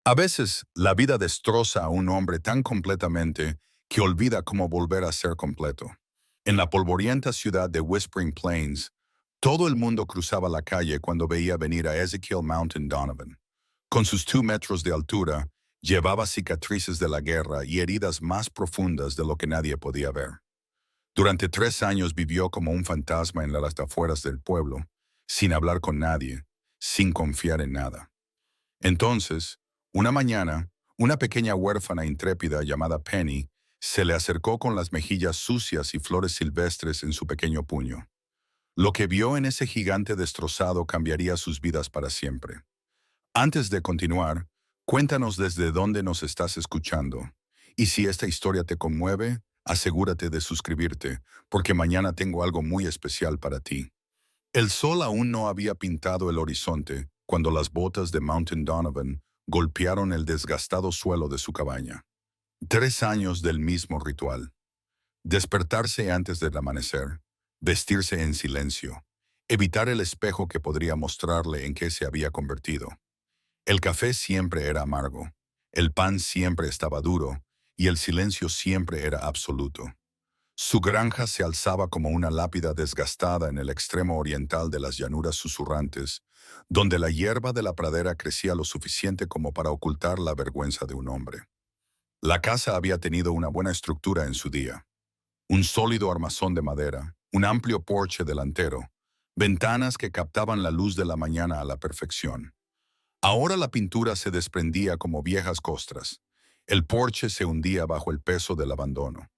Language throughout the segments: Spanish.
A veces, la vida destroza a un hombre tan completamente que olvida cómo volver a ser completo. En la polvorienta ciudad de Whispering Plains, todo el mundo cruzaba la calle cuando veía venir a Ezekiel Mountain Donovan. Con sus 2 metros de altura, llevaba cicatrices de la guerra y heridas más profundas de lo que nadie podía ver. Durante 3 años vivió como un fantasma en las afueras del pueblo, sin hablar con nadie, sin confiar en nada. Entonces, una mañana, una pequeña huérfana intrépida llamada Penny se le acercó con las mejillas sucias y flores silvestres en su pequeño puño. Lo que vio en ese gigante destrozado cambiaría sus vidas para siempre. Antes de continuar, cuéntanos desde dónde nos estás escuchando. Y si esta historia te conmueve, asegúrate de suscribirte, porque mañana tengo algo muy especial para ti. El sol aún no había pintado el horizonte cuando las botas de Mountain Donovan golpearon el desgastado suelo de su cabaña. 3 años del mismo ritual. Despertarse antes del amanecer, vestirse en silencio, evitar el espejo que podría mostrarle en qué se había convertido. El café siempre era amargo, el pan siempre estaba duro y el silencio siempre era absoluto. Su granja se alzaba como una lápida desgastada en el extremo oriental de las llanuras susurrantes, donde la hierba de la pradera crecía lo suficiente como para ocultar la vergüenza de un hombre. La casa había tenido una buena estructura en su día. Un sólido armazón de madera, un amplio porche delantero, ventanas que captaban la luz de la mañana a la perfección. Ahora la pintura se desprendía como viejas costras. El porche se hundía bajo el peso del abandono.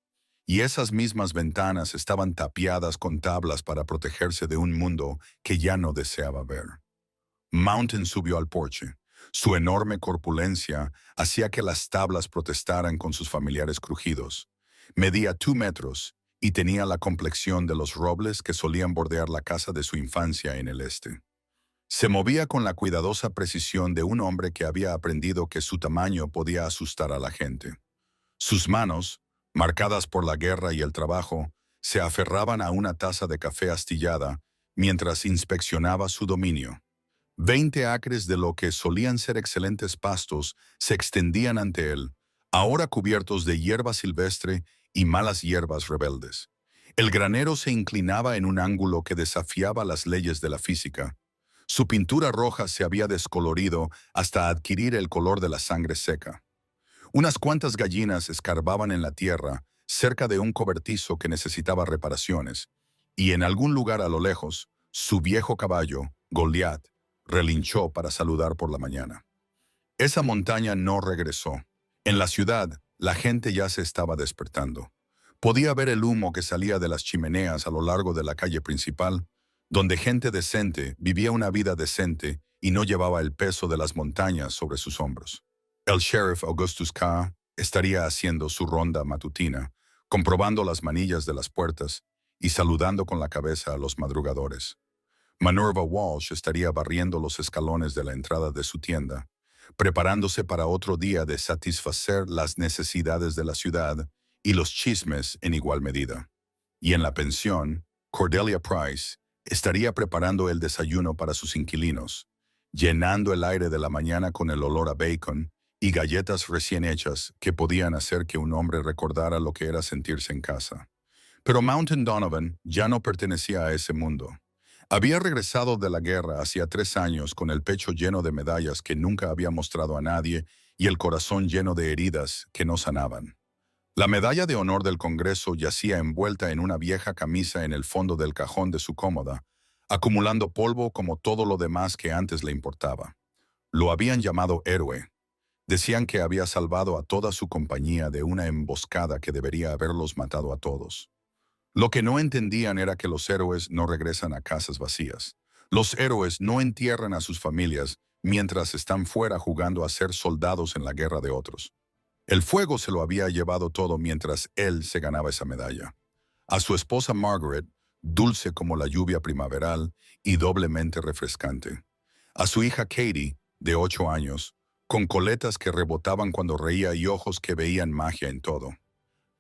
Y esas mismas ventanas estaban tapiadas con tablas para protegerse de un mundo que ya no deseaba ver. Mountain subió al porche. Su enorme corpulencia hacía que las tablas protestaran con sus familiares crujidos. Medía 2 metros y tenía la complexión de los robles que solían bordear la casa de su infancia en el este. Se movía con la cuidadosa precisión de un hombre que había aprendido que su tamaño podía asustar a la gente. Sus manos, marcadas por la guerra y el trabajo, se aferraban a una taza de café astillada mientras inspeccionaba su dominio. 20 acres de lo que solían ser excelentes pastos se extendían ante él, ahora cubiertos de hierba silvestre y malas hierbas rebeldes. El granero se inclinaba en un ángulo que desafiaba las leyes de la física. Su pintura roja se había descolorido hasta adquirir el color de la sangre seca. Unas cuantas gallinas escarbaban en la tierra cerca de un cobertizo que necesitaba reparaciones, y en algún lugar a lo lejos, su viejo caballo, Goliat, relinchó para saludar por la mañana. Esa montaña no regresó. En la ciudad, la gente ya se estaba despertando. Podía ver el humo que salía de las chimeneas a lo largo de la calle principal, donde gente decente vivía una vida decente y no llevaba el peso de las montañas sobre sus hombros. El sheriff Augustus K. estaría haciendo su ronda matutina, comprobando las manillas de las puertas y saludando con la cabeza a los madrugadores. Minerva Walsh estaría barriendo los escalones de la entrada de su tienda, preparándose para otro día de satisfacer las necesidades de la ciudad y los chismes en igual medida. Y en la pensión, Cordelia Price estaría preparando el desayuno para sus inquilinos, llenando el aire de la mañana con el olor a bacon y galletas recién hechas que podían hacer que un hombre recordara lo que era sentirse en casa. Pero Mountain Donovan ya no pertenecía a ese mundo. Había regresado de la guerra hacía 3 años con el pecho lleno de medallas que nunca había mostrado a nadie y el corazón lleno de heridas que no sanaban. La medalla de honor del Congreso yacía envuelta en una vieja camisa en el fondo del cajón de su cómoda, acumulando polvo como todo lo demás que antes le importaba. Lo habían llamado héroe. Decían que había salvado a toda su compañía de una emboscada que debería haberlos matado a todos. Lo que no entendían era que los héroes no regresan a casas vacías. Los héroes no entierran a sus familias mientras están fuera jugando a ser soldados en la guerra de otros. El fuego se lo había llevado todo mientras él se ganaba esa medalla. A su esposa Margaret, dulce como la lluvia primaveral y doblemente refrescante. A su hija Katie, de 8 años, con coletas que rebotaban cuando reía y ojos que veían magia en todo.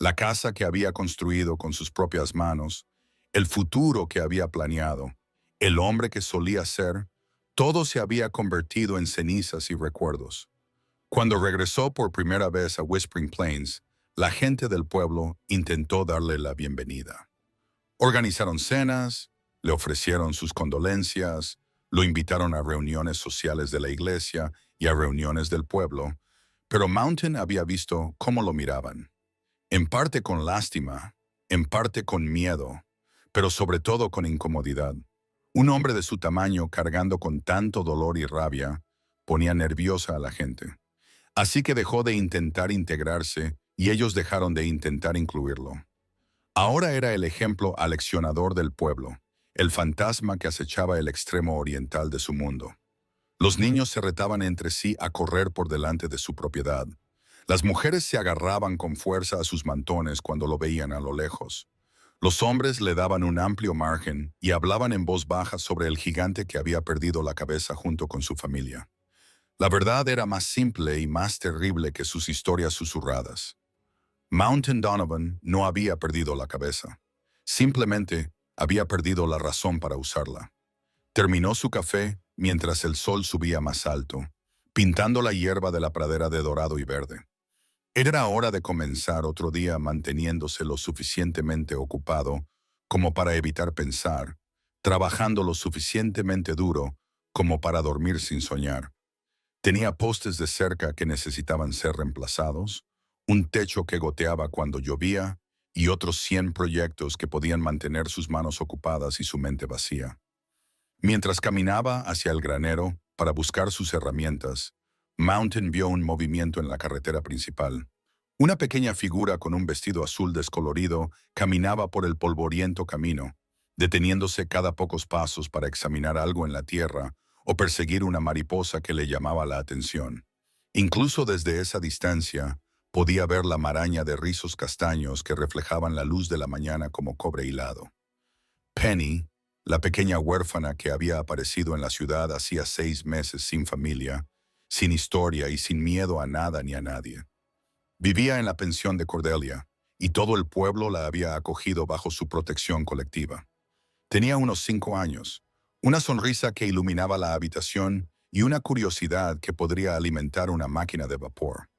La casa que había construido con sus propias manos, el futuro que había planeado, el hombre que solía ser, todo se había convertido en cenizas y recuerdos. Cuando regresó por primera vez a Whispering Plains, la gente del pueblo intentó darle la bienvenida. Organizaron cenas, le ofrecieron sus condolencias, lo invitaron a reuniones sociales de la iglesia y a reuniones del pueblo, pero Mountain había visto cómo lo miraban. En parte con lástima, en parte con miedo, pero sobre todo con incomodidad. Un hombre de su tamaño cargando con tanto dolor y rabia ponía nerviosa a la gente. Así que dejó de intentar integrarse y ellos dejaron de intentar incluirlo. Ahora era el ejemplo aleccionador del pueblo, el fantasma que acechaba el extremo oriental de su mundo. Los niños se retaban entre sí a correr por delante de su propiedad. Las mujeres se agarraban con fuerza a sus mantones cuando lo veían a lo lejos. Los hombres le daban un amplio margen y hablaban en voz baja sobre el gigante que había perdido la cabeza junto con su familia. La verdad era más simple y más terrible que sus historias susurradas. Mountain Donovan no había perdido la cabeza. Simplemente había perdido la razón para usarla. Terminó su café mientras el sol subía más alto, pintando la hierba de la pradera de dorado y verde. Era hora de comenzar otro día manteniéndose lo suficientemente ocupado como para evitar pensar, trabajando lo suficientemente duro como para dormir sin soñar. Tenía postes de cerca que necesitaban ser reemplazados, un techo que goteaba cuando llovía y otros 100 proyectos que podían mantener sus manos ocupadas y su mente vacía. Mientras caminaba hacia el granero para buscar sus herramientas, Mountain vio un movimiento en la carretera principal. Una pequeña figura con un vestido azul descolorido caminaba por el polvoriento camino, deteniéndose cada pocos pasos para examinar algo en la tierra o perseguir una mariposa que le llamaba la atención. Incluso desde esa distancia, podía ver la maraña de rizos castaños que reflejaban la luz de la mañana como cobre hilado. Penny, la pequeña huérfana que había aparecido en la ciudad hacía 6 meses sin familia, sin historia y sin miedo a nada ni a nadie. Vivía en la pensión de Cordelia, y todo el pueblo la había acogido bajo su protección colectiva. Tenía unos 5 años, una sonrisa que iluminaba la habitación y una curiosidad que podría alimentar una máquina de vapor.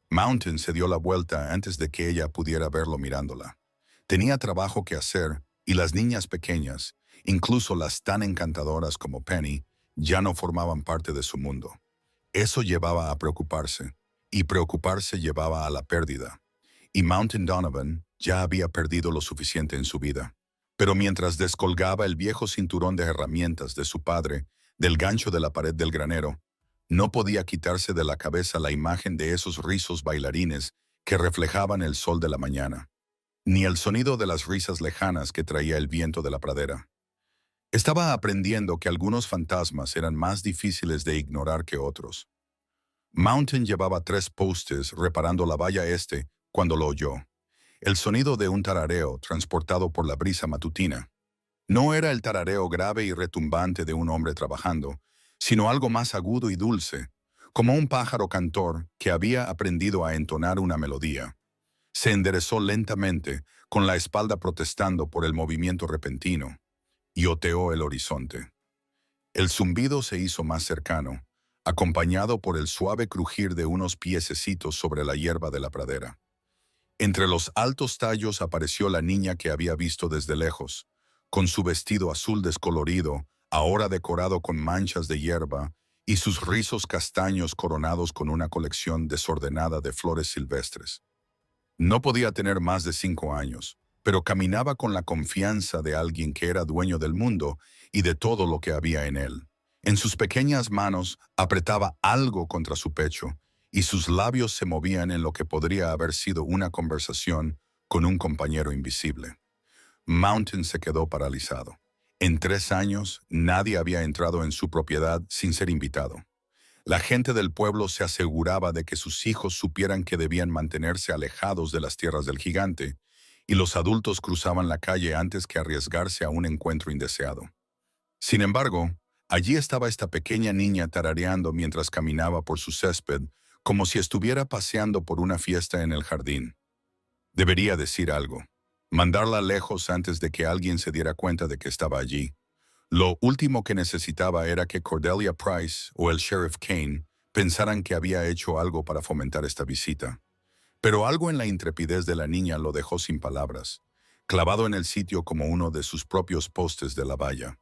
Mountain se dio la vuelta antes de que ella pudiera verlo mirándola. Tenía trabajo que hacer y las niñas pequeñas, incluso las tan encantadoras como Penny, ya no formaban parte de su mundo. Eso llevaba a preocuparse, y preocuparse llevaba a la pérdida. Y Mountain Donovan ya había perdido lo suficiente en su vida. Pero mientras descolgaba el viejo cinturón de herramientas de su padre del gancho de la pared del granero, no podía quitarse de la cabeza la imagen de esos rizos bailarines que reflejaban el sol de la mañana, ni el sonido de las risas lejanas que traía el viento de la pradera. Estaba aprendiendo que algunos fantasmas eran más difíciles de ignorar que otros. Mountain llevaba 3 postes reparando la valla este cuando lo oyó. El sonido de un tarareo transportado por la brisa matutina. No era el tarareo grave y retumbante de un hombre trabajando, sino algo más agudo y dulce, como un pájaro cantor que había aprendido a entonar una melodía. Se enderezó lentamente, con la espalda protestando por el movimiento repentino, y oteó el horizonte. El zumbido se hizo más cercano, acompañado por el suave crujir de unos piececitos sobre la hierba de la pradera. Entre los altos tallos apareció la niña que había visto desde lejos, con su vestido azul descolorido, ahora decorado con manchas de hierba, y sus rizos castaños coronados con una colección desordenada de flores silvestres. No podía tener más de 5 años, pero caminaba con la confianza de alguien que era dueño del mundo y de todo lo que había en él. En sus pequeñas manos apretaba algo contra su pecho, y sus labios se movían en lo que podría haber sido una conversación con un compañero invisible. Mountain se quedó paralizado. En 3 años, nadie había entrado en su propiedad sin ser invitado. La gente del pueblo se aseguraba de que sus hijos supieran que debían mantenerse alejados de las tierras del gigante, y los adultos cruzaban la calle antes que arriesgarse a un encuentro indeseado. Sin embargo, allí estaba esta pequeña niña tarareando mientras caminaba por su césped, como si estuviera paseando por una fiesta en el jardín. Debería decir algo. Mandarla lejos antes de que alguien se diera cuenta de que estaba allí. Lo último que necesitaba era que Cordelia Price o el Sheriff Kane pensaran que había hecho algo para fomentar esta visita. Pero algo en la intrepidez de la niña lo dejó sin palabras, clavado en el sitio como uno de sus propios postes de la valla.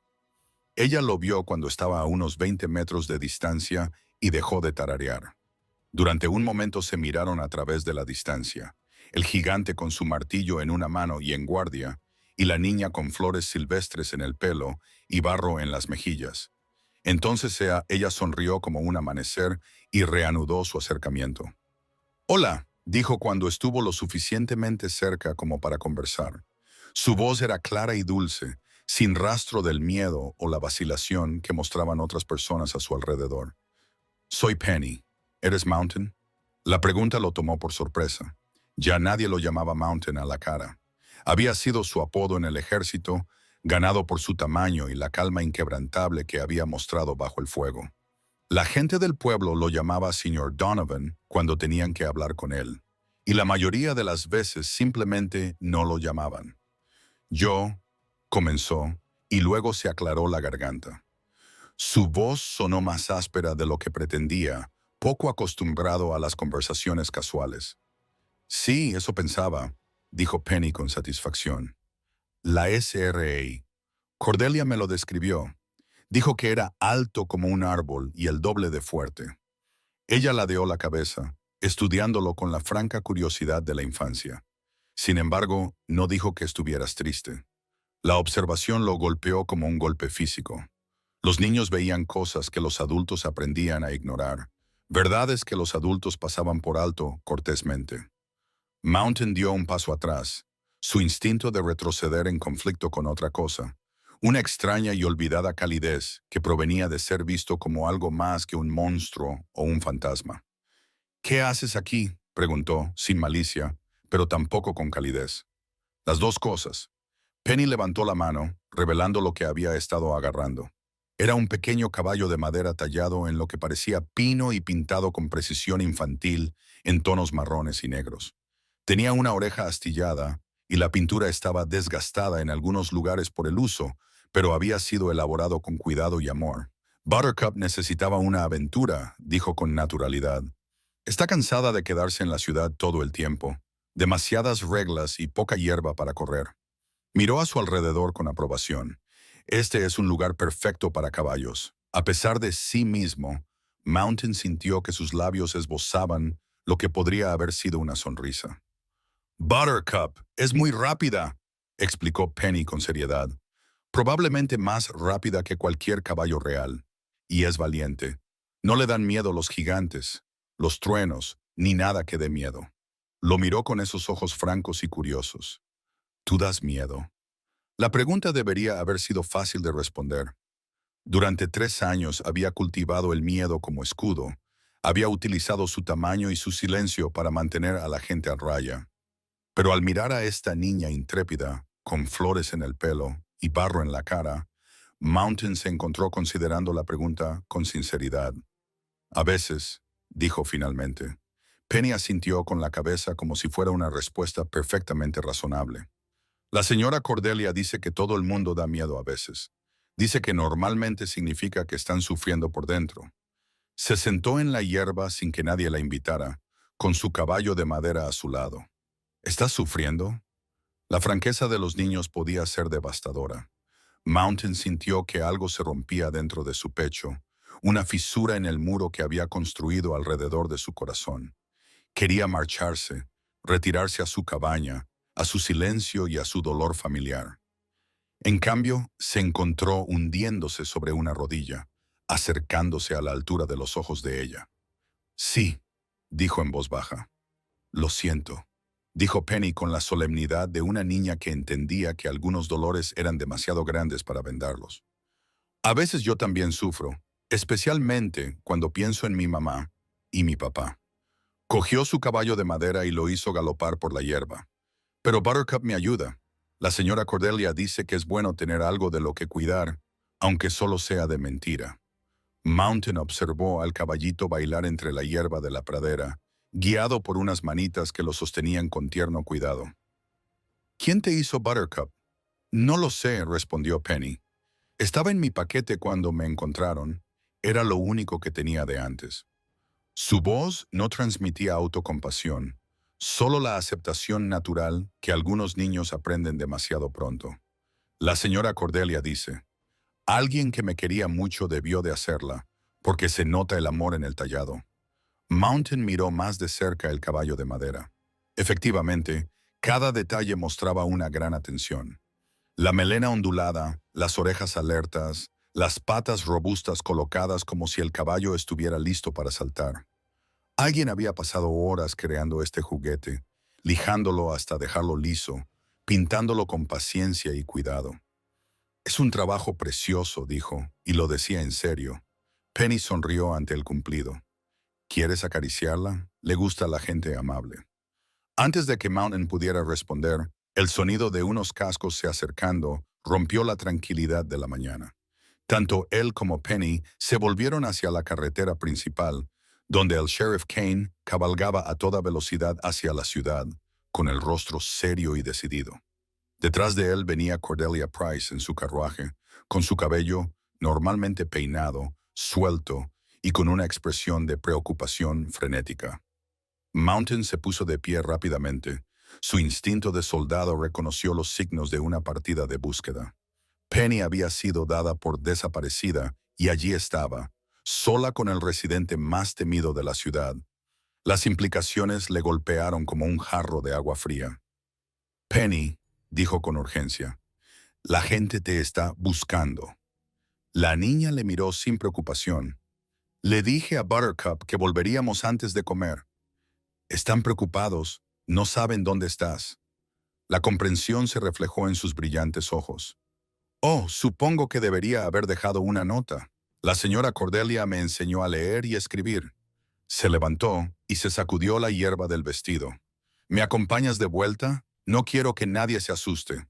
Ella lo vio cuando estaba a unos 20 metros de distancia y dejó de tararear. Durante un momento se miraron a través de la distancia, el gigante con su martillo en una mano y en guardia, y la niña con flores silvestres en el pelo y barro en las mejillas. Entonces ella sonrió como un amanecer y reanudó su acercamiento. «Hola», dijo cuando estuvo lo suficientemente cerca como para conversar. Su voz era clara y dulce, sin rastro del miedo o la vacilación que mostraban otras personas a su alrededor. «Soy Penny. ¿Eres Mountain?» La pregunta lo tomó por sorpresa. Ya nadie lo llamaba Mountain a la cara. Había sido su apodo en el ejército, ganado por su tamaño y la calma inquebrantable que había mostrado bajo el fuego. La gente del pueblo lo llamaba Señor Donovan cuando tenían que hablar con él, y la mayoría de las veces simplemente no lo llamaban. «Yo», comenzó, y luego se aclaró la garganta. Su voz sonó más áspera de lo que pretendía, poco acostumbrado a las conversaciones casuales. «Sí, eso pensaba», dijo Penny con satisfacción. «La SRA. Cordelia me lo describió. Dijo que era alto como un árbol y el doble de fuerte». Ella ladeó la cabeza, estudiándolo con la franca curiosidad de la infancia. Sin embargo, no dijo que estuvieras triste. La observación lo golpeó como un golpe físico. Los niños veían cosas que los adultos aprendían a ignorar, verdades que los adultos pasaban por alto cortésmente. Mountain dio un paso atrás, su instinto de retroceder en conflicto con otra cosa, una extraña y olvidada calidez que provenía de ser visto como algo más que un monstruo o un fantasma. «¿Qué haces aquí?», preguntó, sin malicia, pero tampoco con calidez. «Las dos cosas». Penny levantó la mano, revelando lo que había estado agarrando. Era un pequeño caballo de madera tallado en lo que parecía pino y pintado con precisión infantil en tonos marrones y negros. Tenía una oreja astillada y la pintura estaba desgastada en algunos lugares por el uso, pero había sido elaborado con cuidado y amor. «Buttercup necesitaba una aventura», dijo con naturalidad. «Está cansada de quedarse en la ciudad todo el tiempo. Demasiadas reglas y poca hierba para correr». Miró a su alrededor con aprobación. «Este es un lugar perfecto para caballos». A pesar de sí mismo, Mountain sintió que sus labios esbozaban lo que podría haber sido una sonrisa. «Buttercup es muy rápida», explicó Penny con seriedad. «Probablemente más rápida que cualquier caballo real. Y es valiente. No le dan miedo los gigantes, los truenos, ni nada que dé miedo». Lo miró con esos ojos francos y curiosos. «¿Tú das miedo?». La pregunta debería haber sido fácil de responder. Durante 3 años había cultivado el miedo como escudo. Había utilizado su tamaño y su silencio para mantener a la gente a raya. Pero al mirar a esta niña intrépida, con flores en el pelo y barro en la cara, Mountain se encontró considerando la pregunta con sinceridad. «A veces», dijo finalmente. Penny asintió con la cabeza como si fuera una respuesta perfectamente razonable. «La señora Cordelia dice que todo el mundo da miedo a veces. Dice que normalmente significa que están sufriendo por dentro». Se sentó en la hierba sin que nadie la invitara, con su caballo de madera a su lado. «¿Estás sufriendo?». La franqueza de los niños podía ser devastadora. Mountain sintió que algo se rompía dentro de su pecho, una fisura en el muro que había construido alrededor de su corazón. Quería marcharse, retirarse a su cabaña, a su silencio y a su dolor familiar. En cambio, se encontró hundiéndose sobre una rodilla, acercándose a la altura de los ojos de ella. «Sí», dijo en voz baja. «Lo siento», dijo Penny con la solemnidad de una niña que entendía que algunos dolores eran demasiado grandes para vendarlos. «A veces yo también sufro, especialmente cuando pienso en mi mamá y mi papá». Cogió su caballo de madera y lo hizo galopar por la hierba. «Pero Buttercup me ayuda. La señora Cordelia dice que es bueno tener algo de lo que cuidar, aunque solo sea de mentira». Mountain observó al caballito bailar entre la hierba de la pradera, guiado por unas manitas que lo sostenían con tierno cuidado. «¿Quién te hizo Buttercup?». «No lo sé», respondió Penny. «Estaba en mi paquete cuando me encontraron. Era lo único que tenía de antes». Su voz no transmitía autocompasión, solo la aceptación natural que algunos niños aprenden demasiado pronto. La señora Cordelia dice, alguien que me quería mucho debió de hacerla, porque se nota el amor en el tallado. Mountain miró más de cerca el caballo de madera. Efectivamente, cada detalle mostraba una gran atención. La melena ondulada, las orejas alertas, las patas robustas colocadas como si el caballo estuviera listo para saltar. Alguien había pasado horas creando este juguete, lijándolo hasta dejarlo liso, pintándolo con paciencia y cuidado. Es un trabajo precioso, dijo, y lo decía en serio. Penny sonrió ante el cumplido. ¿Quieres acariciarla? Le gusta la gente amable. Antes de que Mountain pudiera responder, el sonido de unos cascos se acercando rompió la tranquilidad de la mañana. Tanto él como Penny se volvieron hacia la carretera principal, donde el sheriff Kane cabalgaba a toda velocidad hacia la ciudad, con el rostro serio y decidido. Detrás de él venía Cordelia Price en su carruaje, con su cabello normalmente peinado, suelto y con una expresión de preocupación frenética. Mountain se puso de pie rápidamente. Su instinto de soldado reconoció los signos de una partida de búsqueda. Penny había sido dada por desaparecida y allí estaba, sola con el residente más temido de la ciudad. Las implicaciones le golpearon como un jarro de agua fría. Penny, dijo con urgencia, la gente te está buscando. La niña le miró sin preocupación. Le dije a Buttercup que volveríamos antes de comer. Están preocupados, no saben dónde estás. La comprensión se reflejó en sus brillantes ojos. Oh, supongo que debería haber dejado una nota. La señora Cordelia me enseñó a leer y escribir. Se levantó y se sacudió la hierba del vestido. ¿Me acompañas de vuelta? No quiero que nadie se asuste.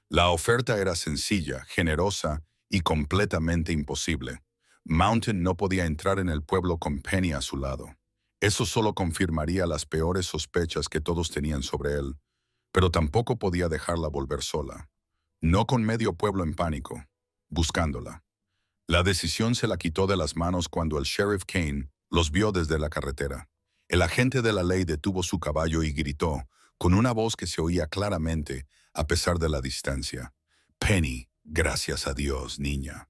La oferta era sencilla, generosa y completamente imposible. Mountain no podía entrar en el pueblo con Penny a su lado. Eso solo confirmaría las peores sospechas que todos tenían sobre él, pero tampoco podía dejarla volver sola. No con medio pueblo en pánico, buscándola. La decisión se la quitó de las manos cuando el sheriff Kane los vio desde la carretera. El agente de la ley detuvo su caballo y gritó, con una voz que se oía claramente, a pesar de la distancia. Penny, gracias a Dios, niña.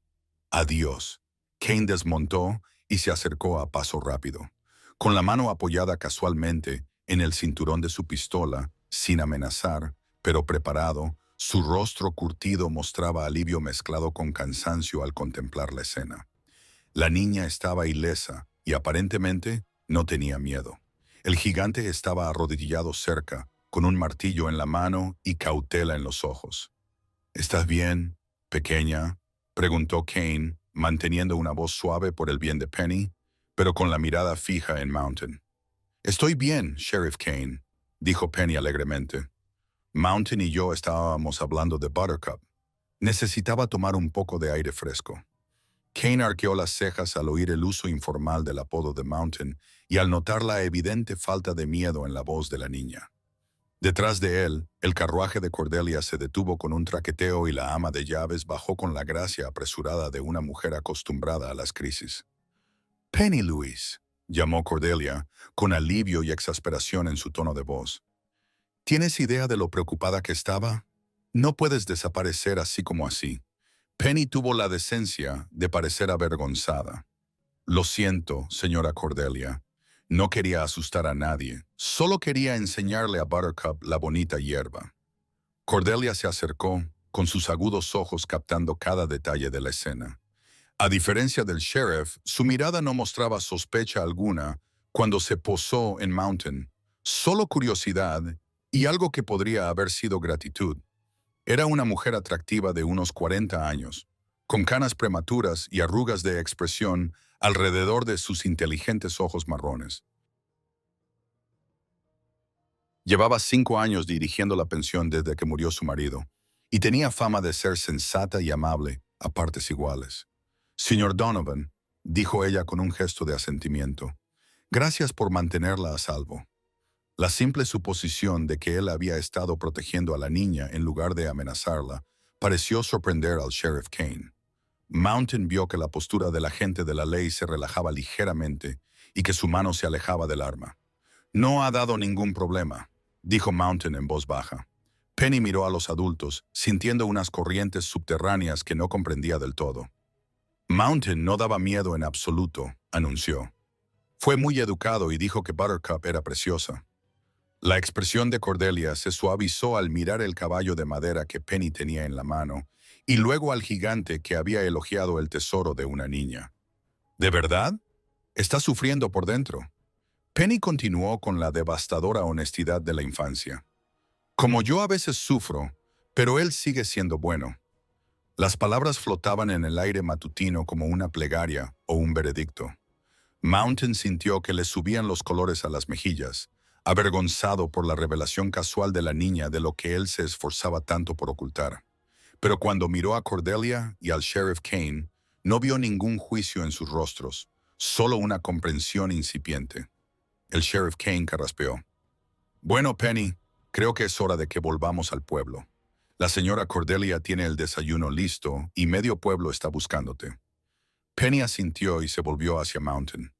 Adiós. Kane desmontó y se acercó a paso rápido. Con la mano apoyada casualmente en el cinturón de su pistola, sin amenazar, pero preparado, su rostro curtido mostraba alivio mezclado con cansancio al contemplar la escena. La niña estaba ilesa y aparentemente no tenía miedo. El gigante estaba arrodillado cerca, con un martillo en la mano y cautela en los ojos. ¿Estás bien, pequeña?, preguntó Kane, manteniendo una voz suave por el bien de Penny, pero con la mirada fija en Mountain. Estoy bien, Sheriff Kane, dijo Penny alegremente. Mountain y yo estábamos hablando de Buttercup. Necesitaba tomar un poco de aire fresco. Kane arqueó las cejas al oír el uso informal del apodo de Mountain y al notar la evidente falta de miedo en la voz de la niña. Detrás de él, el carruaje de Cordelia se detuvo con un traqueteo y la ama de llaves bajó con la gracia apresurada de una mujer acostumbrada a las crisis. «Penny Louise», llamó Cordelia, con alivio y exasperación en su tono de voz. ¿Tienes idea de lo preocupada que estaba? No puedes desaparecer así como así. Penny tuvo la decencia de parecer avergonzada. Lo siento, señora Cordelia. No quería asustar a nadie. Solo quería enseñarle a Buttercup la bonita hierba. Cordelia se acercó, con sus agudos ojos captando cada detalle de la escena. A diferencia del sheriff, su mirada no mostraba sospecha alguna cuando se posó en Mountain. Solo curiosidad y algo que podría haber sido gratitud. Era una mujer atractiva de unos 40 años, con canas prematuras y arrugas de expresión alrededor de sus inteligentes ojos marrones. Llevaba 5 años dirigiendo la pensión desde que murió su marido, y tenía fama de ser sensata y amable a partes iguales. «Señor Donovan», dijo ella con un gesto de asentimiento, «gracias por mantenerla a salvo». La simple suposición de que él había estado protegiendo a la niña en lugar de amenazarla pareció sorprender al sheriff Kane. Mountain vio que la postura del agente de la ley se relajaba ligeramente y que su mano se alejaba del arma. No ha dado ningún problema, dijo Mountain en voz baja. Penny miró a los adultos, sintiendo unas corrientes subterráneas que no comprendía del todo. Mountain no daba miedo en absoluto, anunció. Fue muy educado y dijo que Buttercup era preciosa. La expresión de Cordelia se suavizó al mirar el caballo de madera que Penny tenía en la mano, y luego al gigante que había elogiado el tesoro de una niña. ¿De verdad? Está sufriendo por dentro. Penny continuó con la devastadora honestidad de la infancia. Como yo a veces sufro, pero él sigue siendo bueno. Las palabras flotaban en el aire matutino como una plegaria o un veredicto. Mountain sintió que le subían los colores a las mejillas, avergonzado por la revelación casual de la niña de lo que él se esforzaba tanto por ocultar. Pero cuando miró a Cordelia y al Sheriff Kane, no vio ningún juicio en sus rostros, solo una comprensión incipiente. El Sheriff Kane carraspeó. Bueno, Penny, creo que es hora de que volvamos al pueblo. La señora Cordelia tiene el desayuno listo y medio pueblo está buscándote. Penny asintió y se volvió hacia Mountain.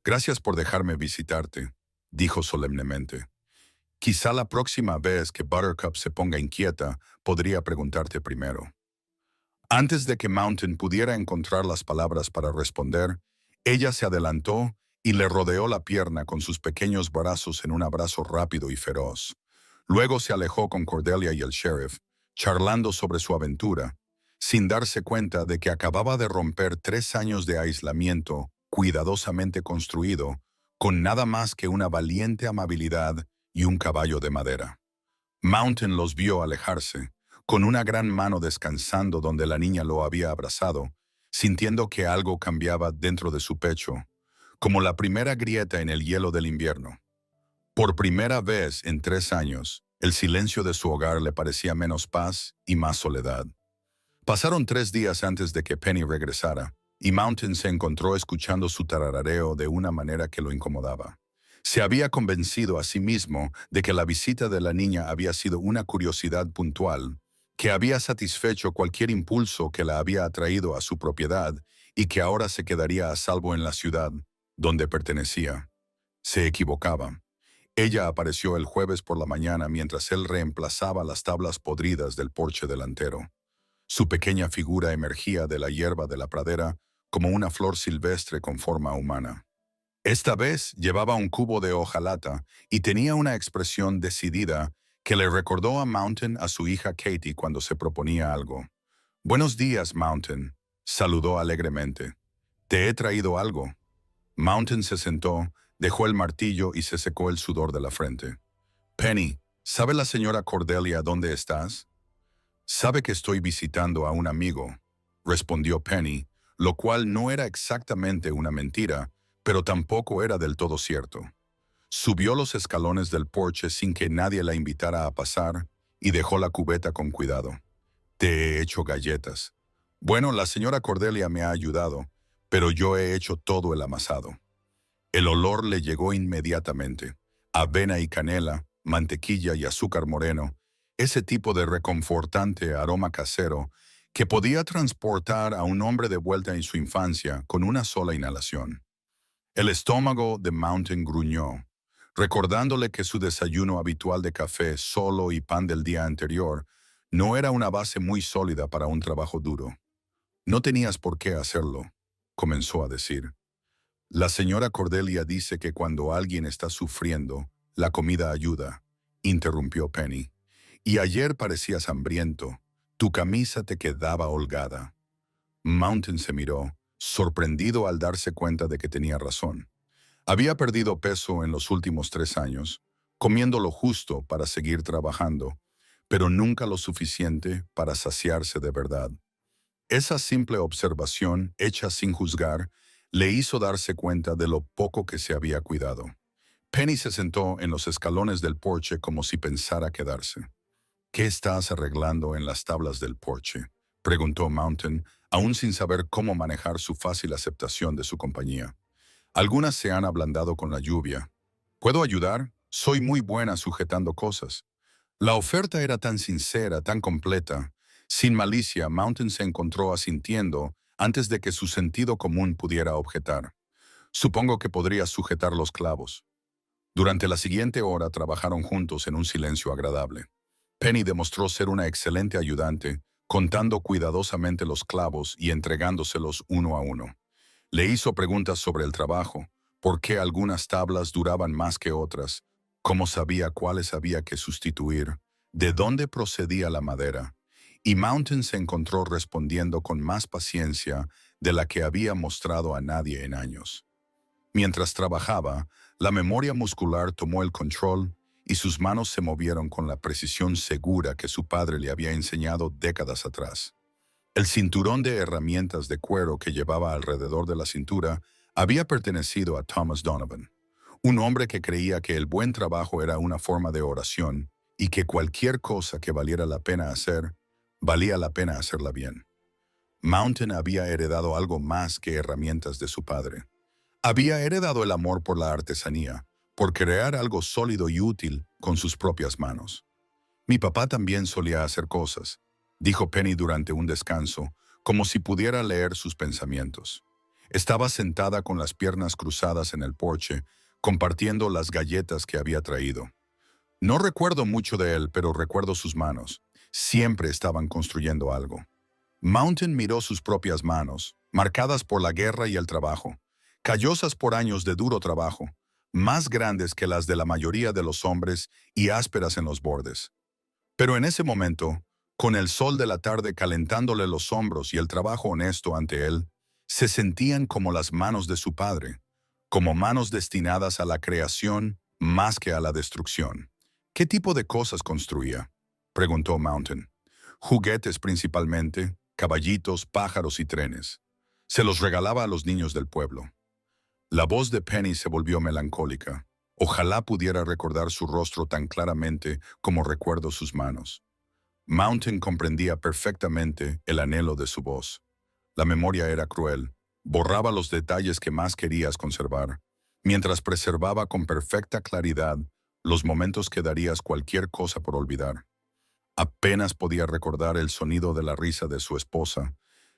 Gracias por dejarme visitarte, dijo solemnemente. Quizá la próxima vez que Buttercup se ponga inquieta, podría preguntarte primero. Antes de que Mountain pudiera encontrar las palabras para responder, ella se adelantó y le rodeó la pierna con sus pequeños brazos en un abrazo rápido y feroz. Luego se alejó con Cordelia y el sheriff, charlando sobre su aventura, sin darse cuenta de que acababa de romper 3 años de aislamiento cuidadosamente construido, con nada más que una valiente amabilidad y un caballo de madera. Mountain los vio alejarse, con una gran mano descansando donde la niña lo había abrazado, sintiendo que algo cambiaba dentro de su pecho, como la primera grieta en el hielo del invierno. Por primera vez en 3 años, el silencio de su hogar le parecía menos paz y más soledad. Pasaron 3 días antes de que Penny regresara, y Mountain se encontró escuchando su tarareo de una manera que lo incomodaba. Se había convencido a sí mismo de que la visita de la niña había sido una curiosidad puntual, que había satisfecho cualquier impulso que la había atraído a su propiedad y que ahora se quedaría a salvo en la ciudad, donde pertenecía. Se equivocaba. Ella apareció el jueves por la mañana mientras él reemplazaba las tablas podridas del porche delantero. Su pequeña figura emergía de la hierba de la pradera como una flor silvestre con forma humana. Esta vez llevaba un cubo de hojalata y tenía una expresión decidida que le recordó a Mountain a su hija Katie cuando se proponía algo. «Buenos días, Mountain», saludó alegremente. «Te he traído algo». Mountain se sentó, dejó el martillo y se secó el sudor de la frente. «Penny, ¿sabe la señora Cordelia dónde estás?» «Sabe que estoy visitando a un amigo», respondió Penny, lo cual no era exactamente una mentira, pero tampoco era del todo cierto. Subió los escalones del porche sin que nadie la invitara a pasar y dejó la cubeta con cuidado. «Te he hecho galletas». «Bueno, la señora Cordelia me ha ayudado, pero yo he hecho todo el amasado». El olor le llegó inmediatamente. Avena y canela, mantequilla y azúcar moreno, ese tipo de reconfortante aroma casero que podía transportar a un hombre de vuelta en su infancia con una sola inhalación. El estómago de Mountain gruñó, recordándole que su desayuno habitual de café solo y pan del día anterior no era una base muy sólida para un trabajo duro. «No tenías por qué hacerlo», comenzó a decir. «La señora Cordelia dice que cuando alguien está sufriendo, la comida ayuda», interrumpió Penny. «Y ayer parecías hambriento. Tu camisa te quedaba holgada». Mountain se miró, sorprendido al darse cuenta de que tenía razón. Había perdido peso en los últimos 3 años, comiendo lo justo para seguir trabajando, pero nunca lo suficiente para saciarse de verdad. Esa simple observación, hecha sin juzgar, le hizo darse cuenta de lo poco que se había cuidado. Penny se sentó en los escalones del porche como si pensara quedarse. «¿Qué estás arreglando en las tablas del porche?», preguntó Mountain, aún sin saber cómo manejar su fácil aceptación de su compañía. «Algunas se han ablandado con la lluvia. ¿Puedo ayudar? Soy muy buena sujetando cosas». La oferta era tan sincera, tan completa. Sin malicia, Mountain se encontró asintiendo antes de que su sentido común pudiera objetar. Supongo que podrías sujetar los clavos. Durante la siguiente hora trabajaron juntos en un silencio agradable. Penny demostró ser una excelente ayudante, contando cuidadosamente los clavos y entregándoselos uno a uno. Le hizo preguntas sobre el trabajo, por qué algunas tablas duraban más que otras, cómo sabía cuáles había que sustituir, de dónde procedía la madera, y Mountain se encontró respondiendo con más paciencia de la que había mostrado a nadie en años. Mientras trabajaba, la memoria muscular tomó el control y sus manos se movieron con la precisión segura que su padre le había enseñado décadas atrás. El cinturón de herramientas de cuero que llevaba alrededor de la cintura había pertenecido a Thomas Donovan, un hombre que creía que el buen trabajo era una forma de oración y que cualquier cosa que valiera la pena hacer, valía la pena hacerla bien. Mountain había heredado algo más que herramientas de su padre. Había heredado el amor por la artesanía, por crear algo sólido y útil con sus propias manos. Mi papá también solía hacer cosas, dijo Penny durante un descanso, como si pudiera leer sus pensamientos. Estaba sentada con las piernas cruzadas en el porche, compartiendo las galletas que había traído. No recuerdo mucho de él, pero recuerdo sus manos. Siempre estaban construyendo algo. Mountain miró sus propias manos, marcadas por la guerra y el trabajo, callosas por años de duro trabajo, más grandes que las de la mayoría de los hombres y ásperas en los bordes. Pero en ese momento, con el sol de la tarde calentándole los hombros y el trabajo honesto ante él, se sentían como las manos de su padre, como manos destinadas a la creación más que a la destrucción. ¿Qué tipo de cosas construía?, preguntó Mountain. Juguetes principalmente, caballitos, pájaros y trenes. Se los regalaba a los niños del pueblo. La voz de Penny se volvió melancólica. Ojalá pudiera recordar su rostro tan claramente como recuerdo sus manos. Mountain comprendía perfectamente el anhelo de su voz. La memoria era cruel. Borraba los detalles que más querías conservar, mientras preservaba con perfecta claridad los momentos que darías cualquier cosa por olvidar. Apenas podía recordar el sonido de la risa de su esposa,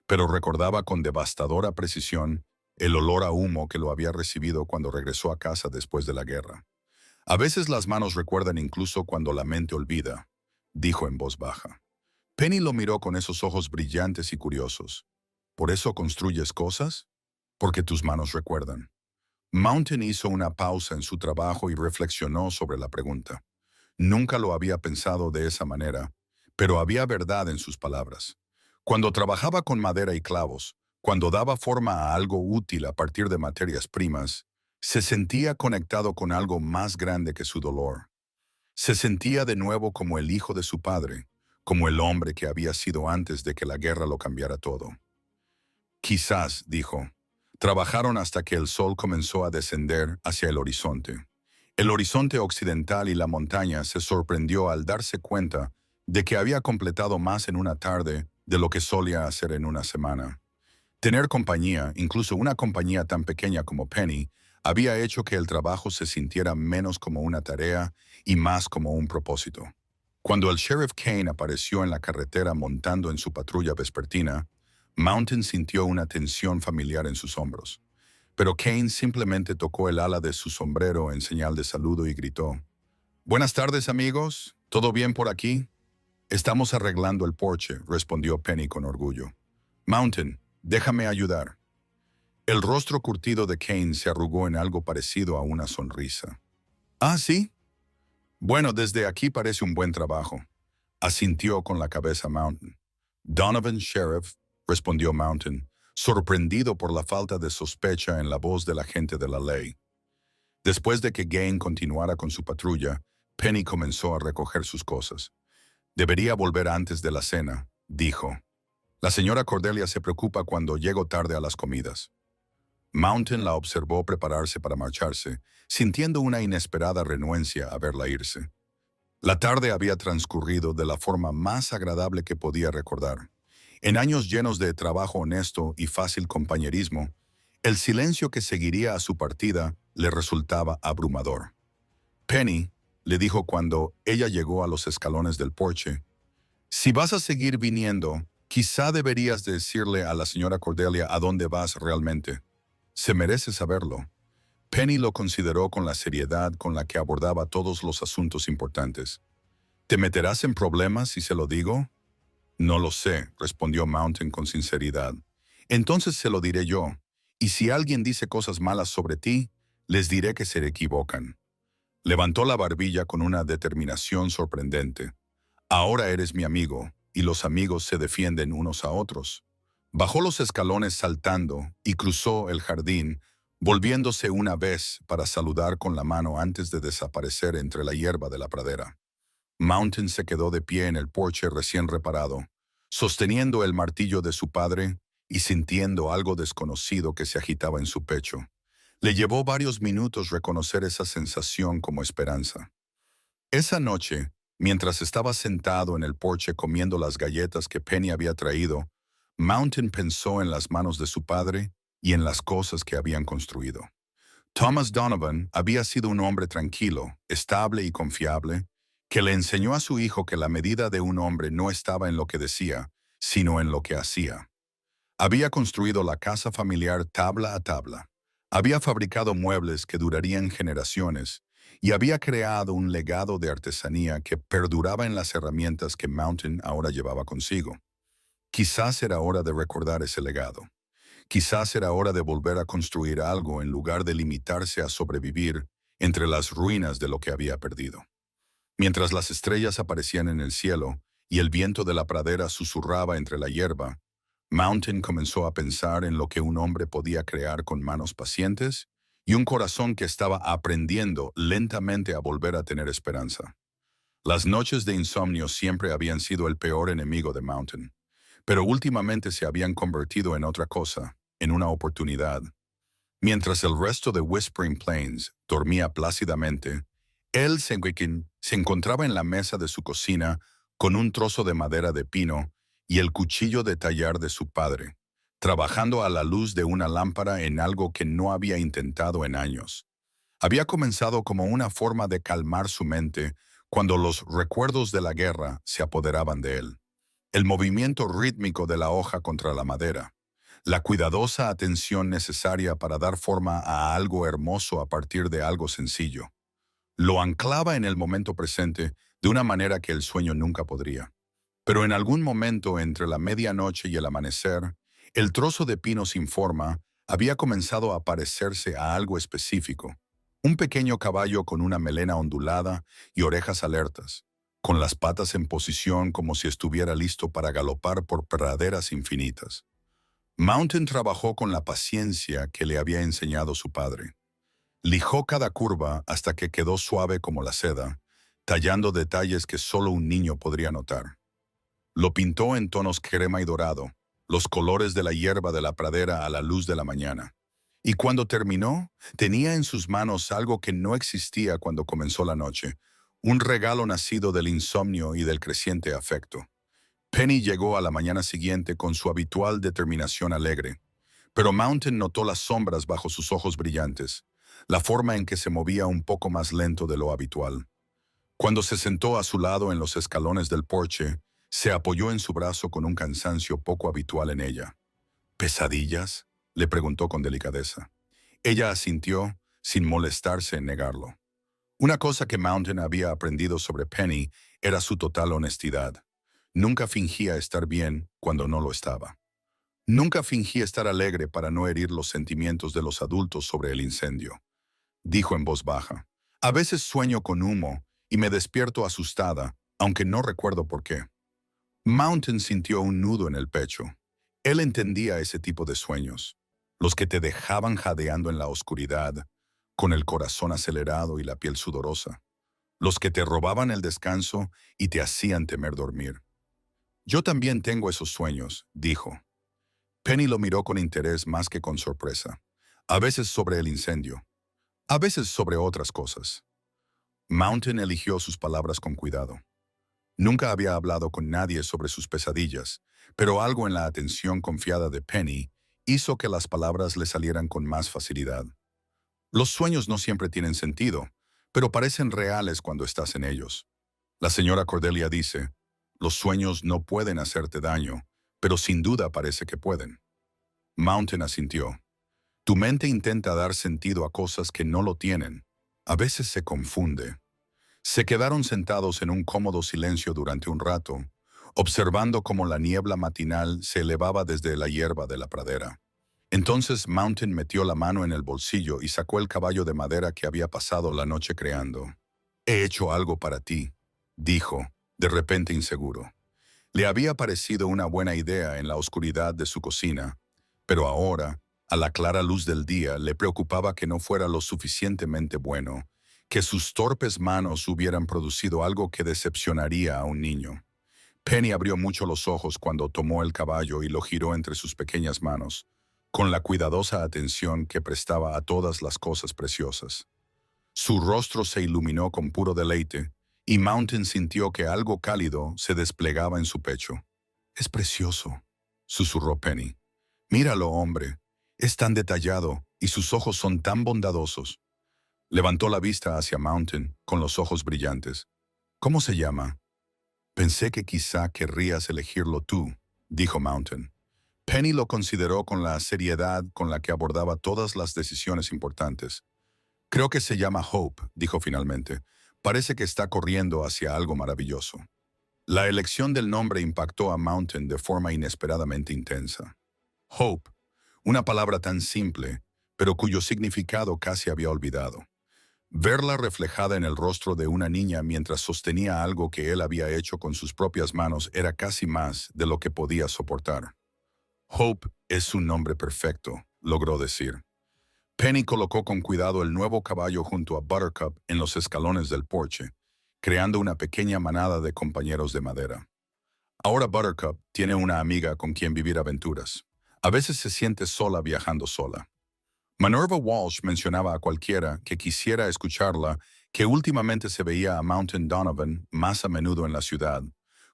pero recordaba con devastadora precisión el olor a humo que lo había recibido cuando regresó a casa después de la guerra. A veces las manos recuerdan incluso cuando la mente olvida, dijo en voz baja. Penny lo miró con esos ojos brillantes y curiosos. ¿Por eso construyes cosas? Porque tus manos recuerdan. Mountain hizo una pausa en su trabajo y reflexionó sobre la pregunta. Nunca lo había pensado de esa manera, pero había verdad en sus palabras. Cuando trabajaba con madera y clavos, cuando daba forma a algo útil a partir de materias primas, se sentía conectado con algo más grande que su dolor. Se sentía de nuevo como el hijo de su padre, como el hombre que había sido antes de que la guerra lo cambiara todo. Quizás, dijo, trabajaron hasta que el sol comenzó a descender hacia el horizonte. El horizonte occidental y la montaña se sorprendió al darse cuenta de que había completado más en una tarde de lo que solía hacer en una semana. Tener compañía, incluso una compañía tan pequeña como Penny, había hecho que el trabajo se sintiera menos como una tarea y más como un propósito. Cuando el sheriff Kane apareció en la carretera montando en su patrulla vespertina, Mountain sintió una tensión familiar en sus hombros. Pero Kane simplemente tocó el ala de su sombrero en señal de saludo y gritó: «Buenas tardes, amigos. ¿Todo bien por aquí?» «Estamos arreglando el porche», respondió Penny con orgullo. «Mountain, déjame ayudar». El rostro curtido de Kane se arrugó en algo parecido a una sonrisa. «¿Ah, sí? Bueno, desde aquí parece un buen trabajo», asintió con la cabeza Mountain. «Donovan, Sheriff», respondió Mountain, sorprendido por la falta de sospecha en la voz del agente de la ley. Después de que Gain continuara con su patrulla, Penny comenzó a recoger sus cosas. «Debería volver antes de la cena», dijo. «La señora Cordelia se preocupa cuando llego tarde a las comidas». Mountain la observó prepararse para marcharse, sintiendo una inesperada renuencia a verla irse. La tarde había transcurrido de la forma más agradable que podía recordar. En años llenos de trabajo honesto y fácil compañerismo, el silencio que seguiría a su partida le resultaba abrumador. «Penny», le dijo cuando ella llegó a los escalones del porche, «si vas a seguir viniendo, quizá deberías decirle a la señora Cordelia a dónde vas realmente». Se merece saberlo. Penny lo consideró con la seriedad con la que abordaba todos los asuntos importantes. ¿Te meterás en problemas si se lo digo? No lo sé, respondió Mountain con sinceridad. Entonces se lo diré yo, y si alguien dice cosas malas sobre ti, les diré que se equivocan. Levantó la barbilla con una determinación sorprendente. Ahora eres mi amigo, y los amigos se defienden unos a otros. Bajó los escalones saltando y cruzó el jardín, volviéndose una vez para saludar con la mano antes de desaparecer entre la hierba de la pradera. Mountain se quedó de pie en el porche recién reparado, sosteniendo el martillo de su padre y sintiendo algo desconocido que se agitaba en su pecho. Le llevó varios minutos reconocer esa sensación como esperanza. Esa noche, mientras estaba sentado en el porche comiendo las galletas que Penny había traído, Mountain pensó en las manos de su padre y en las cosas que habían construido. Thomas Donovan había sido un hombre tranquilo, estable y confiable, que le enseñó a su hijo que la medida de un hombre no estaba en lo que decía, sino en lo que hacía. Había construido la casa familiar tabla a tabla. Había fabricado muebles que durarían generaciones y había creado un legado de artesanía que perduraba en las herramientas que Mountain ahora llevaba consigo. Quizás era hora de recordar ese legado. Quizás era hora de volver a construir algo en lugar de limitarse a sobrevivir entre las ruinas de lo que había perdido. Mientras las estrellas aparecían en el cielo y el viento de la pradera susurraba entre la hierba, Mountain comenzó a pensar en lo que un hombre podía crear con manos pacientes y un corazón que estaba aprendiendo lentamente a volver a tener esperanza. Las noches de insomnio siempre habían sido el peor enemigo de Mountain, pero últimamente se habían convertido en otra cosa, en una oportunidad. Mientras el resto de Whispering Plains dormía plácidamente, él se encontraba en la mesa de su cocina con un trozo de madera de pino y el cuchillo de tallar de su padre, trabajando a la luz de una lámpara en algo que no había intentado en años. Había comenzado como una forma de calmar su mente cuando los recuerdos de la guerra se apoderaban de él. El movimiento rítmico de la hoja contra la madera, la cuidadosa atención necesaria para dar forma a algo hermoso a partir de algo sencillo. Lo anclaba en el momento presente de una manera que el sueño nunca podría. Pero en algún momento entre la medianoche y el amanecer, el trozo de pino sin forma había comenzado a parecerse a algo específico. Un pequeño caballo con una melena ondulada y orejas alertas, con las patas en posición como si estuviera listo para galopar por praderas infinitas. Mountain trabajó con la paciencia que le había enseñado su padre. Lijó cada curva hasta que quedó suave como la seda, tallando detalles que solo un niño podría notar. Lo pintó en tonos crema y dorado, los colores de la hierba de la pradera a la luz de la mañana. Y cuando terminó, tenía en sus manos algo que no existía cuando comenzó la noche, un regalo nacido del insomnio y del creciente afecto. Penny llegó a la mañana siguiente con su habitual determinación alegre, pero Mountain notó las sombras bajo sus ojos brillantes, la forma en que se movía un poco más lento de lo habitual. Cuando se sentó a su lado en los escalones del porche, se apoyó en su brazo con un cansancio poco habitual en ella. ¿Pesadillas?, le preguntó con delicadeza. Ella asintió, sin molestarse en negarlo. Una cosa que Mountain había aprendido sobre Penny era su total honestidad. Nunca fingía estar bien cuando no lo estaba. Nunca fingía estar alegre para no herir los sentimientos de los adultos sobre el incendio. Dijo en voz baja. A veces sueño con humo y me despierto asustada, aunque no recuerdo por qué. Mountain sintió un nudo en el pecho. Él entendía ese tipo de sueños, los que te dejaban jadeando en la oscuridad, con el corazón acelerado y la piel sudorosa, los que te robaban el descanso y te hacían temer dormir. Yo también tengo esos sueños, dijo. Penny lo miró con interés más que con sorpresa, a veces sobre el incendio, a veces sobre otras cosas. Mountain eligió sus palabras con cuidado. Nunca había hablado con nadie sobre sus pesadillas, pero algo en la atención confiada de Penny hizo que las palabras le salieran con más facilidad. Los sueños no siempre tienen sentido, pero parecen reales cuando estás en ellos. La señora Cordelia dice, los sueños no pueden hacerte daño, pero sin duda parece que pueden. Mountain asintió. Tu mente intenta dar sentido a cosas que no lo tienen. A veces se confunde. Se quedaron sentados en un cómodo silencio durante un rato, observando cómo la niebla matinal se elevaba desde la hierba de la pradera. Entonces Mountain metió la mano en el bolsillo y sacó el caballo de madera que había pasado la noche creando. «He hecho algo para ti», dijo, de repente inseguro. Le había parecido una buena idea en la oscuridad de su cocina, pero ahora, a la clara luz del día, le preocupaba que no fuera lo suficientemente bueno, que sus torpes manos hubieran producido algo que decepcionaría a un niño. Penny abrió mucho los ojos cuando tomó el caballo y lo giró entre sus pequeñas manos, con la cuidadosa atención que prestaba a todas las cosas preciosas. Su rostro se iluminó con puro deleite, y Mountain sintió que algo cálido se desplegaba en su pecho. «Es precioso», susurró Penny. «Míralo, hombre. Es tan detallado y sus ojos son tan bondadosos». Levantó la vista hacia Mountain con los ojos brillantes. «¿Cómo se llama?» «Pensé que quizá querrías elegirlo tú», dijo Mountain. Penny lo consideró con la seriedad con la que abordaba todas las decisiones importantes. «Creo que se llama Hope», dijo finalmente. «Parece que está corriendo hacia algo maravilloso». La elección del nombre impactó a Mountain de forma inesperadamente intensa. Hope, una palabra tan simple, pero cuyo significado casi había olvidado. Verla reflejada en el rostro de una niña mientras sostenía algo que él había hecho con sus propias manos era casi más de lo que podía soportar. «Hope es un nombre perfecto», logró decir. Penny colocó con cuidado el nuevo caballo junto a Buttercup en los escalones del porche, creando una pequeña manada de compañeros de madera. Ahora Buttercup tiene una amiga con quien vivir aventuras. A veces se siente sola viajando sola. Minerva Walsh mencionaba a cualquiera que quisiera escucharla que últimamente se veía a Mountain Donovan más a menudo en la ciudad,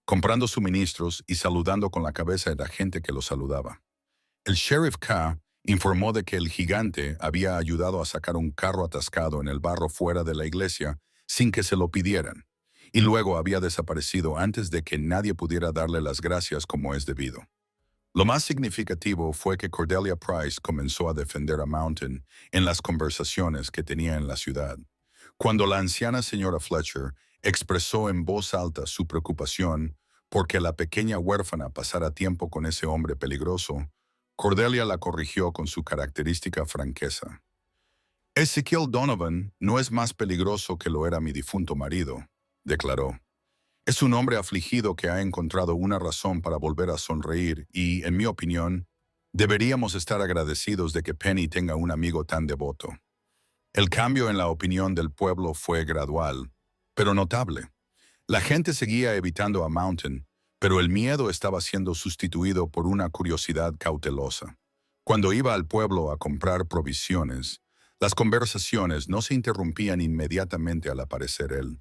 comprando suministros y saludando con la cabeza a la gente que lo saludaba. El Sheriff K informó de que el gigante había ayudado a sacar un carro atascado en el barro fuera de la iglesia sin que se lo pidieran, y luego había desaparecido antes de que nadie pudiera darle las gracias como es debido. Lo más significativo fue que Cordelia Price comenzó a defender a Mountain en las conversaciones que tenía en la ciudad. Cuando la anciana señora Fletcher expresó en voz alta su preocupación porque la pequeña huérfana pasara tiempo con ese hombre peligroso, Cordelia la corrigió con su característica franqueza. «Ezekiel Donovan no es más peligroso que lo era mi difunto marido», declaró. «Es un hombre afligido que ha encontrado una razón para volver a sonreír y, en mi opinión, deberíamos estar agradecidos de que Penny tenga un amigo tan devoto». El cambio en la opinión del pueblo fue gradual, pero notable. La gente seguía evitando a Mountain, pero el miedo estaba siendo sustituido por una curiosidad cautelosa. Cuando iba al pueblo a comprar provisiones, las conversaciones no se interrumpían inmediatamente al aparecer él.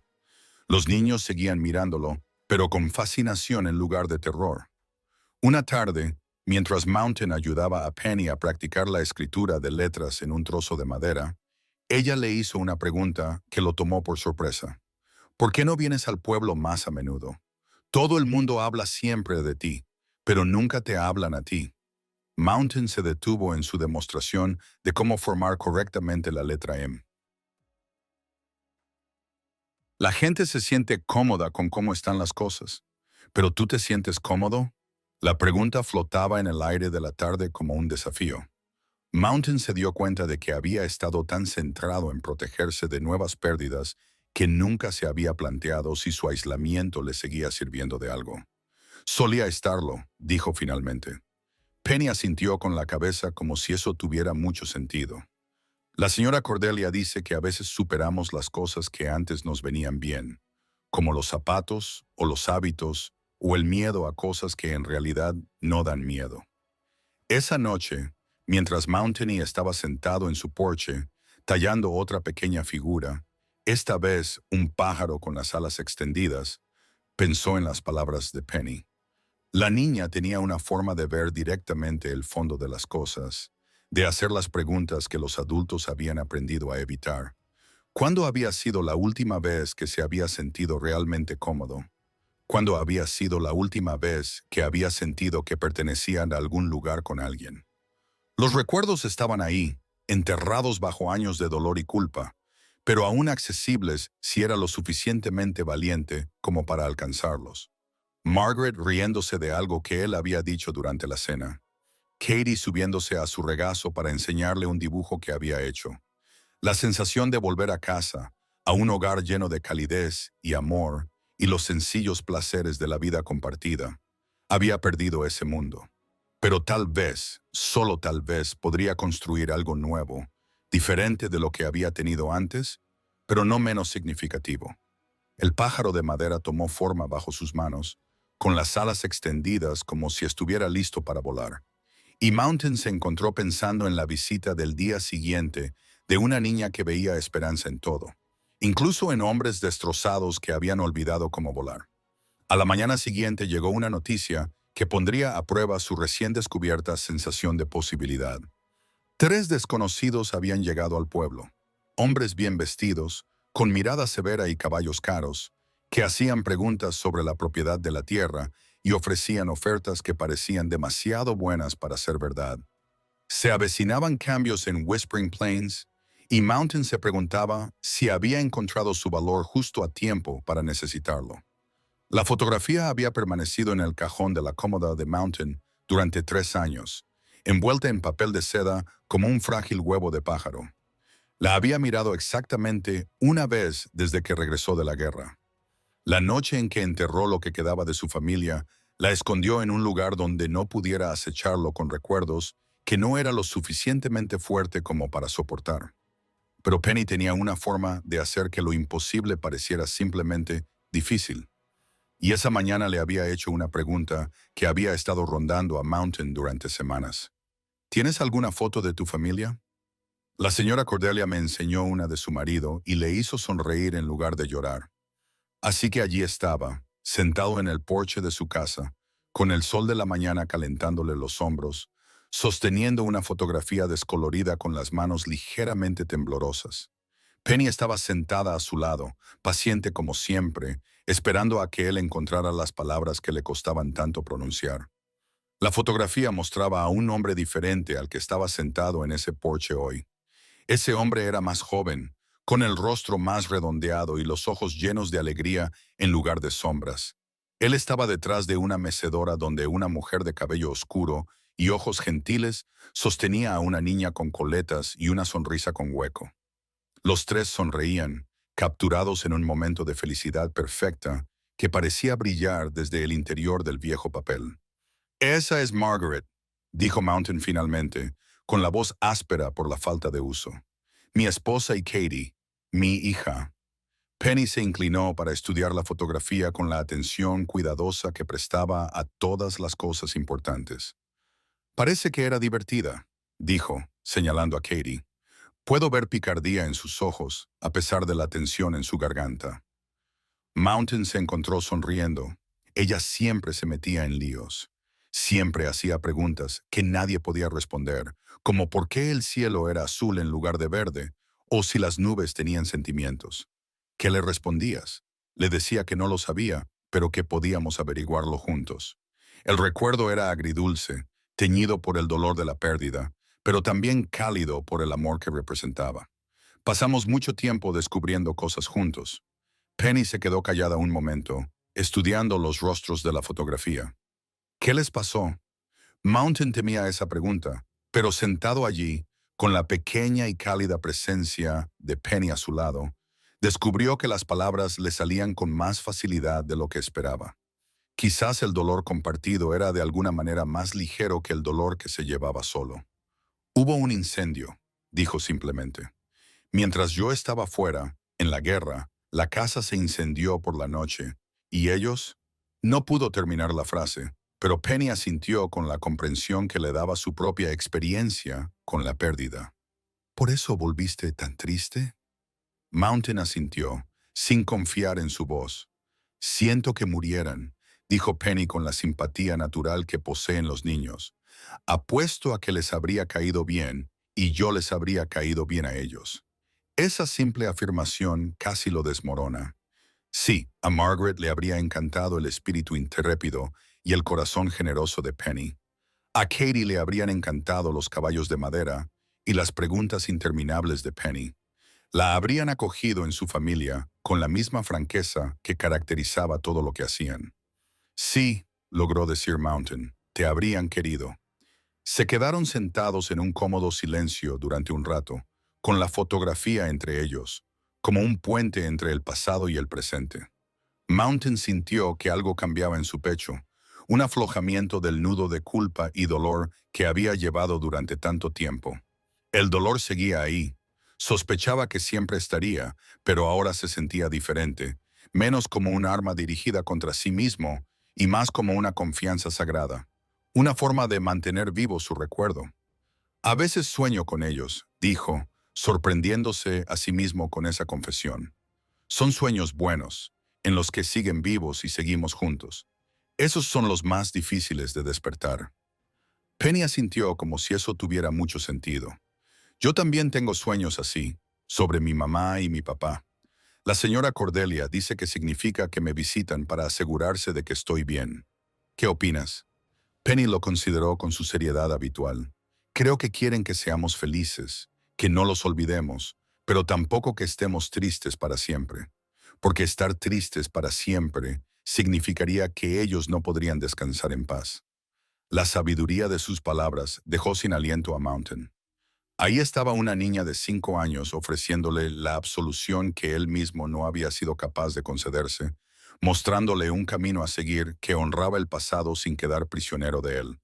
Los niños seguían mirándolo, pero con fascinación en lugar de terror. Una tarde, mientras Mountain ayudaba a Penny a practicar la escritura de letras en un trozo de madera, ella le hizo una pregunta que lo tomó por sorpresa. «¿Por qué no vienes al pueblo más a menudo? Todo el mundo habla siempre de ti, pero nunca te hablan a ti». Mountain se detuvo en su demostración de cómo formar correctamente la letra M. La gente se siente cómoda con cómo están las cosas. ¿Pero tú te sientes cómodo? La pregunta flotaba en el aire de la tarde como un desafío. Mountain se dio cuenta de que había estado tan centrado en protegerse de nuevas pérdidas que nunca se había planteado si su aislamiento le seguía sirviendo de algo. «Solía estarlo», dijo finalmente. Penny asintió con la cabeza como si eso tuviera mucho sentido. La señora Cordelia dice que a veces superamos las cosas que antes nos venían bien, como los zapatos o los hábitos o el miedo a cosas que en realidad no dan miedo. Esa noche, mientras Mountain estaba sentado en su porche, tallando otra pequeña figura, esta vez un pájaro con las alas extendidas, pensó en las palabras de Penny. La niña tenía una forma de ver directamente el fondo de las cosas, de hacer las preguntas que los adultos habían aprendido a evitar. ¿Cuándo había sido la última vez que se había sentido realmente cómodo? ¿Cuándo había sido la última vez que había sentido que pertenecían a algún lugar con alguien? Los recuerdos estaban ahí, enterrados bajo años de dolor y culpa, pero aún accesibles si era lo suficientemente valiente como para alcanzarlos. Margaret riéndose de algo que él había dicho durante la cena. Katie subiéndose a su regazo para enseñarle un dibujo que había hecho. La sensación de volver a casa, a un hogar lleno de calidez y amor y los sencillos placeres de la vida compartida. Había perdido ese mundo. Pero tal vez, solo tal vez, podría construir algo nuevo, diferente de lo que había tenido antes, pero no menos significativo. El pájaro de madera tomó forma bajo sus manos, con las alas extendidas como si estuviera listo para volar. Y Mountain se encontró pensando en la visita del día siguiente de una niña que veía esperanza en todo, incluso en hombres destrozados que habían olvidado cómo volar. A la mañana siguiente llegó una noticia que pondría a prueba su recién descubierta sensación de posibilidad. 3 desconocidos habían llegado al pueblo, hombres bien vestidos, con mirada severa y caballos caros, que hacían preguntas sobre la propiedad de la tierra y ofrecían ofertas que parecían demasiado buenas para ser verdad. Se avecinaban cambios en Whispering Plains y Mountain se preguntaba si había encontrado su valor justo a tiempo para necesitarlo. La fotografía había permanecido en el cajón de la cómoda de Mountain durante 3 años, envuelta en papel de seda como un frágil huevo de pájaro. La había mirado exactamente una vez desde que regresó de la guerra. La noche en que enterró lo que quedaba de su familia, la escondió en un lugar donde no pudiera acecharlo con recuerdos que no era lo suficientemente fuerte como para soportar. Pero Penny tenía una forma de hacer que lo imposible pareciera simplemente difícil. Y esa mañana le había hecho una pregunta que había estado rondando a Mountain durante semanas. ¿Tienes alguna foto de tu familia? La señora Cordelia me enseñó una de su marido y le hizo sonreír en lugar de llorar. Así que allí estaba, sentado en el porche de su casa, con el sol de la mañana calentándole los hombros, sosteniendo una fotografía descolorida con las manos ligeramente temblorosas. Penny estaba sentada a su lado, paciente como siempre, esperando a que él encontrara las palabras que le costaban tanto pronunciar. La fotografía mostraba a un hombre diferente al que estaba sentado en ese porche hoy. Ese hombre era más joven, con el rostro más redondeado y los ojos llenos de alegría en lugar de sombras. Él estaba detrás de una mecedora donde una mujer de cabello oscuro y ojos gentiles sostenía a una niña con coletas y una sonrisa con hueco. Los 3 sonreían, capturados en un momento de felicidad perfecta que parecía brillar desde el interior del viejo papel. «Esa es Margaret», dijo Mountain finalmente, con la voz áspera por la falta de uso. «Mi esposa y Katie, mi hija». Penny se inclinó para estudiar la fotografía con la atención cuidadosa que prestaba a todas las cosas importantes. «Parece que era divertida», dijo, señalando a Katie. «Puedo ver picardía en sus ojos, a pesar de la tensión en su garganta». Mountain se encontró sonriendo. Ella siempre se metía en líos. Siempre hacía preguntas que nadie podía responder, como por qué el cielo era azul en lugar de verde, o si las nubes tenían sentimientos. ¿Qué le respondías? Le decía que no lo sabía, pero que podíamos averiguarlo juntos. El recuerdo era agridulce, teñido por el dolor de la pérdida, pero también cálido por el amor que representaba. Pasamos mucho tiempo descubriendo cosas juntos. Penny se quedó callada un momento, estudiando los rostros de la fotografía. ¿Qué les pasó? Mountain temía esa pregunta, pero sentado allí, con la pequeña y cálida presencia de Penny a su lado, descubrió que las palabras le salían con más facilidad de lo que esperaba. Quizás el dolor compartido era de alguna manera más ligero que el dolor que se llevaba solo. «Hubo un incendio», dijo simplemente. «Mientras yo estaba fuera, en la guerra, la casa se incendió por la noche, y ellos...». No pudo terminar la frase, pero Penny asintió con la comprensión que le daba su propia experiencia con la pérdida. «¿Por eso volviste tan triste?». Mountain asintió, sin confiar en su voz. «Siento que murieran», dijo Penny con la simpatía natural que poseen los niños. «Apuesto a que les habría caído bien, y yo les habría caído bien a ellos». Esa simple afirmación casi lo desmorona. Sí, a Margaret le habría encantado el espíritu intrépido y el corazón generoso de Penny. A Katie le habrían encantado los caballos de madera, y las preguntas interminables de Penny. La habrían acogido en su familia con la misma franqueza que caracterizaba todo lo que hacían. Sí, logró decir Mountain, te habrían querido. Se quedaron sentados en un cómodo silencio durante un rato, con la fotografía entre ellos, como un puente entre el pasado y el presente. Mountain sintió que algo cambiaba en su pecho, un aflojamiento del nudo de culpa y dolor que había llevado durante tanto tiempo. El dolor seguía ahí. Sospechaba que siempre estaría, pero ahora se sentía diferente, menos como un arma dirigida contra sí mismo y más como una confianza sagrada, una forma de mantener vivo su recuerdo. A veces sueño con ellos, dijo, sorprendiéndose a sí mismo con esa confesión. Son sueños buenos, en los que siguen vivos y seguimos juntos. Esos son los más difíciles de despertar. Penny asintió como si eso tuviera mucho sentido. Yo también tengo sueños así, sobre mi mamá y mi papá. La señora Cordelia dice que significa que me visitan para asegurarse de que estoy bien. ¿Qué opinas? Penny lo consideró con su seriedad habitual. Creo que quieren que seamos felices, que no los olvidemos, pero tampoco que estemos tristes para siempre. Porque estar tristes para siempre significaría que ellos no podrían descansar en paz. La sabiduría de sus palabras dejó sin aliento a Mountain. Ahí estaba una niña de 5 años ofreciéndole la absolución que él mismo no había sido capaz de concederse, mostrándole un camino a seguir que honraba el pasado sin quedar prisionero de él.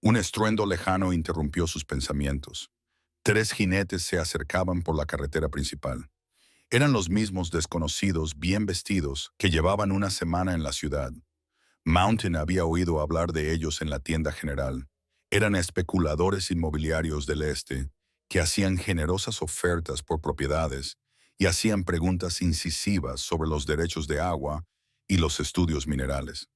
Un estruendo lejano interrumpió sus pensamientos. 3 jinetes se acercaban por la carretera principal. Eran los mismos desconocidos bien vestidos que llevaban una semana en la ciudad. Mountain había oído hablar de ellos en la tienda general. Eran especuladores inmobiliarios del este que hacían generosas ofertas por propiedades y hacían preguntas incisivas sobre los derechos de agua y los estudios minerales.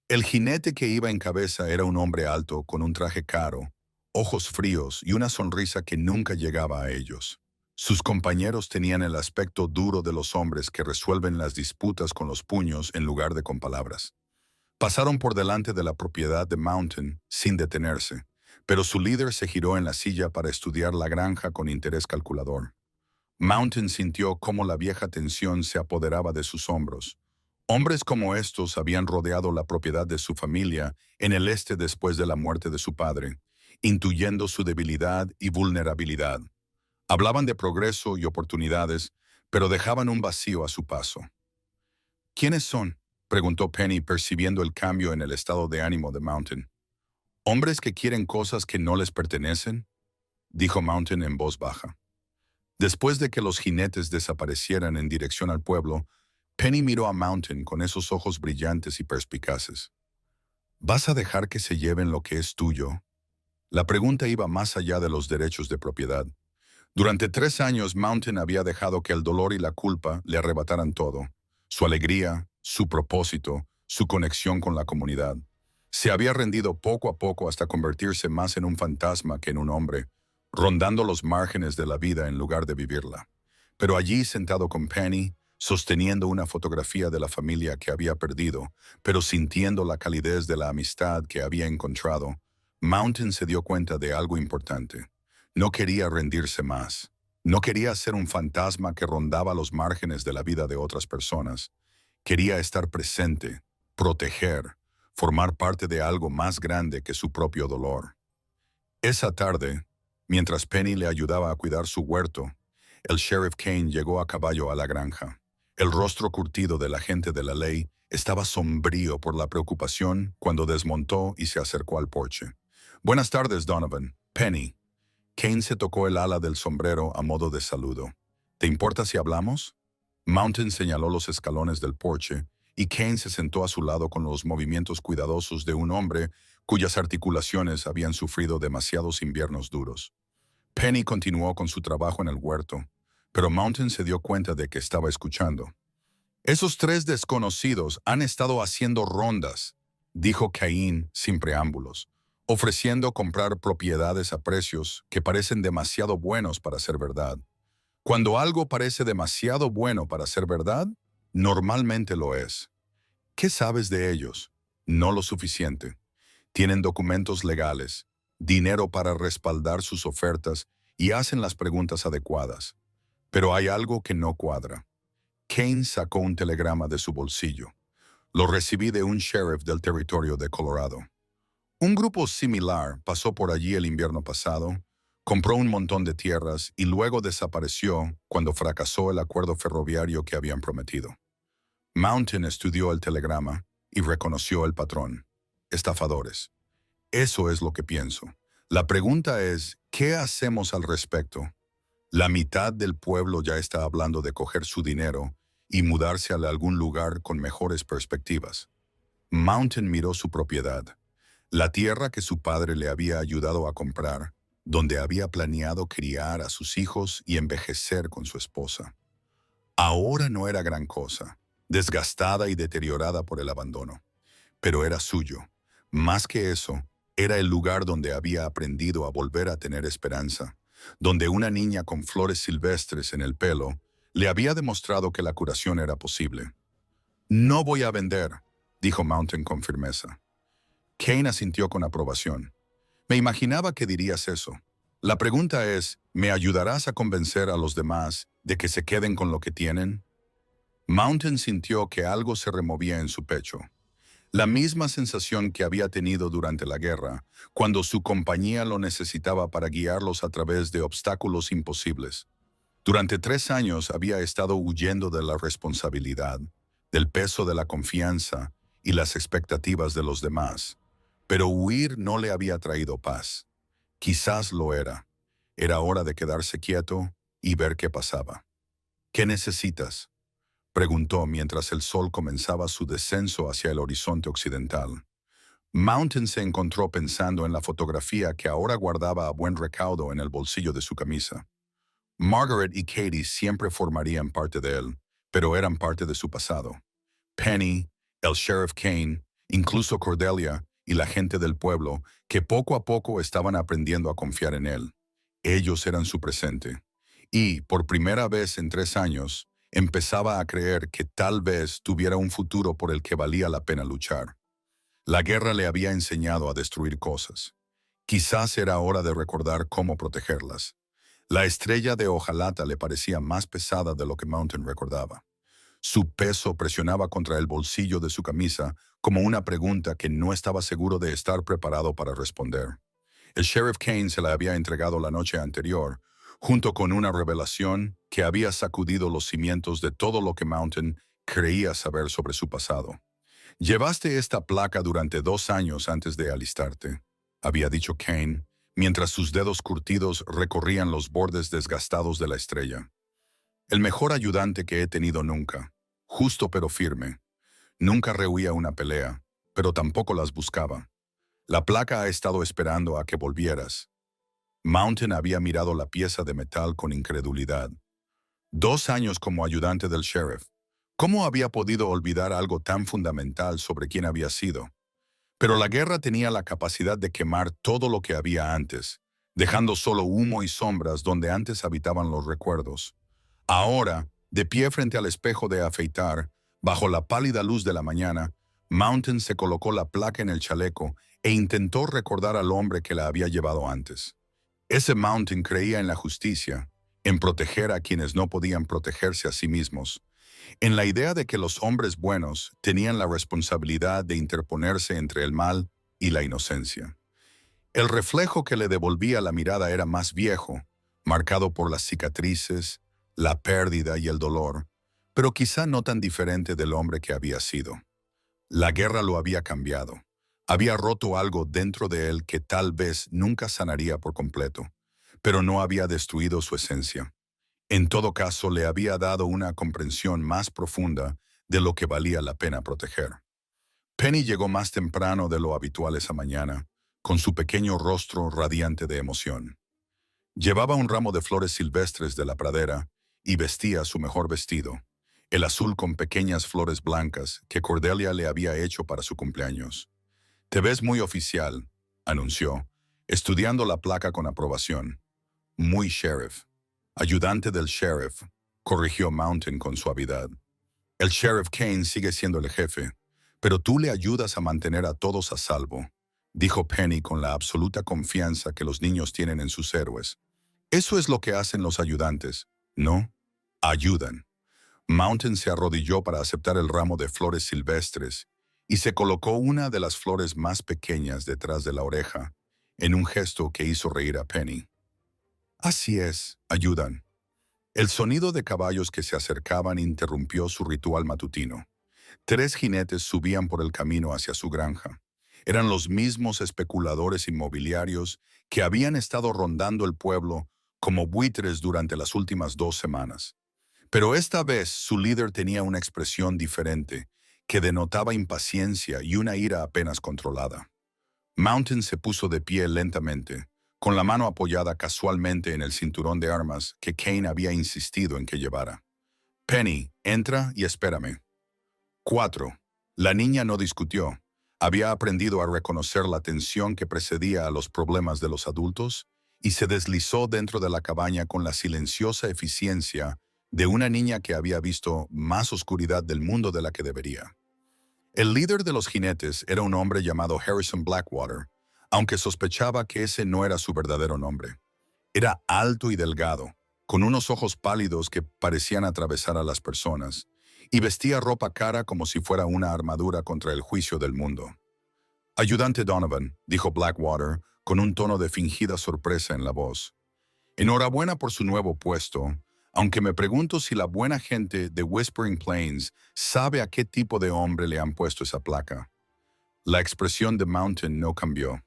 El jinete que iba en cabeza era un hombre alto con un traje caro, ojos fríos y una sonrisa que nunca llegaba a ellos. Sus compañeros tenían el aspecto duro de los hombres que resuelven las disputas con los puños en lugar de con palabras. Pasaron por delante de la propiedad de Mountain sin detenerse, pero su líder se giró en la silla para estudiar la granja con interés calculador. Mountain sintió cómo la vieja tensión se apoderaba de sus hombros. Hombres como estos habían rodeado la propiedad de su familia en el este después de la muerte de su padre, intuyendo su debilidad y vulnerabilidad. Hablaban de progreso y oportunidades, pero dejaban un vacío a su paso. ¿Quiénes son?, preguntó Penny percibiendo el cambio en el estado de ánimo de Mountain. ¿Hombres que quieren cosas que no les pertenecen?, dijo Mountain en voz baja. Después de que los jinetes desaparecieran en dirección al pueblo, Penny miró a Mountain con esos ojos brillantes y perspicaces. ¿Vas a dejar que se lleven lo que es tuyo? La pregunta iba más allá de los derechos de propiedad. Durante 3 años, Mountain había dejado que el dolor y la culpa le arrebataran todo: su alegría, su propósito, su conexión con la comunidad. Se había rendido poco a poco hasta convertirse más en un fantasma que en un hombre, rondando los márgenes de la vida en lugar de vivirla. Pero allí, sentado con Penny, sosteniendo una fotografía de la familia que había perdido, pero sintiendo la calidez de la amistad que había encontrado, Mountain se dio cuenta de algo importante. No quería rendirse más. No quería ser un fantasma que rondaba los márgenes de la vida de otras personas. Quería estar presente, proteger, formar parte de algo más grande que su propio dolor. Esa tarde, mientras Penny le ayudaba a cuidar su huerto, el sheriff Kane llegó a caballo a la granja. El rostro curtido del agente de la ley estaba sombrío por la preocupación cuando desmontó y se acercó al porche. «Buenas tardes, Donovan. Penny». Kane se tocó el ala del sombrero a modo de saludo. «¿Te importa si hablamos?» Mountain señaló los escalones del porche y Kane se sentó a su lado con los movimientos cuidadosos de un hombre cuyas articulaciones habían sufrido demasiados inviernos duros. Penny continuó con su trabajo en el huerto, pero Mountain se dio cuenta de que estaba escuchando. «Esos 3 desconocidos han estado haciendo rondas», dijo Cain sin preámbulos, ofreciendo comprar propiedades a precios que parecen demasiado buenos para ser verdad. Cuando algo parece demasiado bueno para ser verdad, normalmente lo es. ¿Qué sabes de ellos? No lo suficiente. Tienen documentos legales, dinero para respaldar sus ofertas y hacen las preguntas adecuadas. Pero hay algo que no cuadra. Kane sacó un telegrama de su bolsillo. Lo recibí de un sheriff del territorio de Colorado. Un grupo similar pasó por allí el invierno pasado, compró un montón de tierras y luego desapareció cuando fracasó el acuerdo ferroviario que habían prometido. Mountain estudió el telegrama y reconoció el patrón. Estafadores. Eso es lo que pienso. La pregunta es, ¿qué hacemos al respecto? La mitad del pueblo ya está hablando de coger su dinero y mudarse a algún lugar con mejores perspectivas. Mountain miró su propiedad, la tierra que su padre le había ayudado a comprar, donde había planeado criar a sus hijos y envejecer con su esposa. Ahora no era gran cosa, desgastada y deteriorada por el abandono, pero era suyo. Más que eso, era el lugar donde había aprendido a volver a tener esperanza, donde una niña con flores silvestres en el pelo le había demostrado que la curación era posible. «No voy a vender», dijo Mountain con firmeza. Kane asintió con aprobación. «Me imaginaba que dirías eso. La pregunta es, ¿me ayudarás a convencer a los demás de que se queden con lo que tienen?» Mountain sintió que algo se removía en su pecho. La misma sensación que había tenido durante la guerra, cuando su compañía lo necesitaba para guiarlos a través de obstáculos imposibles. Durante 3 años había estado huyendo de la responsabilidad, del peso de la confianza y las expectativas de los demás. Pero huir no le había traído paz. Quizás lo era. Era hora de quedarse quieto y ver qué pasaba. «¿Qué necesitas?», preguntó mientras el sol comenzaba su descenso hacia el horizonte occidental. Mountain se encontró pensando en la fotografía que ahora guardaba a buen recaudo en el bolsillo de su camisa. Margaret y Katie siempre formarían parte de él, pero eran parte de su pasado. Penny, el sheriff Kane, incluso Cordelia y la gente del pueblo, que poco a poco estaban aprendiendo a confiar en él. Ellos eran su presente. Y, por primera vez en 3 años, empezaba a creer que tal vez tuviera un futuro por el que valía la pena luchar. La guerra le había enseñado a destruir cosas. Quizás era hora de recordar cómo protegerlas. La estrella de hojalata le parecía más pesada de lo que Mountain recordaba. Su peso presionaba contra el bolsillo de su camisa como una pregunta que no estaba seguro de estar preparado para responder. El sheriff Kane se la había entregado la noche anterior, junto con una revelación que había sacudido los cimientos de todo lo que Mountain creía saber sobre su pasado. «Llevaste esta placa durante 2 años antes de alistarte», había dicho Kane, mientras sus dedos curtidos recorrían los bordes desgastados de la estrella. «El mejor ayudante que he tenido nunca, justo pero firme. Nunca rehuía una pelea, pero tampoco las buscaba. La placa ha estado esperando a que volvieras». Mountain había mirado la pieza de metal con incredulidad. 2 años como ayudante del sheriff. ¿Cómo había podido olvidar algo tan fundamental sobre quién había sido? Pero la guerra tenía la capacidad de quemar todo lo que había antes, dejando solo humo y sombras donde antes habitaban los recuerdos. Ahora, de pie frente al espejo de afeitar, bajo la pálida luz de la mañana, Mountain se colocó la placa en el chaleco e intentó recordar al hombre que la había llevado antes. Ese Mountain creía en la justicia, en proteger a quienes no podían protegerse a sí mismos, en la idea de que los hombres buenos tenían la responsabilidad de interponerse entre el mal y la inocencia. El reflejo que le devolvía la mirada era más viejo, marcado por las cicatrices, la pérdida y el dolor, pero quizá no tan diferente del hombre que había sido. La guerra lo había cambiado. Había roto algo dentro de él que tal vez nunca sanaría por completo, pero no había destruido su esencia. En todo caso, le había dado una comprensión más profunda de lo que valía la pena proteger. Penny llegó más temprano de lo habitual esa mañana, con su pequeño rostro radiante de emoción. Llevaba un ramo de flores silvestres de la pradera y vestía su mejor vestido, el azul con pequeñas flores blancas que Cordelia le había hecho para su cumpleaños. «Te ves muy oficial», anunció, estudiando la placa con aprobación. «Muy sheriff». «Ayudante del sheriff», corrigió Mountain con suavidad. «El sheriff Kane sigue siendo el jefe, pero tú le ayudas a mantener a todos a salvo», dijo Penny con la absoluta confianza que los niños tienen en sus héroes. Eso es lo que hacen los ayudantes, ¿no? Ayudan. Mountain se arrodilló para aceptar el ramo de flores silvestres y se colocó una de las flores más pequeñas detrás de la oreja, en un gesto que hizo reír a Penny. Así es, ayudan. El sonido de caballos que se acercaban interrumpió su ritual matutino. 3 jinetes subían por el camino hacia su granja. Eran los mismos especuladores inmobiliarios que habían estado rondando el pueblo como buitres durante las últimas 2 semanas. Pero esta vez su líder tenía una expresión diferente, que denotaba impaciencia y una ira apenas controlada. Mountain se puso de pie lentamente, con la mano apoyada casualmente en el cinturón de armas que Kane había insistido en que llevara. Penny, entra y espérame. 4. La niña no discutió. Había aprendido a reconocer la tensión que precedía a los problemas de los adultos y se deslizó dentro de la cabaña con la silenciosa eficiencia de una niña que había visto más oscuridad del mundo de la que debería. El líder de los jinetes era un hombre llamado Harrison Blackwater, aunque sospechaba que ese no era su verdadero nombre. Era alto y delgado, con unos ojos pálidos que parecían atravesar a las personas, y vestía ropa cara como si fuera una armadura contra el juicio del mundo. «Ayudante Donovan», dijo Blackwater, con un tono de fingida sorpresa en la voz. «Enhorabuena por su nuevo puesto, aunque me pregunto si la buena gente de Whispering Plains sabe a qué tipo de hombre le han puesto esa placa». La expresión de Mountain no cambió.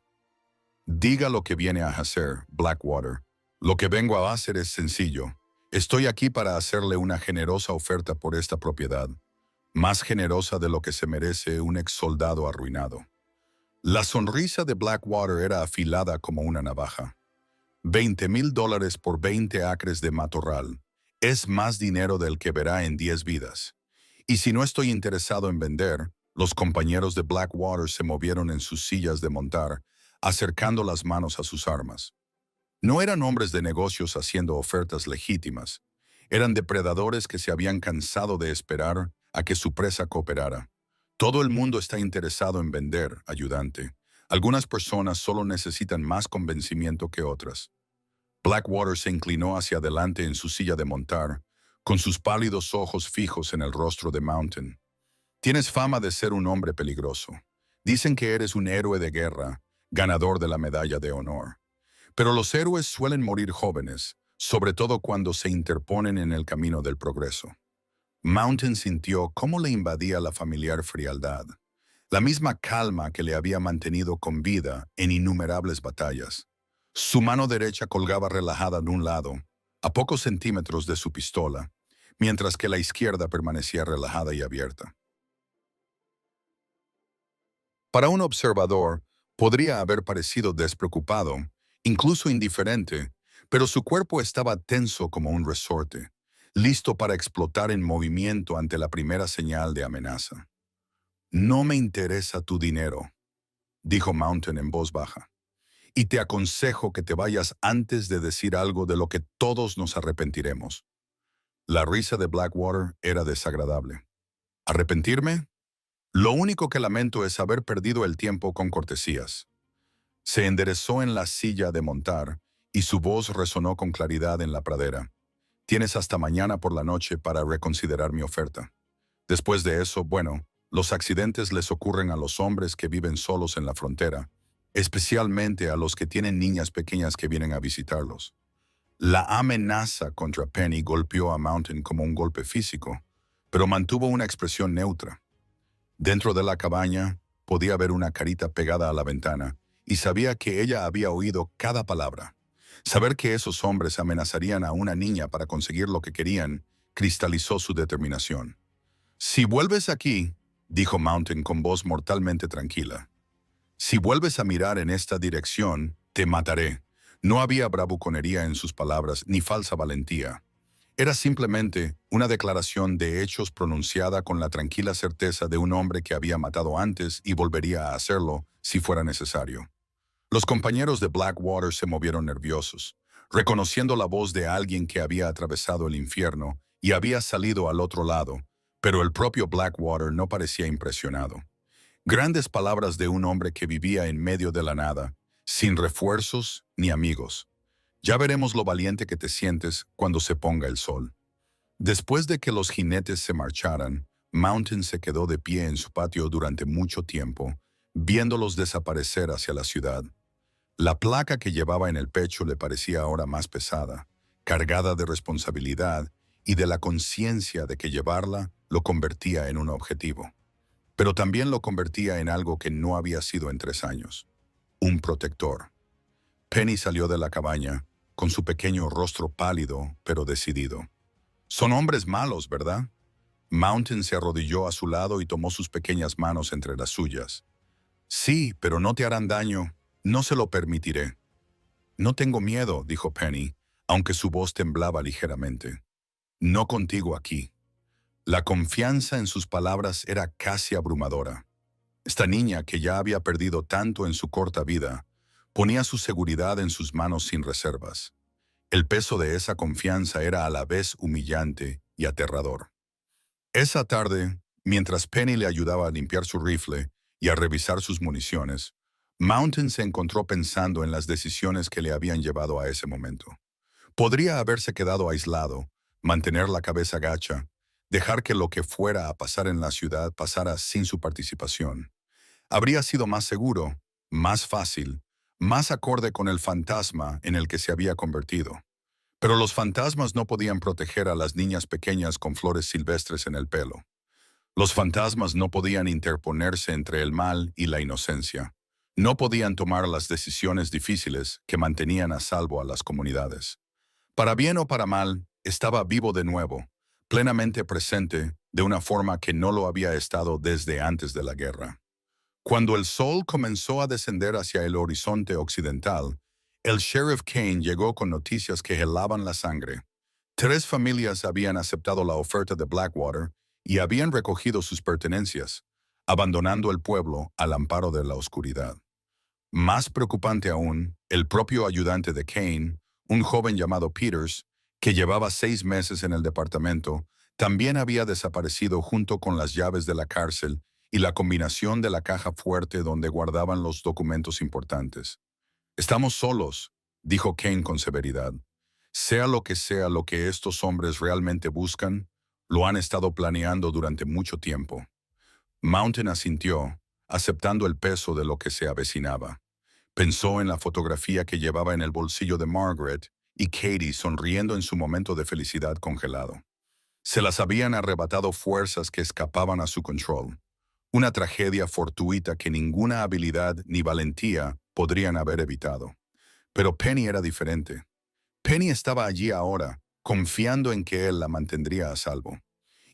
«Diga lo que viene a hacer, Blackwater. Lo que vengo a hacer es sencillo. Estoy aquí para hacerle una generosa oferta por esta propiedad, más generosa de lo que se merece un ex soldado arruinado». La sonrisa de Blackwater era afilada como una navaja. $20,000 por 20 acres de matorral. Es más dinero del que verá en 10 vidas. Y si no estoy interesado en vender, los compañeros de Blackwater se movieron en sus sillas de montar, acercando las manos a sus armas. No eran hombres de negocios haciendo ofertas legítimas. Eran depredadores que se habían cansado de esperar a que su presa cooperara. Todo el mundo está interesado en vender, ayudante. Algunas personas solo necesitan más convencimiento que otras. Blackwater se inclinó hacia adelante en su silla de montar, con sus pálidos ojos fijos en el rostro de Mountain. «Tienes fama de ser un hombre peligroso. Dicen que eres un héroe de guerra, ganador de la medalla de honor. Pero los héroes suelen morir jóvenes, sobre todo cuando se interponen en el camino del progreso». Mountain sintió cómo le invadía la familiar frialdad, la misma calma que le había mantenido con vida en innumerables batallas. Su mano derecha colgaba relajada de un lado, a pocos centímetros de su pistola, mientras que la izquierda permanecía relajada y abierta. Para un observador, podría haber parecido despreocupado, incluso indiferente, pero su cuerpo estaba tenso como un resorte, listo para explotar en movimiento ante la primera señal de amenaza. «No me interesa tu dinero», dijo Mountain en voz baja, «y te aconsejo que te vayas antes de decir algo de lo que todos nos arrepentiremos». La risa de Blackwater era desagradable. «¿Arrepentirme? Lo único que lamento es haber perdido el tiempo con cortesías». Se enderezó en la silla de montar y su voz resonó con claridad en la pradera. «Tienes hasta mañana por la noche para reconsiderar mi oferta. Después de eso, bueno, los accidentes les ocurren a los hombres que viven solos en la frontera, especialmente a los que tienen niñas pequeñas que vienen a visitarlos». La amenaza contra Penny golpeó a Mountain como un golpe físico, pero mantuvo una expresión neutra. Dentro de la cabaña podía ver una carita pegada a la ventana y sabía que ella había oído cada palabra. Saber que esos hombres amenazarían a una niña para conseguir lo que querían cristalizó su determinación. «Si vuelves aquí», dijo Mountain con voz mortalmente tranquila, «si vuelves a mirar en esta dirección, te mataré». No había bravuconería en sus palabras ni falsa valentía. Era simplemente una declaración de hechos pronunciada con la tranquila certeza de un hombre que había matado antes y volvería a hacerlo si fuera necesario. Los compañeros de Blackwater se movieron nerviosos, reconociendo la voz de alguien que había atravesado el infierno y había salido al otro lado, pero el propio Blackwater no parecía impresionado. Grandes palabras de un hombre que vivía en medio de la nada, sin refuerzos ni amigos. Ya veremos lo valiente que te sientes cuando se ponga el sol. Después de que los jinetes se marcharan, Mountain se quedó de pie en su patio durante mucho tiempo, viéndolos desaparecer hacia la ciudad. La placa que llevaba en el pecho le parecía ahora más pesada, cargada de responsabilidad y de la conciencia de que llevarla lo convertía en un objetivo. Pero también lo convertía en algo que no había sido en 3 años: un protector. Penny salió de la cabaña, con su pequeño rostro pálido pero decidido. Son hombres malos, ¿verdad? Mountain se arrodilló a su lado y tomó sus pequeñas manos entre las suyas. Sí, pero no te harán daño. No se lo permitiré. No tengo miedo, dijo Penny, aunque su voz temblaba ligeramente. No contigo aquí. La confianza en sus palabras era casi abrumadora. Esta niña, que ya había perdido tanto en su corta vida, ponía su seguridad en sus manos sin reservas. El peso de esa confianza era a la vez humillante y aterrador. Esa tarde, mientras Penny le ayudaba a limpiar su rifle y a revisar sus municiones, Mountain se encontró pensando en las decisiones que le habían llevado a ese momento. Podría haberse quedado aislado, mantener la cabeza gacha, dejar que lo que fuera a pasar en la ciudad pasara sin su participación. Habría sido más seguro, más fácil, más acorde con el fantasma en el que se había convertido. Pero los fantasmas no podían proteger a las niñas pequeñas con flores silvestres en el pelo. Los fantasmas no podían interponerse entre el mal y la inocencia. No podían tomar las decisiones difíciles que mantenían a salvo a las comunidades. Para bien o para mal, estaba vivo de nuevo, plenamente presente, de una forma que no lo había estado desde antes de la guerra. Cuando el sol comenzó a descender hacia el horizonte occidental, el sheriff Kane llegó con noticias que helaban la sangre. 3 familias habían aceptado la oferta de Blackwater y habían recogido sus pertenencias, abandonando el pueblo al amparo de la oscuridad. Más preocupante aún, el propio ayudante de Kane, un joven llamado Peters, que llevaba 6 meses en el departamento, también había desaparecido junto con las llaves de la cárcel y la combinación de la caja fuerte donde guardaban los documentos importantes. «Estamos solos», dijo Kane con severidad. «Sea lo que estos hombres realmente buscan, lo han estado planeando durante mucho tiempo». Mountain asintió, aceptando el peso de lo que se avecinaba. Pensó en la fotografía que llevaba en el bolsillo de Margaret y Katie sonriendo en su momento de felicidad congelado. Se las habían arrebatado fuerzas que escapaban a su control. Una tragedia fortuita que ninguna habilidad ni valentía podrían haber evitado. Pero Penny era diferente. Penny estaba allí ahora, confiando en que él la mantendría a salvo.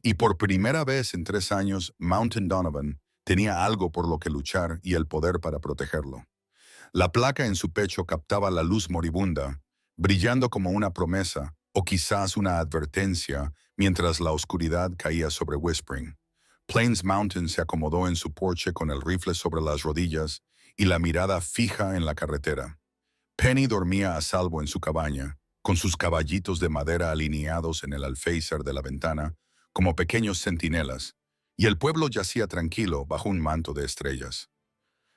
Y por primera vez en 3 años, Mountain Donovan tenía algo por lo que luchar y el poder para protegerlo. La placa en su pecho captaba la luz moribunda, brillando como una promesa o quizás una advertencia mientras la oscuridad caía sobre Whispering. Plains Mountain se acomodó en su porche con el rifle sobre las rodillas y la mirada fija en la carretera. Penny dormía a salvo en su cabaña, con sus caballitos de madera alineados en el alféizar de la ventana, como pequeños centinelas, y el pueblo yacía tranquilo bajo un manto de estrellas.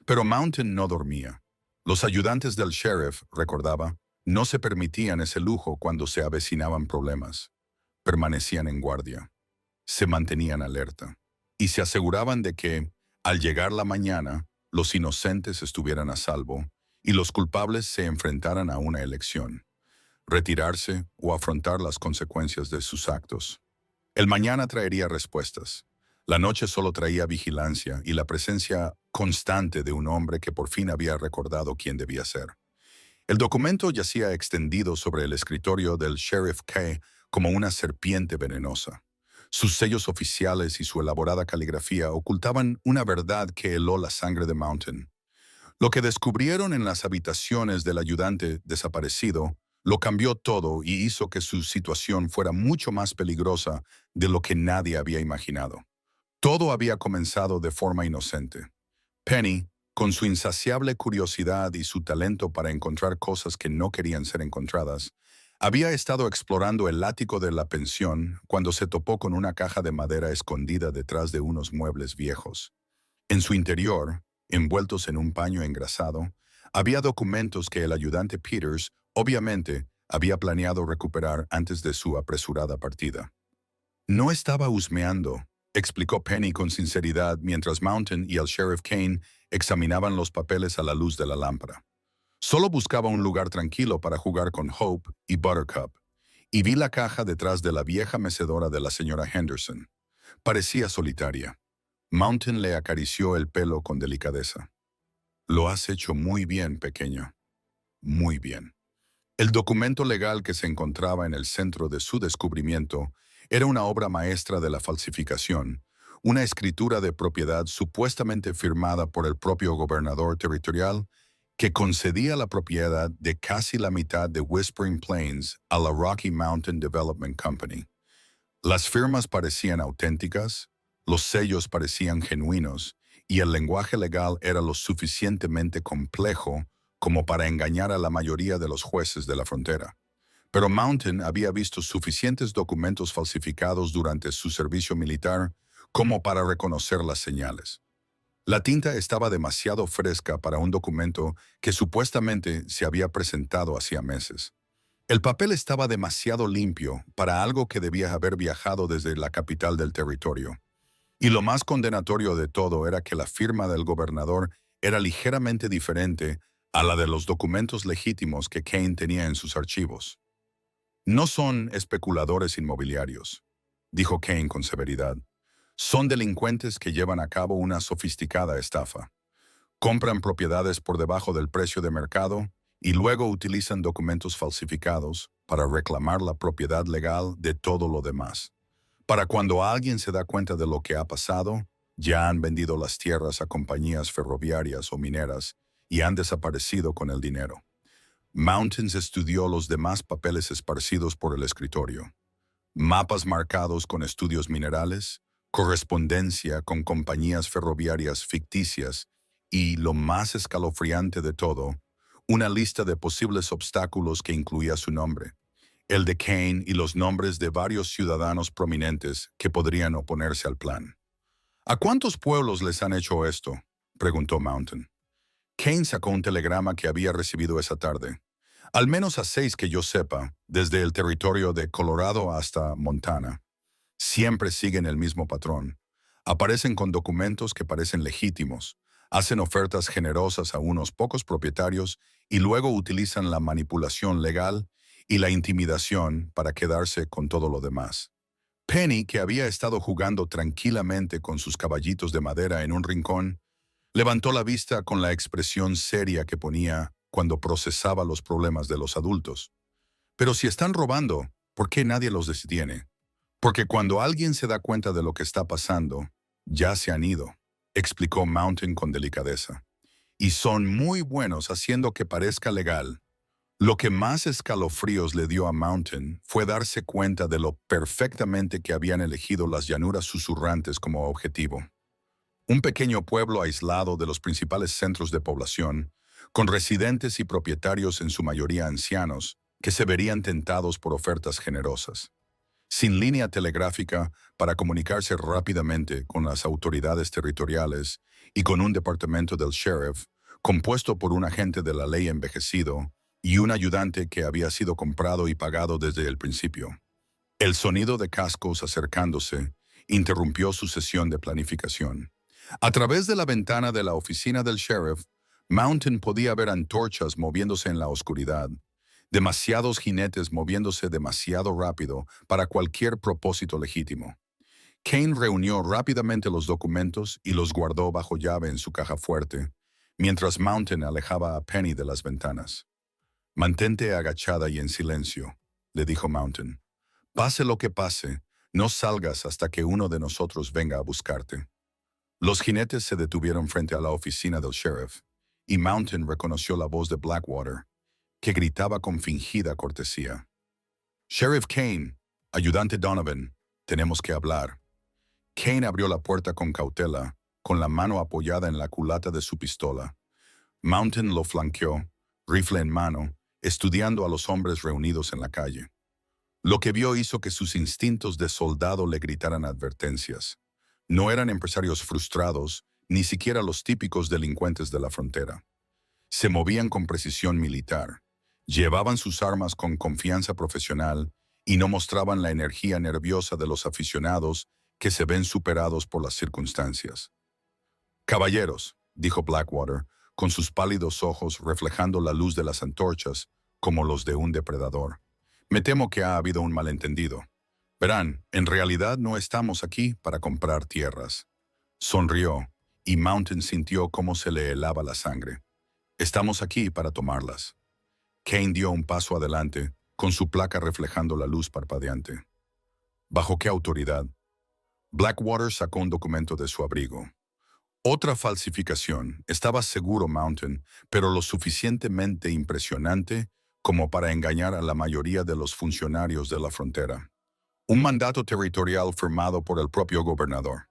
Pero Mountain no dormía. Los ayudantes del sheriff, recordaba, no se permitían ese lujo cuando se avecinaban problemas. Permanecían en guardia. Se mantenían alerta. Y se aseguraban de que, al llegar la mañana, los inocentes estuvieran a salvo y los culpables se enfrentaran a una elección: retirarse o afrontar las consecuencias de sus actos. El mañana traería respuestas. La noche solo traía vigilancia y la presencia constante de un hombre que por fin había recordado quién debía ser. El documento yacía extendido sobre el escritorio del Sheriff K como una serpiente venenosa. Sus sellos oficiales y su elaborada caligrafía ocultaban una verdad que heló la sangre de Mountain. Lo que descubrieron en las habitaciones del ayudante desaparecido lo cambió todo y hizo que su situación fuera mucho más peligrosa de lo que nadie había imaginado. Todo había comenzado de forma inocente. Penny, con su insaciable curiosidad y su talento para encontrar cosas que no querían ser encontradas, había estado explorando el ático de la pensión cuando se topó con una caja de madera escondida detrás de unos muebles viejos. En su interior, envueltos en un paño engrasado, había documentos que el ayudante Peters Obviamente, había planeado recuperar antes de su apresurada partida. No estaba husmeando, explicó Penny con sinceridad mientras Mountain y el Sheriff Kane examinaban los papeles a la luz de la lámpara. Solo buscaba un lugar tranquilo para jugar con Hope y Buttercup, y vi la caja detrás de la vieja mecedora de la señora Henderson. Parecía solitaria. Mountain le acarició el pelo con delicadeza. Lo has hecho muy bien, pequeño. Muy bien. El documento legal que se encontraba en el centro de su descubrimiento era una obra maestra de la falsificación, una escritura de propiedad supuestamente firmada por el propio gobernador territorial que concedía la propiedad de casi la mitad de Whispering Plains a la Rocky Mountain Development Company. Las firmas parecían auténticas, los sellos parecían genuinos, y el lenguaje legal era lo suficientemente complejo como para engañar a la mayoría de los jueces de la frontera. Pero Mountain había visto suficientes documentos falsificados durante su servicio militar como para reconocer las señales. La tinta estaba demasiado fresca para un documento que supuestamente se había presentado hacía meses. El papel estaba demasiado limpio para algo que debía haber viajado desde la capital del territorio. Y lo más condenatorio de todo era que la firma del gobernador era ligeramente diferente a la de los documentos legítimos que Kane tenía en sus archivos. No son especuladores inmobiliarios, dijo Kane con severidad. Son delincuentes que llevan a cabo una sofisticada estafa. Compran propiedades por debajo del precio de mercado y luego utilizan documentos falsificados para reclamar la propiedad legal de todo lo demás. Para cuando alguien se da cuenta de lo que ha pasado, ya han vendido las tierras a compañías ferroviarias o mineras y han desaparecido con el dinero. Mountains estudió los demás papeles esparcidos por el escritorio. Mapas marcados con estudios minerales, correspondencia con compañías ferroviarias ficticias y, lo más escalofriante de todo, una lista de posibles obstáculos que incluía su nombre, el de Kane y los nombres de varios ciudadanos prominentes que podrían oponerse al plan. ¿A cuántos pueblos les han hecho esto?, preguntó Mountain. Kane sacó un telegrama que había recibido esa tarde. Al menos a 6 que yo sepa, desde el territorio de Colorado hasta Montana. Siempre siguen el mismo patrón. Aparecen con documentos que parecen legítimos, hacen ofertas generosas a unos pocos propietarios y luego utilizan la manipulación legal y la intimidación para quedarse con todo lo demás. Penny, que había estado jugando tranquilamente con sus caballitos de madera en un rincón, levantó la vista con la expresión seria que ponía cuando procesaba los problemas de los adultos. Pero si están robando, ¿por qué nadie los detiene? Porque cuando alguien se da cuenta de lo que está pasando, ya se han ido, explicó Mountain con delicadeza. Y son muy buenos haciendo que parezca legal. Lo que más escalofríos le dio a Mountain fue darse cuenta de lo perfectamente que habían elegido las llanuras susurrantes como objetivo. Un pequeño pueblo aislado de los principales centros de población, con residentes y propietarios en su mayoría ancianos, que se verían tentados por ofertas generosas. Sin línea telegráfica para comunicarse rápidamente con las autoridades territoriales y con un departamento del sheriff, compuesto por un agente de la ley envejecido y un ayudante que había sido comprado y pagado desde el principio. El sonido de cascos acercándose interrumpió su sesión de planificación. A través de la ventana de la oficina del sheriff, Mountain podía ver antorchas moviéndose en la oscuridad, demasiados jinetes moviéndose demasiado rápido para cualquier propósito legítimo. Kane reunió rápidamente los documentos y los guardó bajo llave en su caja fuerte, mientras Mountain alejaba a Penny de las ventanas. «Mantente agachada y en silencio», le dijo Mountain. «Pase lo que pase, no salgas hasta que uno de nosotros venga a buscarte». Los jinetes se detuvieron frente a la oficina del sheriff, y Mountain reconoció la voz de Blackwater, que gritaba con fingida cortesía. «Sheriff Kane, ayudante Donovan, tenemos que hablar». Kane abrió la puerta con cautela, con la mano apoyada en la culata de su pistola. Mountain lo flanqueó, rifle en mano, estudiando a los hombres reunidos en la calle. Lo que vio hizo que sus instintos de soldado le gritaran advertencias. No eran empresarios frustrados, ni siquiera los típicos delincuentes de la frontera. Se movían con precisión militar, Llevaban sus armas con confianza profesional y no mostraban la energía nerviosa de los aficionados que se ven superados por las circunstancias. «Caballeros», dijo Blackwater, con sus pálidos ojos reflejando la luz de las antorchas como los de un depredador. «Me temo que ha habido un malentendido. Verán, en realidad no estamos aquí para comprar tierras». Sonrió, y Mountain sintió cómo se le helaba la sangre. «Estamos aquí para tomarlas». Kane dio un paso adelante, con su placa reflejando la luz parpadeante. ¿Bajo qué autoridad? Blackwater sacó un documento de su abrigo. Otra falsificación, estaba seguro Mountain, pero lo suficientemente impresionante como para engañar a la mayoría de los funcionarios de la frontera. Un mandato territorial firmado por el propio gobernador.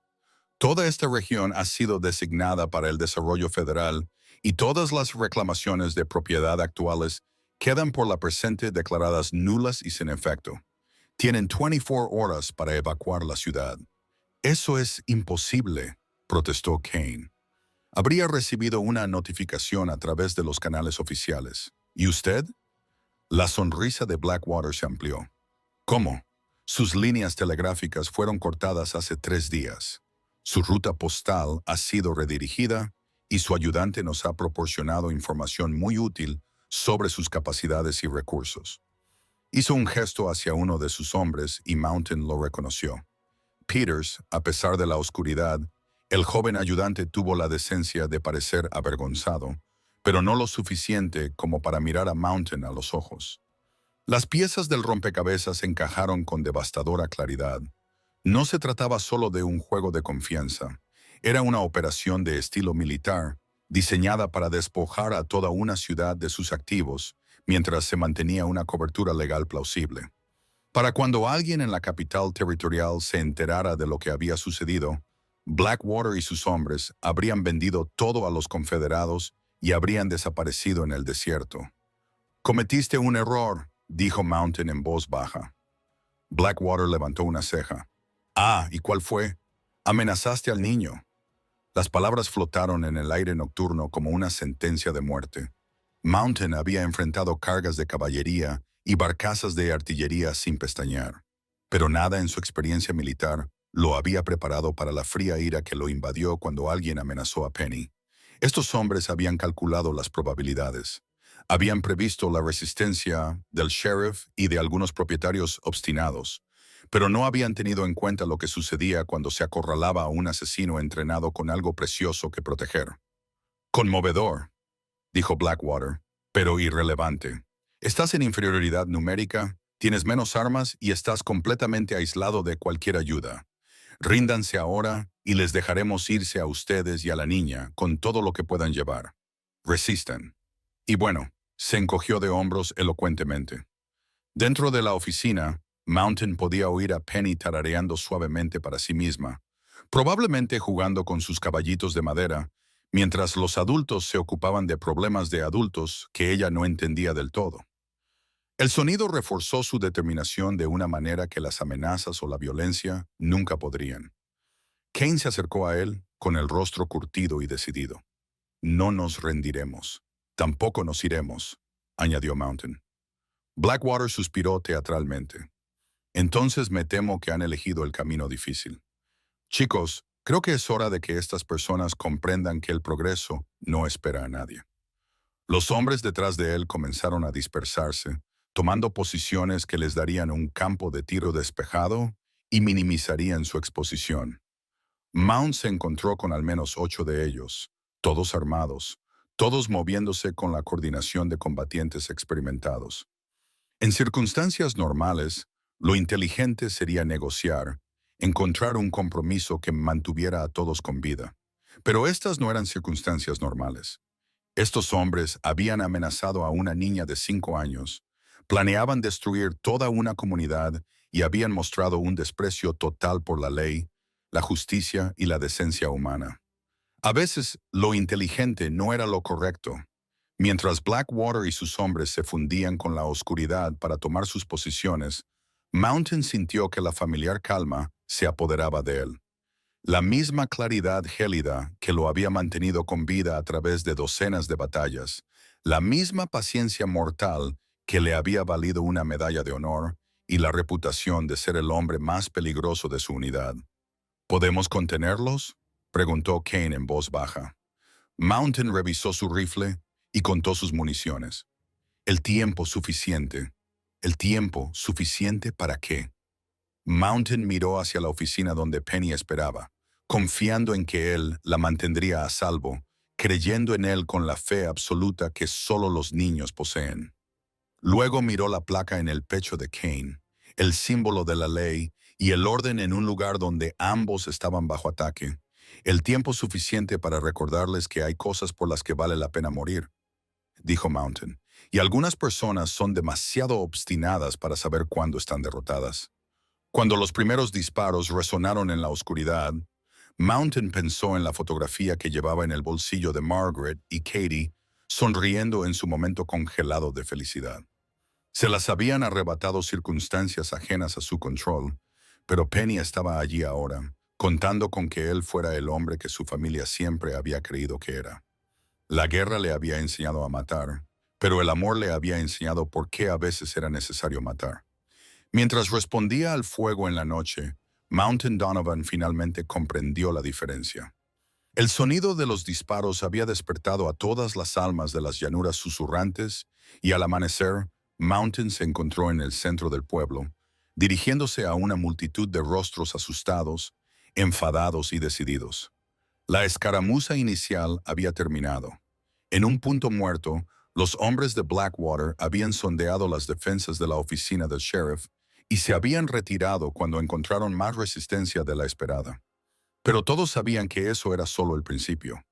Toda esta región ha sido designada para el desarrollo federal y todas las reclamaciones de propiedad actuales quedan por la presente declaradas nulas y sin efecto. Tienen 24 horas para evacuar la ciudad. «Eso es imposible», protestó Kane. «Habría recibido una notificación a través de los canales oficiales. ¿Y usted?» La sonrisa de Blackwater se amplió. «¿Cómo? Sus líneas telegráficas fueron cortadas hace 3 días. Su ruta postal ha sido redirigida y su ayudante nos ha proporcionado información muy útil sobre sus capacidades y recursos». Hizo un gesto hacia uno de sus hombres y Mountain lo reconoció. Peters, a pesar de la oscuridad, el joven ayudante tuvo la decencia de parecer avergonzado, pero no lo suficiente como para mirar a Mountain a los ojos. Las piezas del rompecabezas encajaron con devastadora claridad. No se trataba solo de un juego de confianza. Era una operación de estilo militar, diseñada para despojar a toda una ciudad de sus activos, mientras se mantenía una cobertura legal plausible. Para cuando alguien en la capital territorial se enterara de lo que había sucedido, Blackwater y sus hombres habrían vendido todo a los confederados y habrían desaparecido en el desierto. «Cometiste un error», dijo Mountain en voz baja. Blackwater levantó una ceja. «Ah, ¿y cuál fue?» «Amenazaste al niño». Las palabras flotaron en el aire nocturno como una sentencia de muerte. Mountain había enfrentado cargas de caballería y barcazas de artillería sin pestañear, pero nada en su experiencia militar lo había preparado para la fría ira que lo invadió cuando alguien amenazó a Penny. Estos hombres habían calculado las probabilidades. Habían previsto la resistencia del sheriff y de algunos propietarios obstinados, pero no habían tenido en cuenta lo que sucedía cuando se acorralaba a un asesino entrenado con algo precioso que proteger. «Conmovedor», dijo Blackwater, «pero irrelevante. Estás en inferioridad numérica, tienes menos armas y estás completamente aislado de cualquier ayuda. Ríndanse ahora y les dejaremos irse a ustedes y a la niña con todo lo que puedan llevar. Resistan». Y bueno, se encogió de hombros elocuentemente. Dentro de la oficina, Mountain podía oír a Penny tarareando suavemente para sí misma, probablemente jugando con sus caballitos de madera, mientras los adultos se ocupaban de problemas de adultos que ella no entendía del todo. El sonido reforzó su determinación de una manera que las amenazas o la violencia nunca podrían. Kane se acercó a él con el rostro curtido y decidido. «No nos rendiremos. Tampoco nos iremos», añadió Mountain. Blackwater suspiró teatralmente. «Entonces me temo que han elegido el camino difícil. Chicos, creo que es hora de que estas personas comprendan que el progreso no espera a nadie». Los hombres detrás de él comenzaron a dispersarse, tomando posiciones que les darían un campo de tiro despejado y minimizarían su exposición. Mount se encontró con al menos 8 de ellos, todos armados, todos moviéndose con la coordinación de combatientes experimentados. En circunstancias normales, lo inteligente sería negociar, encontrar un compromiso que mantuviera a todos con vida. Pero estas no eran circunstancias normales. Estos hombres habían amenazado a una niña de 5 años, planeaban destruir toda una comunidad y habían mostrado un desprecio total por la ley, la justicia y la decencia humana. A veces, lo inteligente no era lo correcto. Mientras Blackwater y sus hombres se fundían con la oscuridad para tomar sus posiciones, Mountain sintió que la familiar calma se apoderaba de él. La misma claridad gélida que lo había mantenido con vida a través de docenas de batallas, la misma paciencia mortal que le había valido una medalla de honor y la reputación de ser el hombre más peligroso de su unidad. ¿Podemos contenerlos?, preguntó Kane en voz baja. Mountain revisó su rifle y contó sus municiones. El tiempo suficiente. ¿El tiempo suficiente para qué? Mountain miró hacia la oficina donde Penny esperaba, confiando en que él la mantendría a salvo, creyendo en él con la fe absoluta que solo los niños poseen. Luego miró la placa en el pecho de Kane, el símbolo de la ley y el orden en un lugar donde ambos estaban bajo ataque. El tiempo suficiente para recordarles que hay cosas por las que vale la pena morir, dijo Mountain, y algunas personas son demasiado obstinadas para saber cuándo están derrotadas. Cuando los primeros disparos resonaron en la oscuridad, Mountain pensó en la fotografía que llevaba en el bolsillo de Margaret y Katie, sonriendo en su momento congelado de felicidad. Se las habían arrebatado circunstancias ajenas a su control, pero Penny estaba allí ahora, contando con que él fuera el hombre que su familia siempre había creído que era. La guerra le había enseñado a matar, pero el amor le había enseñado por qué a veces era necesario matar. Mientras respondía al fuego en la noche, Mountain Donovan finalmente comprendió la diferencia. El sonido de los disparos había despertado a todas las almas de las llanuras susurrantes y al amanecer, Mountain se encontró en el centro del pueblo, dirigiéndose a una multitud de rostros asustados, enfadados y decididos. La escaramuza inicial había terminado. En un punto muerto, los hombres de Blackwater habían sondeado las defensas de la oficina del sheriff y se habían retirado cuando encontraron más resistencia de la esperada. Pero todos sabían que eso era solo el principio.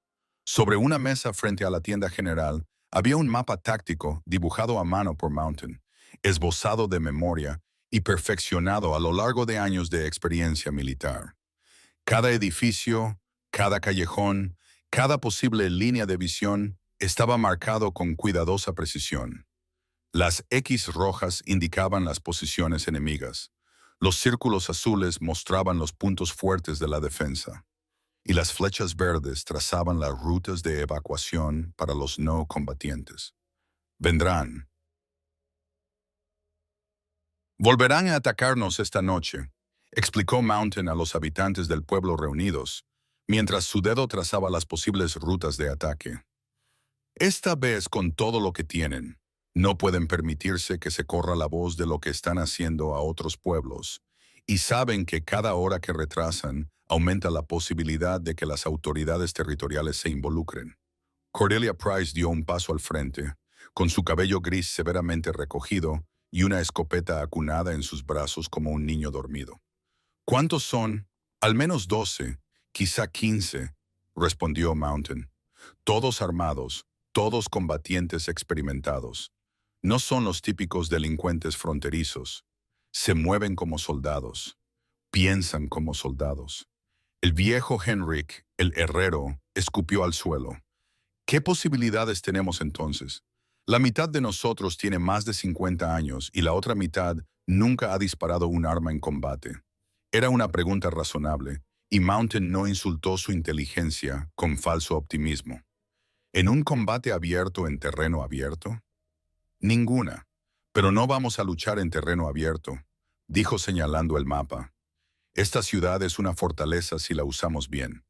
Sobre una mesa frente a la tienda general había un mapa táctico dibujado a mano por Mountain, esbozado de memoria y perfeccionado a lo largo de años de experiencia militar. Cada edificio, cada callejón, cada posible línea de visión estaba marcado con cuidadosa precisión. Las X rojas indicaban las posiciones enemigas, los círculos azules mostraban los puntos fuertes de la defensa, y las flechas verdes trazaban las rutas de evacuación para los no combatientes. Vendrán. Volverán a atacarnos esta noche, explicó Mountain a los habitantes del pueblo reunidos, mientras su dedo trazaba las posibles rutas de ataque. Esta vez con todo lo que tienen. No pueden permitirse que se corra la voz de lo que están haciendo a otros pueblos, y saben que cada hora que retrasan aumenta la posibilidad de que las autoridades territoriales se involucren. Cordelia Price dio un paso al frente, con su cabello gris severamente recogido y una escopeta acunada en sus brazos como un niño dormido. ¿Cuántos son? Al menos 12, quizá 15, respondió Mountain. Todos armados, todos combatientes experimentados. No son los típicos delincuentes fronterizos. Se mueven como soldados. Piensan como soldados. El viejo Henrik, el herrero, escupió al suelo. ¿Qué posibilidades tenemos entonces? La mitad de nosotros tiene más de 50 años y la otra mitad nunca ha disparado un arma en combate. Era una pregunta razonable, y Mountain no insultó su inteligencia con falso optimismo. ¿En un combate abierto en terreno abierto? Ninguna. Pero no vamos a luchar en terreno abierto, dijo señalando el mapa. Esta ciudad es una fortaleza si la usamos bien.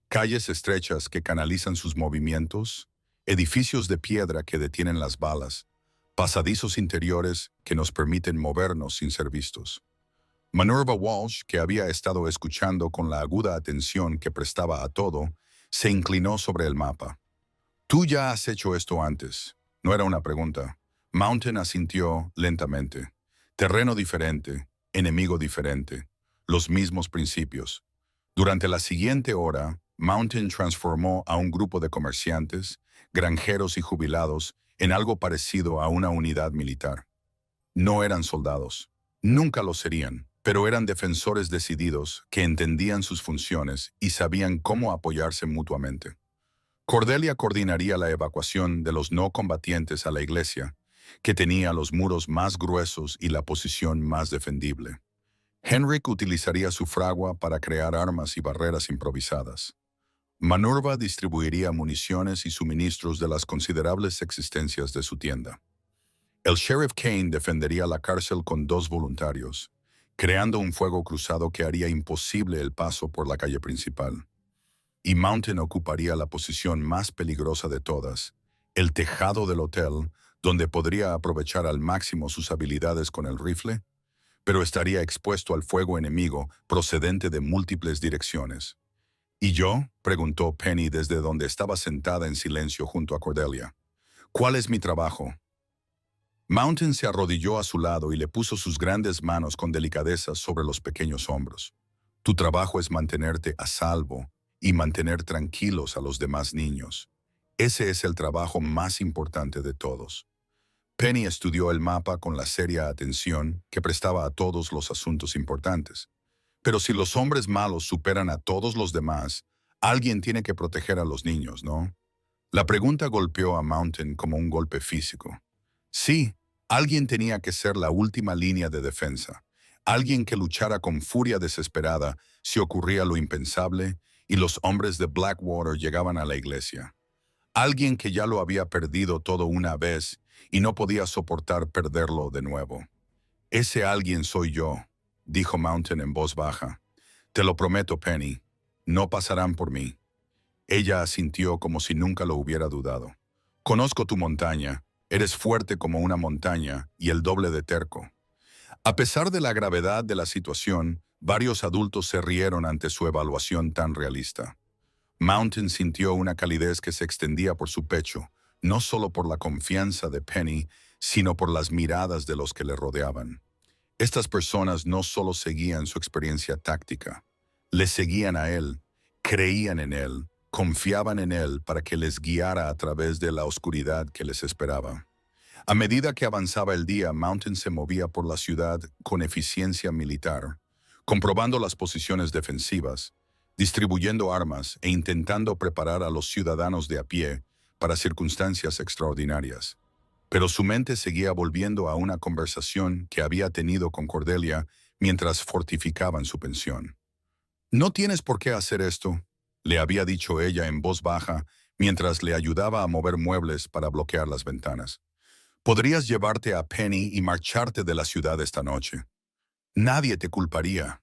Calles estrechas que canalizan sus movimientos, edificios de piedra que detienen las balas, pasadizos interiores que nos permiten movernos sin ser vistos. Minerva Walsh, que había estado escuchando con la aguda atención que prestaba a todo, se inclinó sobre el mapa. Tú ya has hecho esto antes. No era una pregunta. Mountain asintió lentamente. Terreno diferente, enemigo diferente, los mismos principios. Durante la siguiente hora, Mountain transformó a un grupo de comerciantes, granjeros y jubilados en algo parecido a una unidad militar. No eran soldados, nunca lo serían, pero eran defensores decididos que entendían sus funciones y sabían cómo apoyarse mutuamente. Cordelia coordinaría la evacuación de los no combatientes a la iglesia, que tenía los muros más gruesos y la posición más defendible. Henrik utilizaría su fragua para crear armas y barreras improvisadas. Minerva distribuiría municiones y suministros de las considerables existencias de su tienda. El sheriff Kane defendería la cárcel con 2 voluntarios, creando un fuego cruzado que haría imposible el paso por la calle principal. Y Mountain ocuparía la posición más peligrosa de todas, el tejado del hotel, donde podría aprovechar al máximo sus habilidades con el rifle, pero estaría expuesto al fuego enemigo procedente de múltiples direcciones. ¿Y yo?, preguntó Penny desde donde estaba sentada en silencio junto a Cordelia. ¿Cuál es mi trabajo? Mountain se arrodilló a su lado y le puso sus grandes manos con delicadeza sobre los pequeños hombros. Tu trabajo es mantenerte a salvo y mantener tranquilos a los demás niños. Ese es el trabajo más importante de todos. Penny estudió el mapa con la seria atención que prestaba a todos los asuntos importantes. Pero si los hombres malos superan a todos los demás, alguien tiene que proteger a los niños, ¿no? La pregunta golpeó a Mountain como un golpe físico. Sí, alguien tenía que ser la última línea de defensa. Alguien que luchara con furia desesperada si ocurría lo impensable y los hombres de Blackwater llegaban a la iglesia. Alguien que ya lo había perdido todo una vez y no podía soportar perderlo de nuevo. Ese alguien soy yo, dijo Mountain en voz baja. Te lo prometo, Penny, no pasarán por mí. Ella asintió como si nunca lo hubiera dudado. Conozco tu montaña, eres fuerte como una montaña y el doble de terco. A pesar de la gravedad de la situación, varios adultos se rieron ante su evaluación tan realista. Mountain sintió una calidez que se extendía por su pecho, no solo por la confianza de Penny, sino por las miradas de los que le rodeaban. Estas personas no solo seguían su experiencia táctica, le seguían a él, creían en él, confiaban en él para que les guiara a través de la oscuridad que les esperaba. A medida que avanzaba el día, Mountain se movía por la ciudad con eficiencia militar, comprobando las posiciones defensivas, distribuyendo armas e intentando preparar a los ciudadanos de a pie para circunstancias extraordinarias. Pero su mente seguía volviendo a una conversación que había tenido con Cordelia mientras fortificaban su pensión. No tienes por qué hacer esto, le había dicho ella en voz baja mientras le ayudaba a mover muebles para bloquear las ventanas. Podrías llevarte a Penny y marcharte de la ciudad esta noche. Nadie te culparía.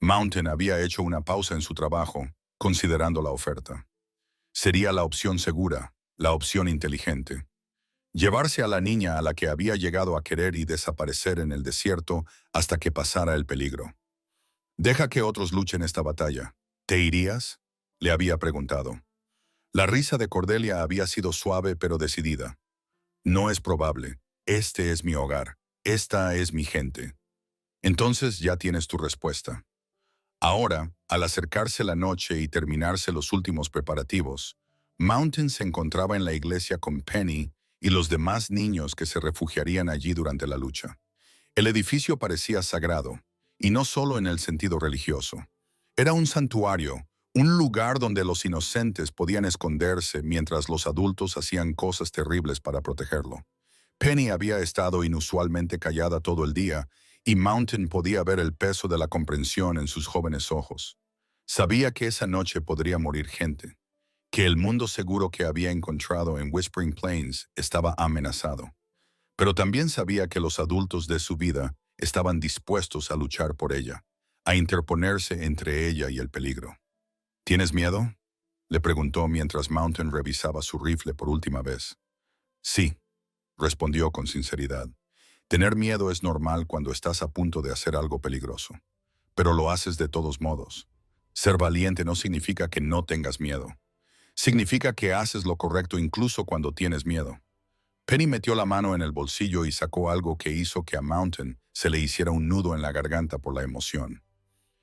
Mountain había hecho una pausa en su trabajo, considerando la oferta. Sería la opción segura, la opción inteligente. Llevarse a la niña a la que había llegado a querer y desaparecer en el desierto hasta que pasara el peligro. Deja que otros luchen esta batalla. ¿Te irías?, le había preguntado. La risa de Cordelia había sido suave pero decidida. No es probable. Este es mi hogar. Esta es mi gente. Entonces ya tienes tu respuesta. Ahora, al acercarse la noche y terminarse los últimos preparativos, Mountain se encontraba en la iglesia con Penny y los demás niños que se refugiarían allí durante la lucha. El edificio parecía sagrado, y no solo en el sentido religioso. Era un santuario, un lugar donde los inocentes podían esconderse mientras los adultos hacían cosas terribles para protegerlo. Penny había estado inusualmente callada todo el día, y Mountain podía ver el peso de la comprensión en sus jóvenes ojos. Sabía que esa noche podría morir gente, que el mundo seguro que había encontrado en Whispering Plains estaba amenazado. Pero también sabía que los adultos de su vida estaban dispuestos a luchar por ella, a interponerse entre ella y el peligro. ¿Tienes miedo?, le preguntó mientras Mountain revisaba su rifle por última vez. Sí, respondió con sinceridad. Tener miedo es normal cuando estás a punto de hacer algo peligroso, pero lo haces de todos modos. Ser valiente no significa que no tengas miedo. Significa que haces lo correcto incluso cuando tienes miedo. Penny metió la mano en el bolsillo y sacó algo que hizo que a Mountain se le hiciera un nudo en la garganta por la emoción.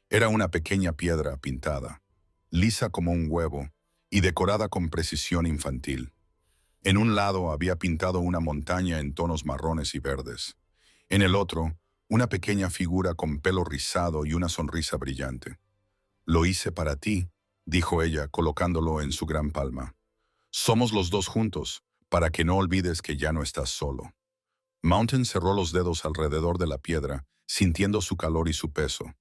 Era una pequeña piedra pintada, lisa como un huevo y decorada con precisión infantil. En un lado había pintado una montaña en tonos marrones y verdes. En el otro, una pequeña figura con pelo rizado y una sonrisa brillante. «Lo hice para ti», dijo ella, colocándolo en su gran palma. «Somos los dos juntos, para que no olvides que ya no estás solo». Mountain cerró los dedos alrededor de la piedra, sintiendo su calor y su peso.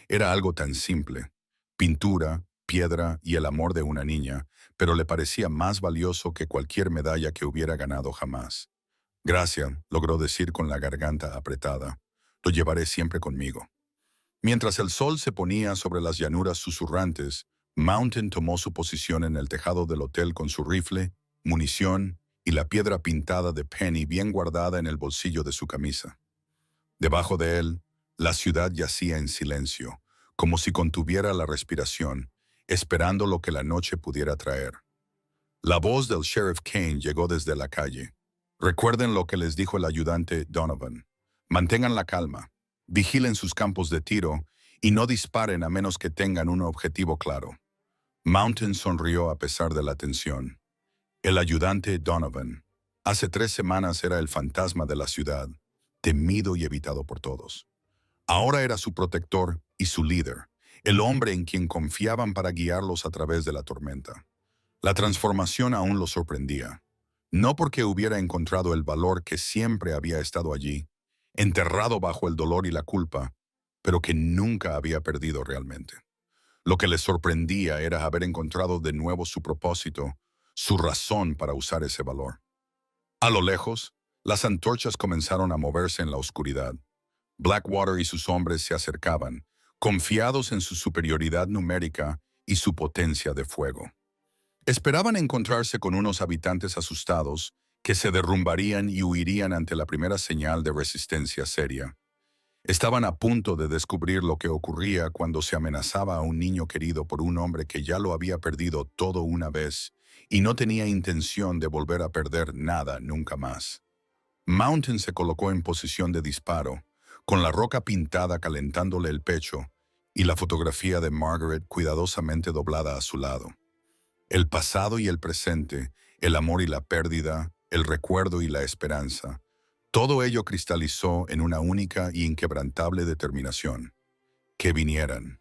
Era algo tan simple. Pintura, piedra y el amor de una niña, pero le parecía más valioso que cualquier medalla que hubiera ganado jamás. Gracias, logró decir con la garganta apretada. Lo llevaré siempre conmigo. Mientras el sol se ponía sobre las llanuras susurrantes, Mountain tomó su posición en el tejado del hotel con su rifle, munición y la piedra pintada de Penny bien guardada en el bolsillo de su camisa. Debajo de él, la ciudad yacía en silencio, como si contuviera la respiración, esperando lo que la noche pudiera traer. La voz del Sheriff Kane llegó desde la calle. Recuerden lo que les dijo el ayudante Donovan. Mantengan la calma, vigilen sus campos de tiro y no disparen a menos que tengan un objetivo claro. Mountain sonrió a pesar de la tensión. El ayudante Donovan. Hace 3 semanas era el fantasma de la ciudad, temido y evitado por todos. Ahora era su protector y su líder, el hombre en quien confiaban para guiarlos a través de la tormenta. La transformación aún lo sorprendía, no porque hubiera encontrado el valor que siempre había estado allí, enterrado bajo el dolor y la culpa, pero que nunca había perdido realmente. Lo que le sorprendía era haber encontrado de nuevo su propósito, su razón para usar ese valor. A lo lejos, las antorchas comenzaron a moverse en la oscuridad. Blackwater y sus hombres se acercaban, confiados en su superioridad numérica y su potencia de fuego. Esperaban encontrarse con unos habitantes asustados que se derrumbarían y huirían ante la primera señal de resistencia seria. Estaban a punto de descubrir lo que ocurría cuando se amenazaba a un niño querido por un hombre que ya lo había perdido todo una vez y no tenía intención de volver a perder nada nunca más. Mountain se colocó en posición de disparo, con la roca pintada calentándole el pecho y la fotografía de Margaret cuidadosamente doblada a su lado. El pasado y el presente, el amor y la pérdida, el recuerdo y la esperanza, todo ello cristalizó en una única y inquebrantable determinación: que vinieran.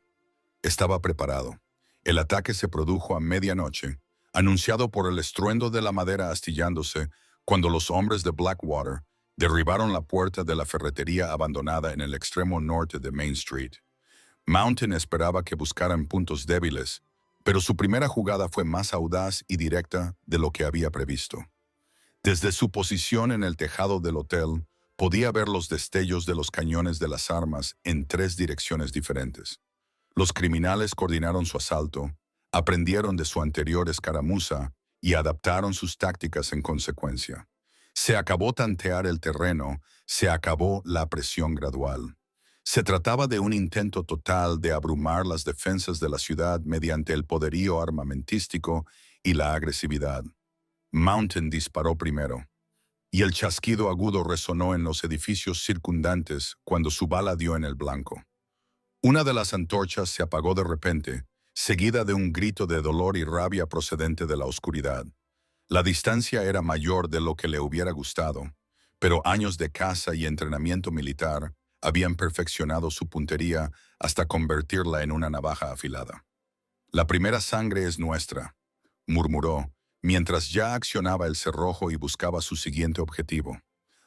Estaba preparado. El ataque se produjo a medianoche, anunciado por el estruendo de la madera astillándose cuando los hombres de Blackwater derribaron la puerta de la ferretería abandonada en el extremo norte de Main Street. Mountain esperaba que buscaran puntos débiles, pero su primera jugada fue más audaz y directa de lo que había previsto. Desde su posición en el tejado del hotel, podía ver los destellos de los cañones de las armas en 3 direcciones diferentes. Los criminales coordinaron su asalto, aprendieron de su anterior escaramuza y adaptaron sus tácticas en consecuencia. Se acabó tantear el terreno, se acabó la presión gradual. Se trataba de un intento total de abrumar las defensas de la ciudad mediante el poderío armamentístico y la agresividad. Mountain disparó primero, y el chasquido agudo resonó en los edificios circundantes cuando su bala dio en el blanco. Una de las antorchas se apagó de repente, seguida de un grito de dolor y rabia procedente de la oscuridad. La distancia era mayor de lo que le hubiera gustado, pero años de caza y entrenamiento militar habían perfeccionado su puntería hasta convertirla en una navaja afilada. «La primera sangre es nuestra», murmuró, mientras ya accionaba el cerrojo y buscaba su siguiente objetivo.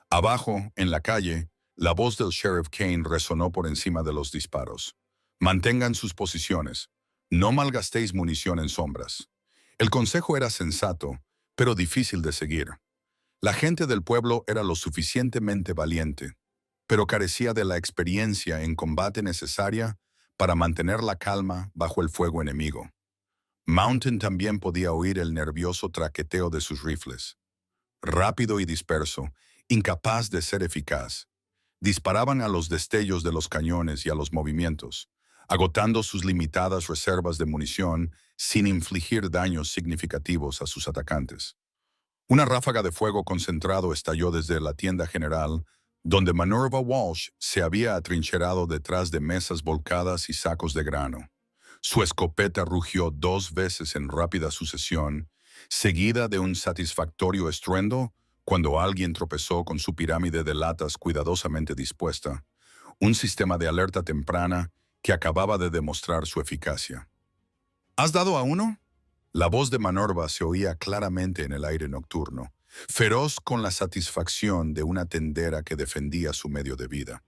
Abajo, en la calle, la voz del Sheriff Kane resonó por encima de los disparos. «Mantengan sus posiciones. No malgastéis munición en sombras». El consejo era sensato, pero difícil de seguir. La gente del pueblo era lo suficientemente valiente, pero carecía de la experiencia en combate necesaria para mantener la calma bajo el fuego enemigo. Mountain también podía oír el nervioso traqueteo de sus rifles. Rápido y disperso, incapaz de ser eficaz, disparaban a los destellos de los cañones y a los movimientos, agotando sus limitadas reservas de munición sin infligir daños significativos a sus atacantes. Una ráfaga de fuego concentrado estalló desde la tienda general, donde Minerva Walsh se había atrincherado detrás de mesas volcadas y sacos de grano. Su escopeta rugió 2 veces en rápida sucesión, seguida de un satisfactorio estruendo cuando alguien tropezó con su pirámide de latas cuidadosamente dispuesta, un sistema de alerta temprana que acababa de demostrar su eficacia. ¿Has dado a uno? La voz de Minerva se oía claramente en el aire nocturno, feroz con la satisfacción de una tendera que defendía su medio de vida.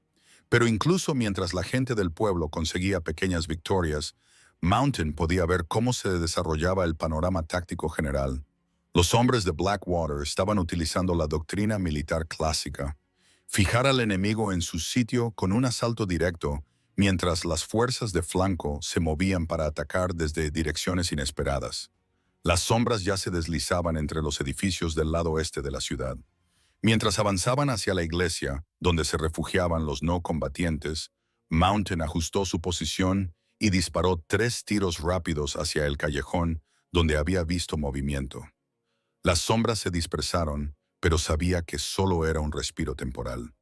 Pero incluso mientras la gente del pueblo conseguía pequeñas victorias, Mountain podía ver cómo se desarrollaba el panorama táctico general. Los hombres de Blackwater estaban utilizando la doctrina militar clásica: fijar al enemigo en su sitio con un asalto directo, mientras las fuerzas de flanco se movían para atacar desde direcciones inesperadas. Las sombras ya se deslizaban entre los edificios del lado oeste de la ciudad. Mientras avanzaban hacia la iglesia, donde se refugiaban los no combatientes, Mountain ajustó su posición y disparó 3 tiros rápidos hacia el callejón donde había visto movimiento. Las sombras se dispersaron, pero sabía que solo era un respiro temporal.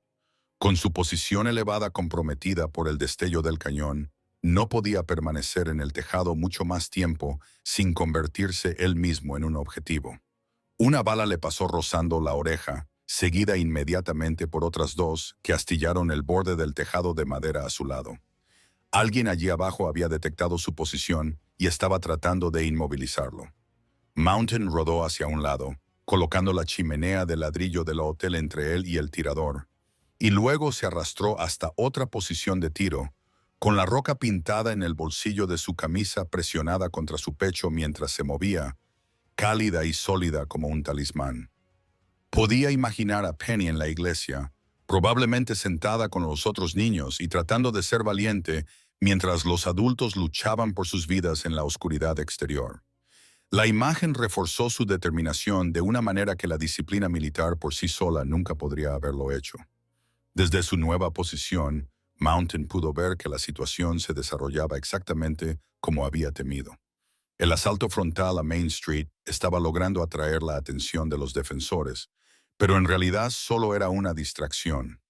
Con su posición elevada comprometida por el destello del cañón, no podía permanecer en el tejado mucho más tiempo sin convertirse él mismo en un objetivo. Una bala le pasó rozando la oreja, seguida inmediatamente por otras 2 que astillaron el borde del tejado de madera a su lado. Alguien allí abajo había detectado su posición y estaba tratando de inmovilizarlo. Mountain rodó hacia un lado, colocando la chimenea de ladrillo del hotel entre él y el tirador, y luego se arrastró hasta otra posición de tiro, con la roca pintada en el bolsillo de su camisa presionada contra su pecho mientras se movía, cálida y sólida como un talismán. Podía imaginar a Penny en la iglesia, probablemente sentada con los otros niños y tratando de ser valiente mientras los adultos luchaban por sus vidas en la oscuridad exterior. La imagen reforzó su determinación de una manera que la disciplina militar por sí sola nunca podría haberlo hecho. Desde su nueva posición, Mountain pudo ver que la situación se desarrollaba exactamente como había temido. El asalto frontal a Main Street estaba logrando atraer la atención de los defensores, pero en realidad solo era una distracción.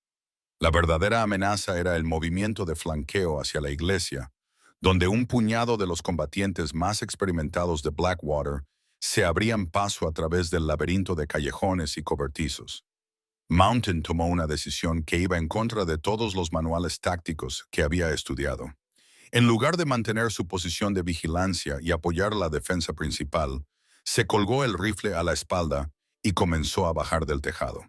La verdadera amenaza era el movimiento de flanqueo hacia la iglesia, donde un puñado de los combatientes más experimentados de Blackwater se abrían paso a través del laberinto de callejones y cobertizos. Mountain tomó una decisión que iba en contra de todos los manuales tácticos que había estudiado. En lugar de mantener su posición de vigilancia y apoyar la defensa principal, se colgó el rifle a la espalda y comenzó a bajar del tejado.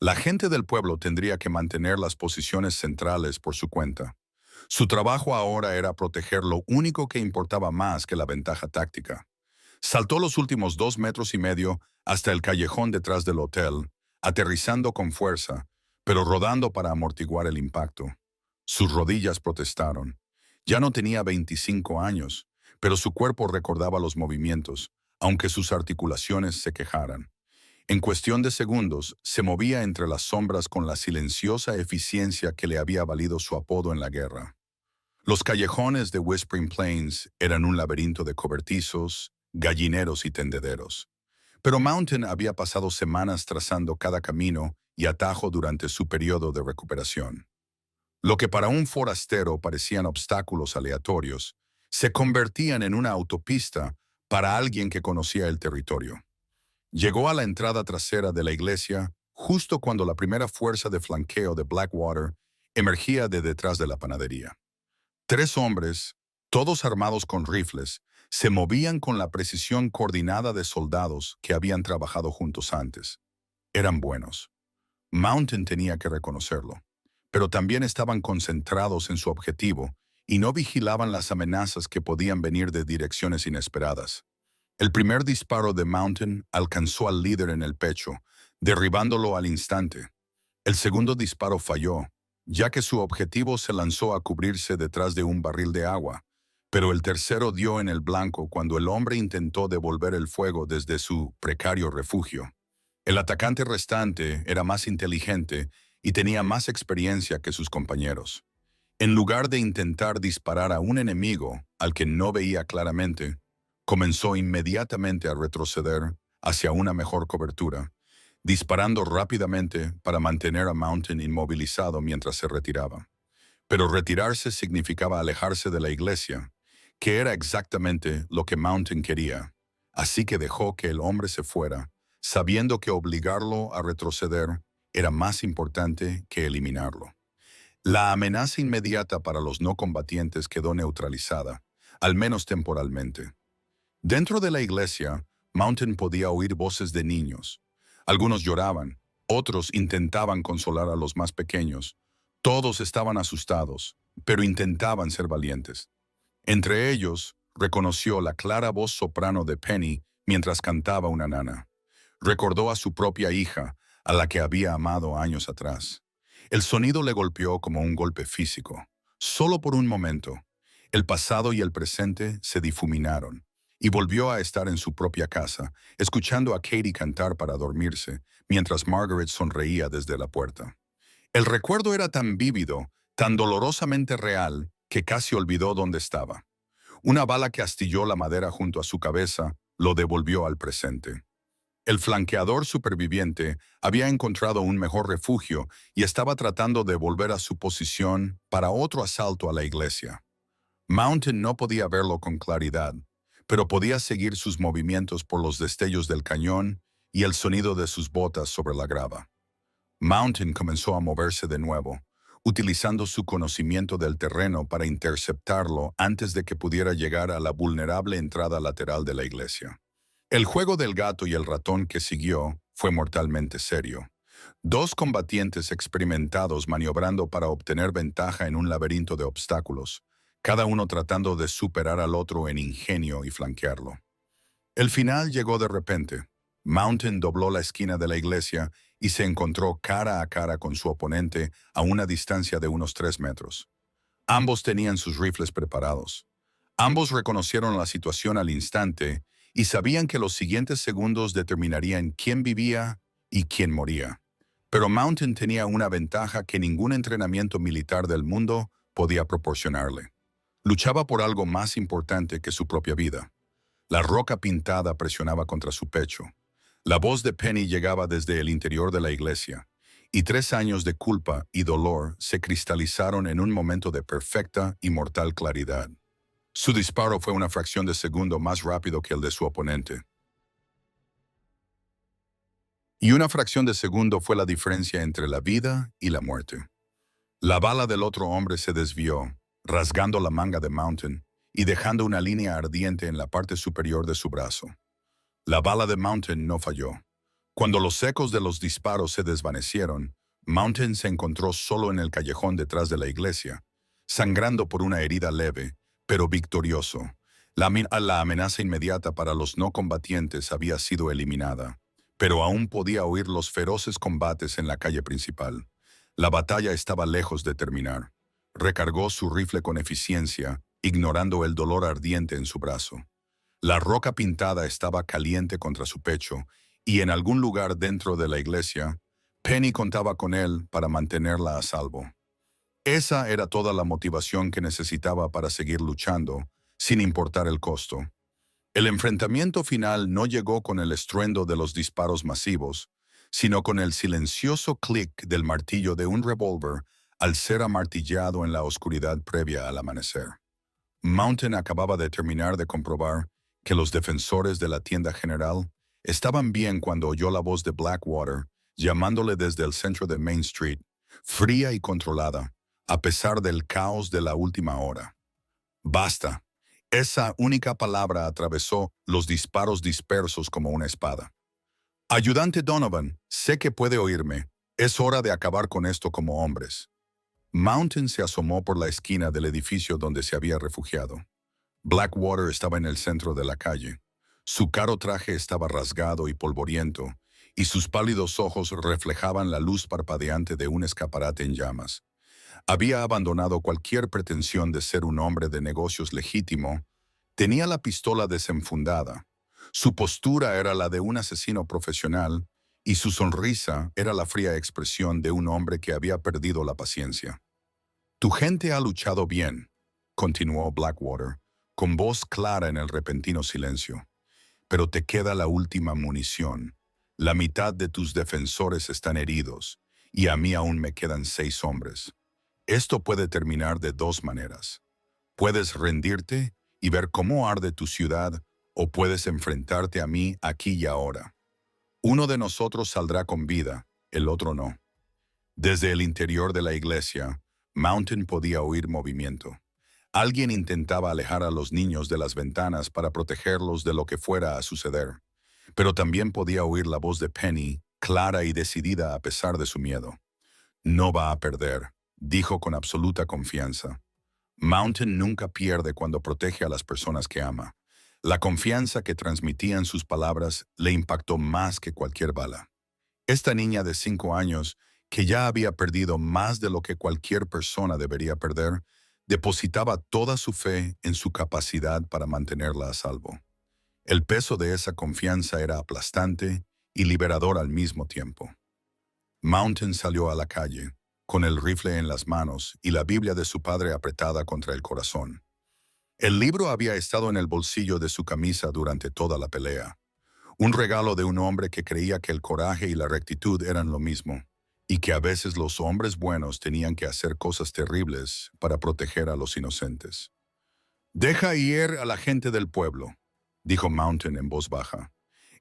La gente del pueblo tendría que mantener las posiciones centrales por su cuenta. Su trabajo ahora era proteger lo único que importaba más que la ventaja táctica. Saltó los últimos 2,5 metros hasta el callejón detrás del hotel, aterrizando con fuerza, pero rodando para amortiguar el impacto. Sus rodillas protestaron. Ya no tenía 25 años, pero su cuerpo recordaba los movimientos, aunque sus articulaciones se quejaran. En cuestión de segundos, se movía entre las sombras con la silenciosa eficiencia que le había valido su apodo en la guerra. Los callejones de Whispering Plains eran un laberinto de cobertizos, gallineros y tendederos. Pero Mountain había pasado semanas trazando cada camino y atajo durante su periodo de recuperación. Lo que para un forastero parecían obstáculos aleatorios, se convertían en una autopista para alguien que conocía el territorio. Llegó a la entrada trasera de la iglesia justo cuando la primera fuerza de flanqueo de Blackwater emergía de detrás de la panadería. 3 hombres, todos armados con rifles, se movían con la precisión coordinada de soldados que habían trabajado juntos antes. Eran buenos. Mountain tenía que reconocerlo, pero también estaban concentrados en su objetivo y no vigilaban las amenazas que podían venir de direcciones inesperadas. El primer disparo de Mountain alcanzó al líder en el pecho, derribándolo al instante. El segundo disparo falló, ya que su objetivo se lanzó a cubrirse detrás de un barril de agua, pero el tercero dio en el blanco cuando el hombre intentó devolver el fuego desde su precario refugio. El atacante restante era más inteligente y tenía más experiencia que sus compañeros. En lugar de intentar disparar a un enemigo al que no veía claramente, comenzó inmediatamente a retroceder hacia una mejor cobertura, disparando rápidamente para mantener a Mountain inmovilizado mientras se retiraba. Pero retirarse significaba alejarse de la iglesia, que era exactamente lo que Mountain quería, así que dejó que el hombre se fuera, sabiendo que obligarlo a retroceder era más importante que eliminarlo. La amenaza inmediata para los no combatientes quedó neutralizada, al menos temporalmente. Dentro de la iglesia, Mountain podía oír voces de niños. Algunos lloraban, otros intentaban consolar a los más pequeños. Todos estaban asustados, pero intentaban ser valientes. Entre ellos, reconoció la clara voz soprano de Penny mientras cantaba una nana. Recordó a su propia hija, a la que había amado años atrás. El sonido le golpeó como un golpe físico. Solo por un momento, el pasado y el presente se difuminaron, y volvió a estar en su propia casa, escuchando a Katie cantar para dormirse, mientras Margaret sonreía desde la puerta. El recuerdo era tan vívido, tan dolorosamente real, que casi olvidó dónde estaba. Una bala que astilló la madera junto a su cabeza lo devolvió al presente. El flanqueador superviviente había encontrado un mejor refugio y estaba tratando de volver a su posición para otro asalto a la iglesia. Mountain no podía verlo con claridad, pero podía seguir sus movimientos por los destellos del cañón y el sonido de sus botas sobre la grava. Mountain comenzó a moverse de nuevo, utilizando su conocimiento del terreno para interceptarlo antes de que pudiera llegar a la vulnerable entrada lateral de la iglesia. El juego del gato y el ratón que siguió fue mortalmente serio. Dos combatientes experimentados maniobrando para obtener ventaja en un laberinto de obstáculos, cada uno tratando de superar al otro en ingenio y flanquearlo. El final llegó de repente. Mountain dobló la esquina de la iglesia y se encontró cara a cara con su oponente a una distancia de unos 3 metros. Ambos tenían sus rifles preparados. Ambos reconocieron la situación al instante y sabían que los siguientes segundos determinarían quién vivía y quién moría. Pero Mountain tenía una ventaja que ningún entrenamiento militar del mundo podía proporcionarle. Luchaba por algo más importante que su propia vida. La roca pintada presionaba contra su pecho. La voz de Penny llegaba desde el interior de la iglesia, y 3 años de culpa y dolor se cristalizaron en un momento de perfecta y mortal claridad. Su disparo fue una fracción de segundo más rápido que el de su oponente. Y una fracción de segundo fue la diferencia entre la vida y la muerte. La bala del otro hombre se desvió, rasgando la manga de Mountain y dejando una línea ardiente en la parte superior de su brazo. La bala de Mountain no falló. Cuando los ecos de los disparos se desvanecieron, Mountain se encontró solo en el callejón detrás de la iglesia, sangrando por una herida leve, pero victorioso. La amenaza inmediata para los no combatientes había sido eliminada, pero aún podía oír los feroces combates en la calle principal. La batalla estaba lejos de terminar. Recargó su rifle con eficiencia, ignorando el dolor ardiente en su brazo. La roca pintada estaba caliente contra su pecho, y en algún lugar dentro de la iglesia, Penny contaba con él para mantenerla a salvo. Esa era toda la motivación que necesitaba para seguir luchando, sin importar el costo. El enfrentamiento final no llegó con el estruendo de los disparos masivos, sino con el silencioso clic del martillo de un revólver al ser amartillado en la oscuridad previa al amanecer. Mountain acababa de terminar de comprobar que los defensores de la tienda general estaban bien cuando oyó la voz de Blackwater llamándole desde el centro de Main Street, fría y controlada, a pesar del caos de la última hora. «Basta». Esa única palabra atravesó los disparos dispersos como una espada. «Ayudante Donovan, sé que puede oírme. Es hora de acabar con esto como hombres». Mountain se asomó por la esquina del edificio donde se había refugiado. Blackwater estaba en el centro de la calle. Su caro traje estaba rasgado y polvoriento, y sus pálidos ojos reflejaban la luz parpadeante de un escaparate en llamas. Había abandonado cualquier pretensión de ser un hombre de negocios legítimo. Tenía la pistola desenfundada. Su postura era la de un asesino profesional, y su sonrisa era la fría expresión de un hombre que había perdido la paciencia. «Tu gente ha luchado bien», continuó Blackwater, con voz clara en el repentino silencio. «Pero te queda la última munición. La mitad de tus defensores están heridos, y a mí aún me quedan 6 hombres. Esto puede terminar de 2 maneras. Puedes rendirte y ver cómo arde tu ciudad, o puedes enfrentarte a mí aquí y ahora. Uno de nosotros saldrá con vida, el otro no». Desde el interior de la iglesia, Mountain podía oír movimiento. Alguien intentaba alejar a los niños de las ventanas para protegerlos de lo que fuera a suceder, pero también podía oír la voz de Penny, clara y decidida a pesar de su miedo. «No va a perder», dijo con absoluta confianza. Mountain nunca pierde cuando protege a las personas que ama. La confianza que transmitían sus palabras le impactó más que cualquier bala. Esta niña de 5 años, que ya había perdido más de lo que cualquier persona debería perder, depositaba toda su fe en su capacidad para mantenerla a salvo. El peso de esa confianza era aplastante y liberador al mismo tiempo. Mountain salió a la calle, con el rifle en las manos y la Biblia de su padre apretada contra el corazón. El libro había estado en el bolsillo de su camisa durante toda la pelea, un regalo de un hombre que creía que el coraje y la rectitud eran lo mismo, y que a veces los hombres buenos tenían que hacer cosas terribles para proteger a los inocentes. «Deja ir a la gente del pueblo», dijo Mountain en voz baja.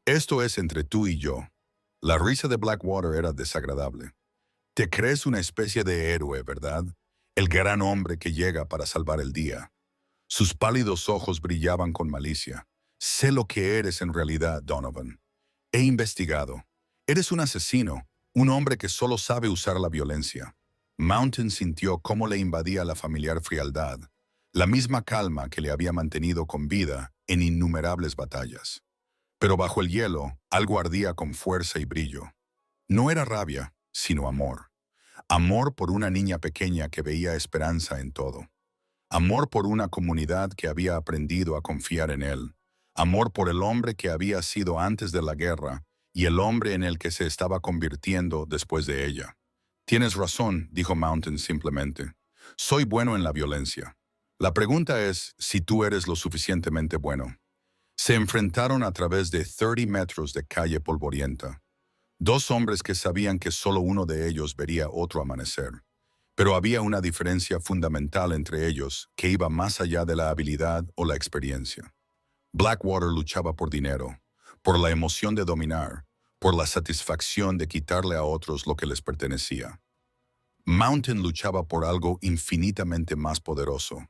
«Esto es entre tú y yo». La risa de Blackwater era desagradable. «Te crees una especie de héroe, ¿verdad? El gran hombre que llega para salvar el día». Sus pálidos ojos brillaban con malicia. «Sé lo que eres en realidad, Donovan. He investigado. Eres un asesino, un hombre que solo sabe usar la violencia». Mountain sintió cómo le invadía la familiar frialdad, la misma calma que le había mantenido con vida en innumerables batallas. Pero bajo el hielo, algo ardía con fuerza y brillo. No era rabia, sino amor. Amor por una niña pequeña que veía esperanza en todo. Amor por una comunidad que había aprendido a confiar en él. Amor por el hombre que había sido antes de la guerra y el hombre en el que se estaba convirtiendo después de ella. «Tienes razón», dijo Mountain simplemente. «Soy bueno en la violencia. La pregunta es si tú eres lo suficientemente bueno». Se enfrentaron a través de 30 metros de calle polvorienta. Dos hombres que sabían que solo uno de ellos vería otro amanecer. Pero había una diferencia fundamental entre ellos que iba más allá de la habilidad o la experiencia. Blackwater luchaba por dinero, por la emoción de dominar, por la satisfacción de quitarle a otros lo que les pertenecía. Mountain luchaba por algo infinitamente más poderoso,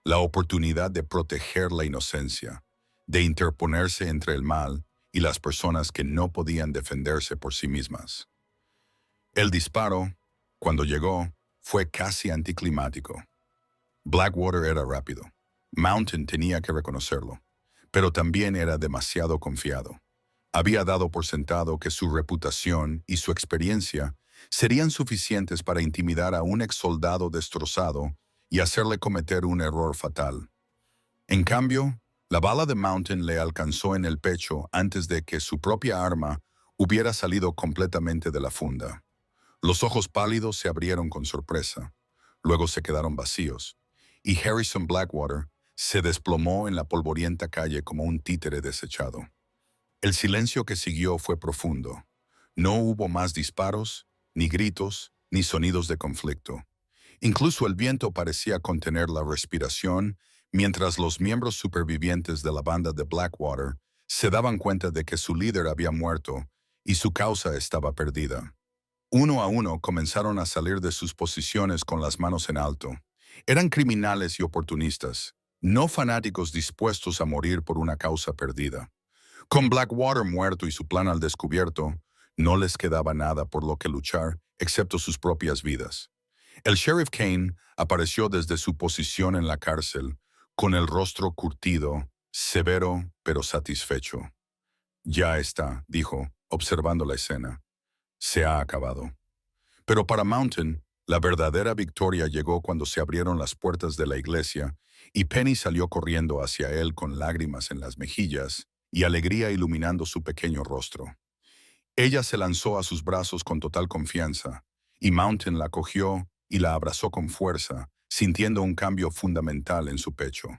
la oportunidad de proteger la inocencia, de interponerse entre el mal y las personas que no podían defenderse por sí mismas. El disparo, cuando llegó, fue casi anticlimático. Blackwater era rápido. Mountain tenía que reconocerlo, pero también era demasiado confiado. Había dado por sentado que su reputación y su experiencia serían suficientes para intimidar a un ex soldado destrozado y hacerle cometer un error fatal. En cambio, la bala de Mountain le alcanzó en el pecho antes de que su propia arma hubiera salido completamente de la funda. Los ojos pálidos se abrieron con sorpresa, luego se quedaron vacíos, y Harrison Blackwater se desplomó en la polvorienta calle como un títere desechado. El silencio que siguió fue profundo. No hubo más disparos, ni gritos, ni sonidos de conflicto. Incluso el viento parecía contener la respiración mientras los miembros supervivientes de la banda de Blackwater se daban cuenta de que su líder había muerto y su causa estaba perdida. Uno a uno comenzaron a salir de sus posiciones con las manos en alto. Eran criminales y oportunistas, no fanáticos dispuestos a morir por una causa perdida. Con Blackwater muerto y su plan al descubierto, no les quedaba nada por lo que luchar excepto sus propias vidas. El sheriff Kane apareció desde su posición en la cárcel, con el rostro curtido, severo pero satisfecho. «Ya está», dijo, observando la escena. «Se ha acabado». Pero para Mountain, la verdadera victoria llegó cuando se abrieron las puertas de la iglesia y Penny salió corriendo hacia él con lágrimas en las mejillas y alegría iluminando su pequeño rostro. Ella se lanzó a sus brazos con total confianza, y Mountain la cogió y la abrazó con fuerza, sintiendo un cambio fundamental en su pecho.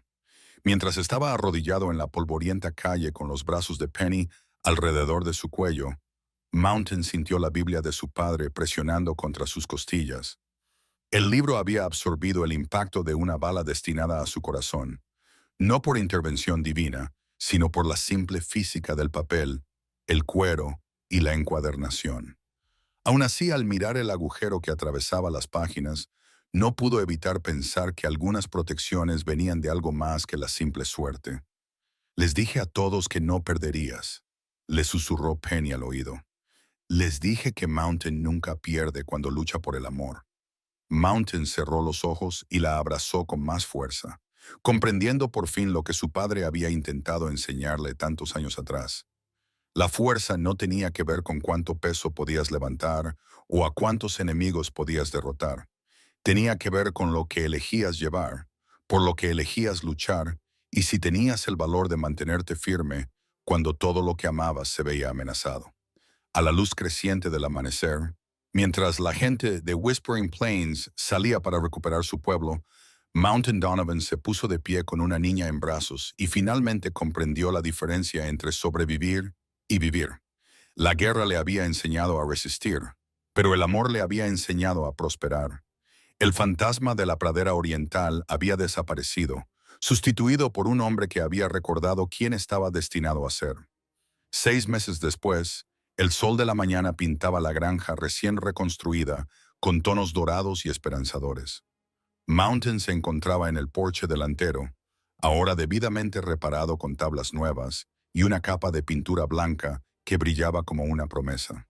Mientras estaba arrodillado en la polvorienta calle con los brazos de Penny alrededor de su cuello, Mountain sintió la Biblia de su padre presionando contra sus costillas. El libro había absorbido el impacto de una bala destinada a su corazón, no por intervención divina, sino por la simple física del papel, el cuero y la encuadernación. Aún así, al mirar el agujero que atravesaba las páginas, no pudo evitar pensar que algunas protecciones venían de algo más que la simple suerte. «Les dije a todos que no perderías», le susurró Penny al oído. «Les dije que Mountain nunca pierde cuando lucha por el amor». Mountain cerró los ojos y la abrazó con más fuerza. comprendiendo por fin lo que su padre había intentado enseñarle tantos años atrás. La fuerza no tenía que ver con cuánto peso podías levantar o a cuántos enemigos podías derrotar. Tenía que ver con lo que elegías llevar, por lo que elegías luchar y si tenías el valor de mantenerte firme cuando todo lo que amabas se veía amenazado. A la luz creciente del amanecer, mientras la gente de Whispering Plains salía para recuperar su pueblo, Mountain Donovan se puso de pie con una niña en brazos y finalmente comprendió la diferencia entre sobrevivir y vivir. La guerra le había enseñado a resistir, pero el amor le había enseñado a prosperar. El fantasma de la pradera oriental había desaparecido, sustituido por un hombre que había recordado quién estaba destinado a ser. 6 meses después, el sol de la mañana pintaba la granja recién reconstruida con tonos dorados y esperanzadores. Mountain se encontraba en el porche delantero, ahora debidamente reparado con tablas nuevas y una capa de pintura blanca que brillaba como una promesa.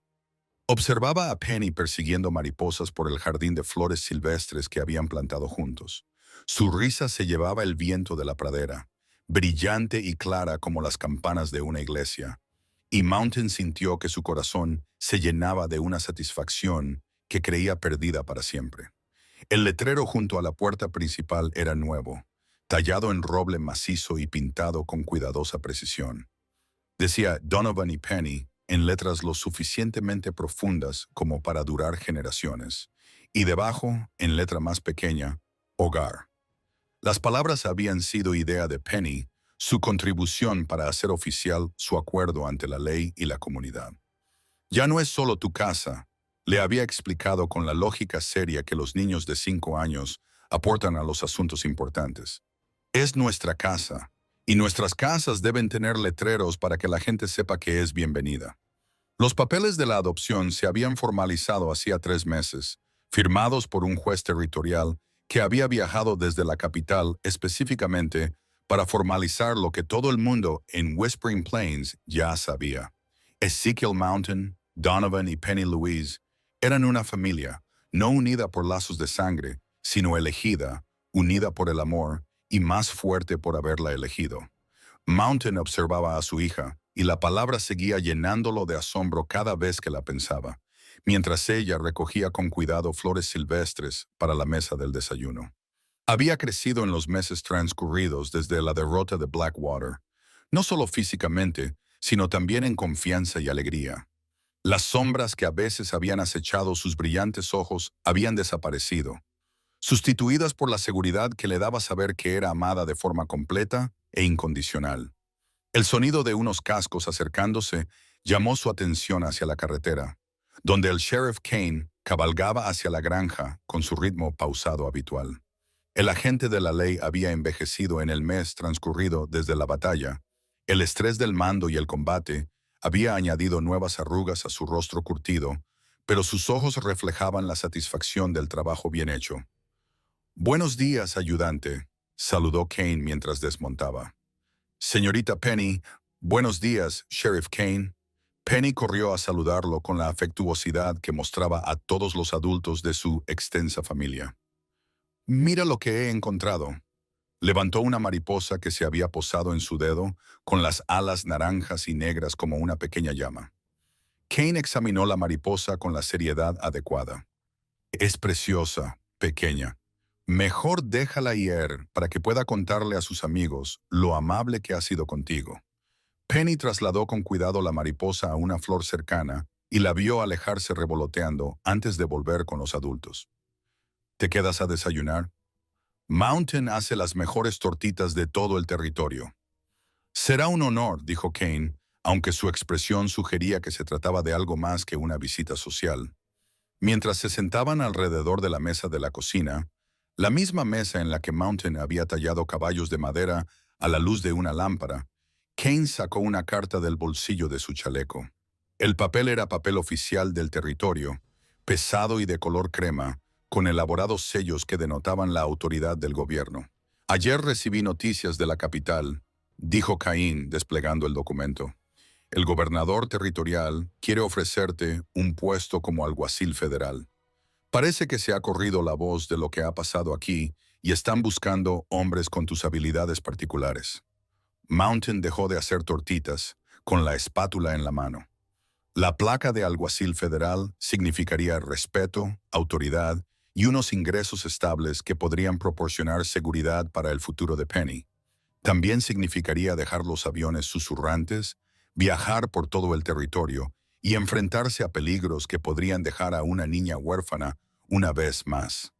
Observaba a Penny persiguiendo mariposas por el jardín de flores silvestres que habían plantado juntos. Su risa se llevaba el viento de la pradera, brillante y clara como las campanas de una iglesia, y Mountain sintió que su corazón se llenaba de una satisfacción que creía perdida para siempre. El letrero junto a la puerta principal era nuevo, tallado en roble macizo y pintado con cuidadosa precisión. Decía Donovan y Penny en letras lo suficientemente profundas como para durar generaciones, y debajo, en letra más pequeña, Hogar. Las palabras habían sido idea de Penny, su contribución para hacer oficial su acuerdo ante la ley y la comunidad. Ya no es solo tu casa, le había explicado con la lógica seria que los niños de 5 años aportan a los asuntos importantes. Es nuestra casa, y nuestras casas deben tener letreros para que la gente sepa que es bienvenida. Los papeles de la adopción se habían formalizado hacía 3 meses, firmados por un juez territorial que había viajado desde la capital específicamente para formalizar lo que todo el mundo en Whispering Plains ya sabía. Ezekiel Mountain, Donovan y Penny Louise eran una familia, no unida por lazos de sangre, sino elegida, unida por el amor y más fuerte por haberla elegido. Mountain observaba a su hija, y la palabra seguía llenándolo de asombro cada vez que la pensaba, mientras ella recogía con cuidado flores silvestres para la mesa del desayuno. Había crecido en los meses transcurridos desde la derrota de Blackwater, no solo físicamente, sino también en confianza y alegría. Las sombras que a veces habían acechado sus brillantes ojos habían desaparecido, sustituidas por la seguridad que le daba saber que era amada de forma completa e incondicional. El sonido de unos cascos acercándose llamó su atención hacia la carretera, donde el sheriff Kane cabalgaba hacia la granja con su ritmo pausado habitual. El agente de la ley había envejecido en el mes transcurrido desde la batalla. El estrés del mando y el combate había añadido nuevas arrugas a su rostro curtido, pero sus ojos reflejaban la satisfacción del trabajo bien hecho. «Buenos días, ayudante», saludó Kane mientras desmontaba. «Señorita Penny, buenos días, Sheriff Kane». Penny corrió a saludarlo con la afectuosidad que mostraba a todos los adultos de su extensa familia. «Mira lo que he encontrado». Levantó una mariposa que se había posado en su dedo, con las alas naranjas y negras como una pequeña llama. Kane examinó la mariposa con la seriedad adecuada. «Es preciosa, pequeña. Mejor déjala ir para que pueda contarle a sus amigos lo amable que ha sido contigo». Penny trasladó con cuidado la mariposa a una flor cercana y la vio alejarse revoloteando antes de volver con los adultos. «¿Te quedas a desayunar?» «Mountain hace las mejores tortitas de todo el territorio». «Será un honor», dijo Kane, aunque su expresión sugería que se trataba de algo más que una visita social. Mientras se sentaban alrededor de la mesa de la cocina, la misma mesa en la que Mountain había tallado caballos de madera a la luz de una lámpara, Kane sacó una carta del bolsillo de su chaleco. El papel era papel oficial del territorio, pesado y de color crema, con elaborados sellos que denotaban la autoridad del gobierno. «Ayer recibí noticias de la capital», dijo Caín desplegando el documento. «El gobernador territorial quiere ofrecerte un puesto como alguacil federal. Parece que se ha corrido la voz de lo que ha pasado aquí y están buscando hombres con tus habilidades particulares. Mountain dejó de hacer tortitas con la espátula en la mano. La placa de alguacil federal significaría respeto, autoridad y unos ingresos estables que podrían proporcionar seguridad para el futuro de Penny. También significaría dejar los aviones susurrantes, viajar por todo el territorio y enfrentarse a peligros que podrían dejar a una niña huérfana una vez más.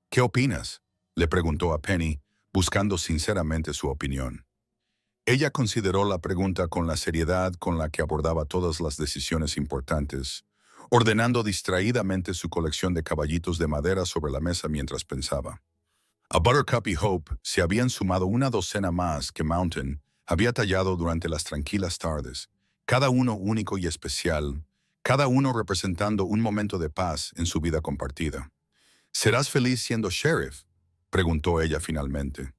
¿Qué opinas?, le preguntó a Penny, buscando sinceramente su opinión. Ella consideró la pregunta con la seriedad con la que abordaba todas las decisiones importantes, ordenando distraídamente su colección de caballitos de madera sobre la mesa mientras pensaba. A Buttercup y Hope se habían sumado una docena más que Mountain había tallado durante las tranquilas tardes, cada uno único y especial, cada uno representando un momento de paz en su vida compartida. ¿Serás feliz siendo sheriff?, preguntó ella finalmente.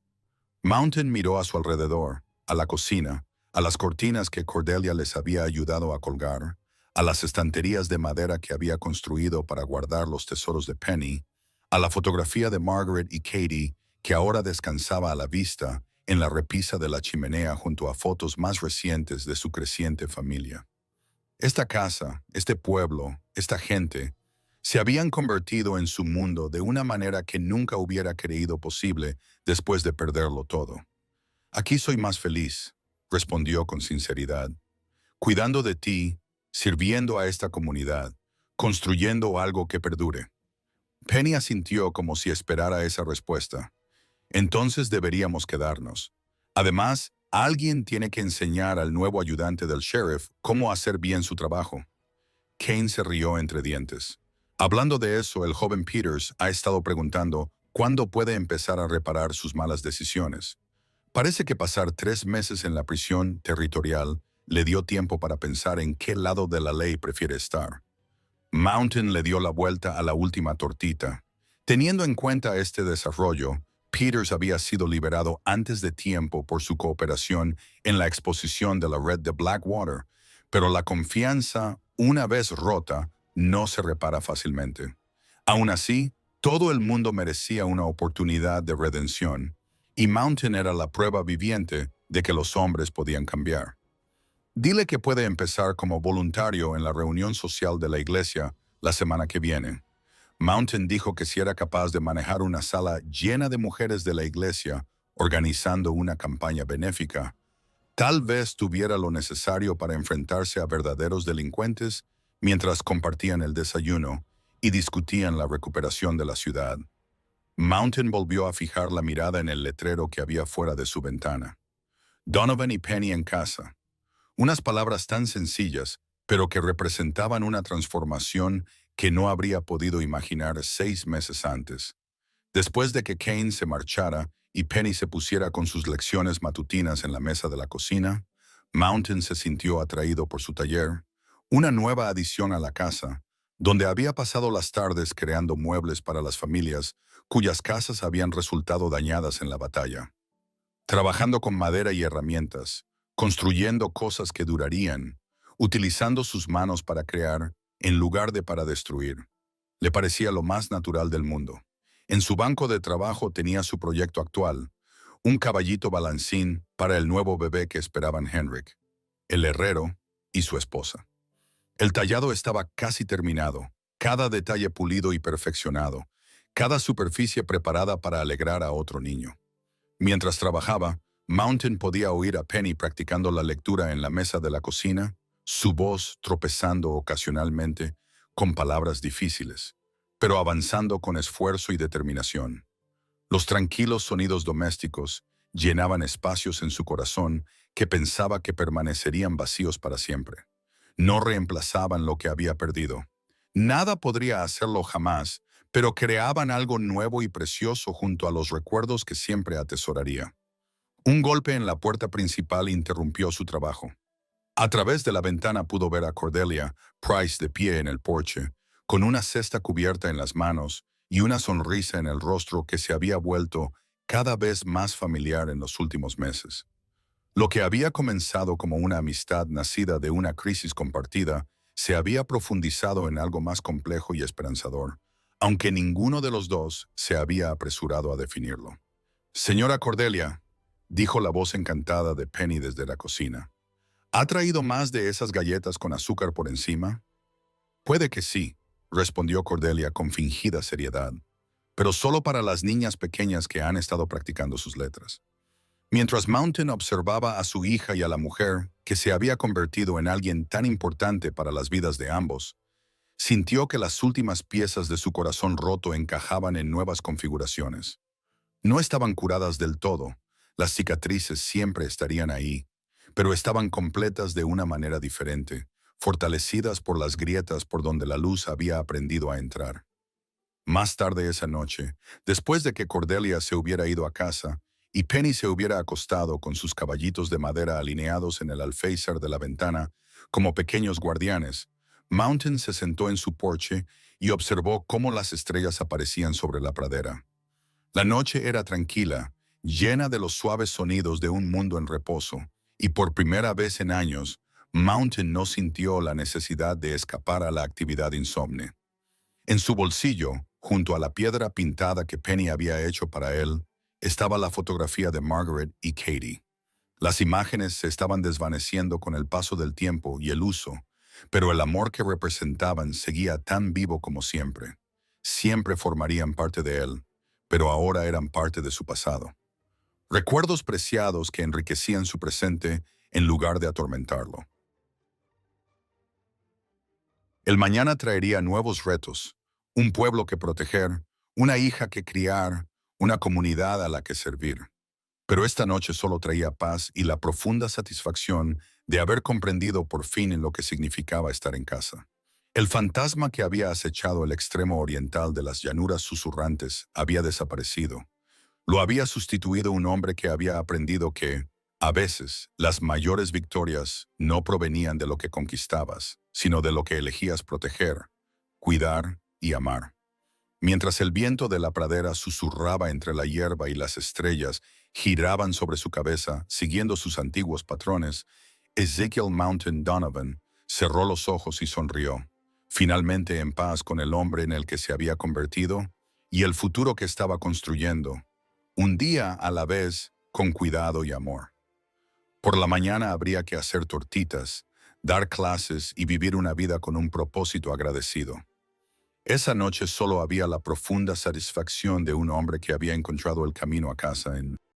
Mountain miró a su alrededor, a la cocina, a las cortinas que Cordelia les había ayudado a colgar, a las estanterías de madera que había construido para guardar los tesoros de Penny, a la fotografía de Margaret y Katie que ahora descansaba a la vista en la repisa de la chimenea junto a fotos más recientes de su creciente familia. Esta casa, este pueblo, esta gente, se habían convertido en su mundo de una manera que nunca hubiera creído posible después de perderlo todo. Aquí soy más feliz, respondió con sinceridad, cuidando de ti, sirviendo a esta comunidad, construyendo algo que perdure. Penny asintió como si esperara esa respuesta. Entonces deberíamos quedarnos. Además, alguien tiene que enseñar al nuevo ayudante del sheriff cómo hacer bien su trabajo. Kane se rió entre dientes. Hablando de eso, el joven Peters ha estado preguntando cuándo puede empezar a reparar sus malas decisiones. Parece que pasar 3 meses en la prisión territorial le dio tiempo para pensar en qué lado de la ley prefiere estar. Mountain le dio la vuelta a la última tortita. Teniendo en cuenta este desarrollo, Peters había sido liberado antes de tiempo por su cooperación en la exposición de la red de Blackwater, pero la confianza, una vez rota, no se repara fácilmente. Aún así, todo el mundo merecía una oportunidad de redención, y Mountain era la prueba viviente de que los hombres podían cambiar. Dile que puede empezar como voluntario en la reunión social de la iglesia la semana que viene. Mountain dijo que si era capaz de manejar una sala llena de mujeres de la iglesia organizando una campaña benéfica, tal vez tuviera lo necesario para enfrentarse a verdaderos delincuentes mientras compartían el desayuno y discutían la recuperación de la ciudad. Mountain volvió a fijar la mirada en el letrero que había fuera de su ventana. Donovan y Penny en casa. Unas palabras tan sencillas, pero que representaban una transformación que no habría podido imaginar 6 meses antes. Después de que Kane se marchara y Penny se pusiera con sus lecciones matutinas en la mesa de la cocina, Mountain se sintió atraído por su taller, una nueva adición a la casa, donde había pasado las tardes creando muebles para las familias cuyas casas habían resultado dañadas en la batalla. Trabajando con madera y herramientas, construyendo cosas que durarían, utilizando sus manos para crear en lugar de para destruir. Le parecía lo más natural del mundo. En su banco de trabajo tenía su proyecto actual, un caballito balancín para el nuevo bebé que esperaban Henrik, el herrero y su esposa. El tallado estaba casi terminado, cada detalle pulido y perfeccionado, cada superficie preparada para alegrar a otro niño. Mientras trabajaba, Mountain podía oír a Penny practicando la lectura en la mesa de la cocina, su voz tropezando ocasionalmente con palabras difíciles, pero avanzando con esfuerzo y determinación. Los tranquilos sonidos domésticos llenaban espacios en su corazón que pensaba que permanecerían vacíos para siempre. No reemplazaban lo que había perdido. Nada podría hacerlo jamás, pero creaban algo nuevo y precioso junto a los recuerdos que siempre atesoraría. Un golpe en la puerta principal interrumpió su trabajo. A través de la ventana pudo ver a Cordelia Price de pie en el porche, con una cesta cubierta en las manos y una sonrisa en el rostro que se había vuelto cada vez más familiar en los últimos meses. Lo que había comenzado como una amistad nacida de una crisis compartida se había profundizado en algo más complejo y esperanzador, aunque ninguno de los dos se había apresurado a definirlo. Señora Cordelia, dijo la voz encantada de Penny desde la cocina, ¿ha traído más de esas galletas con azúcar por encima? Puede que sí, respondió Cordelia con fingida seriedad, pero solo para las niñas pequeñas que han estado practicando sus letras. Mientras Mountain observaba a su hija y a la mujer, que se había convertido en alguien tan importante para las vidas de ambos, sintió que las últimas piezas de su corazón roto encajaban en nuevas configuraciones. No estaban curadas del todo, las cicatrices siempre estarían ahí, pero estaban completas de una manera diferente, fortalecidas por las grietas por donde la luz había aprendido a entrar. Más tarde esa noche, después de que Cordelia se hubiera ido a casa y Penny se hubiera acostado con sus caballitos de madera alineados en el alféizar de la ventana como pequeños guardianes, Mountain se sentó en su porche y observó cómo las estrellas aparecían sobre la pradera. La noche era tranquila, llena de los suaves sonidos de un mundo en reposo, y por primera vez en años, Mountain no sintió la necesidad de escapar a la actividad insomne. En su bolsillo, junto a la piedra pintada que Penny había hecho para él, estaba la fotografía de Margaret y Katie. Las imágenes se estaban desvaneciendo con el paso del tiempo y el uso, pero el amor que representaban seguía tan vivo como siempre. Siempre formarían parte de él, pero ahora eran parte de su pasado. Recuerdos preciados que enriquecían su presente en lugar de atormentarlo. El mañana traería nuevos retos, un pueblo que proteger, una hija que criar, una comunidad a la que servir. Pero esta noche solo traía paz y la profunda satisfacción de haber comprendido por fin en lo que significaba estar en casa. El fantasma que había acechado el extremo oriental de las llanuras susurrantes había desaparecido. Lo había sustituido un hombre que había aprendido que, a veces, las mayores victorias no provenían de lo que conquistabas, sino de lo que elegías proteger, cuidar y amar. Mientras el viento de la pradera susurraba entre la hierba y las estrellas giraban sobre su cabeza, siguiendo sus antiguos patrones, Ezekiel Mountain Donovan cerró los ojos y sonrió, finalmente en paz con el hombre en el que se había convertido y el futuro que estaba construyendo, un día a la vez, con cuidado y amor. Por la mañana habría que hacer tortitas, dar clases y vivir una vida con un propósito agradecido. Esa noche solo había la profunda satisfacción de un hombre que había encontrado el camino a casa en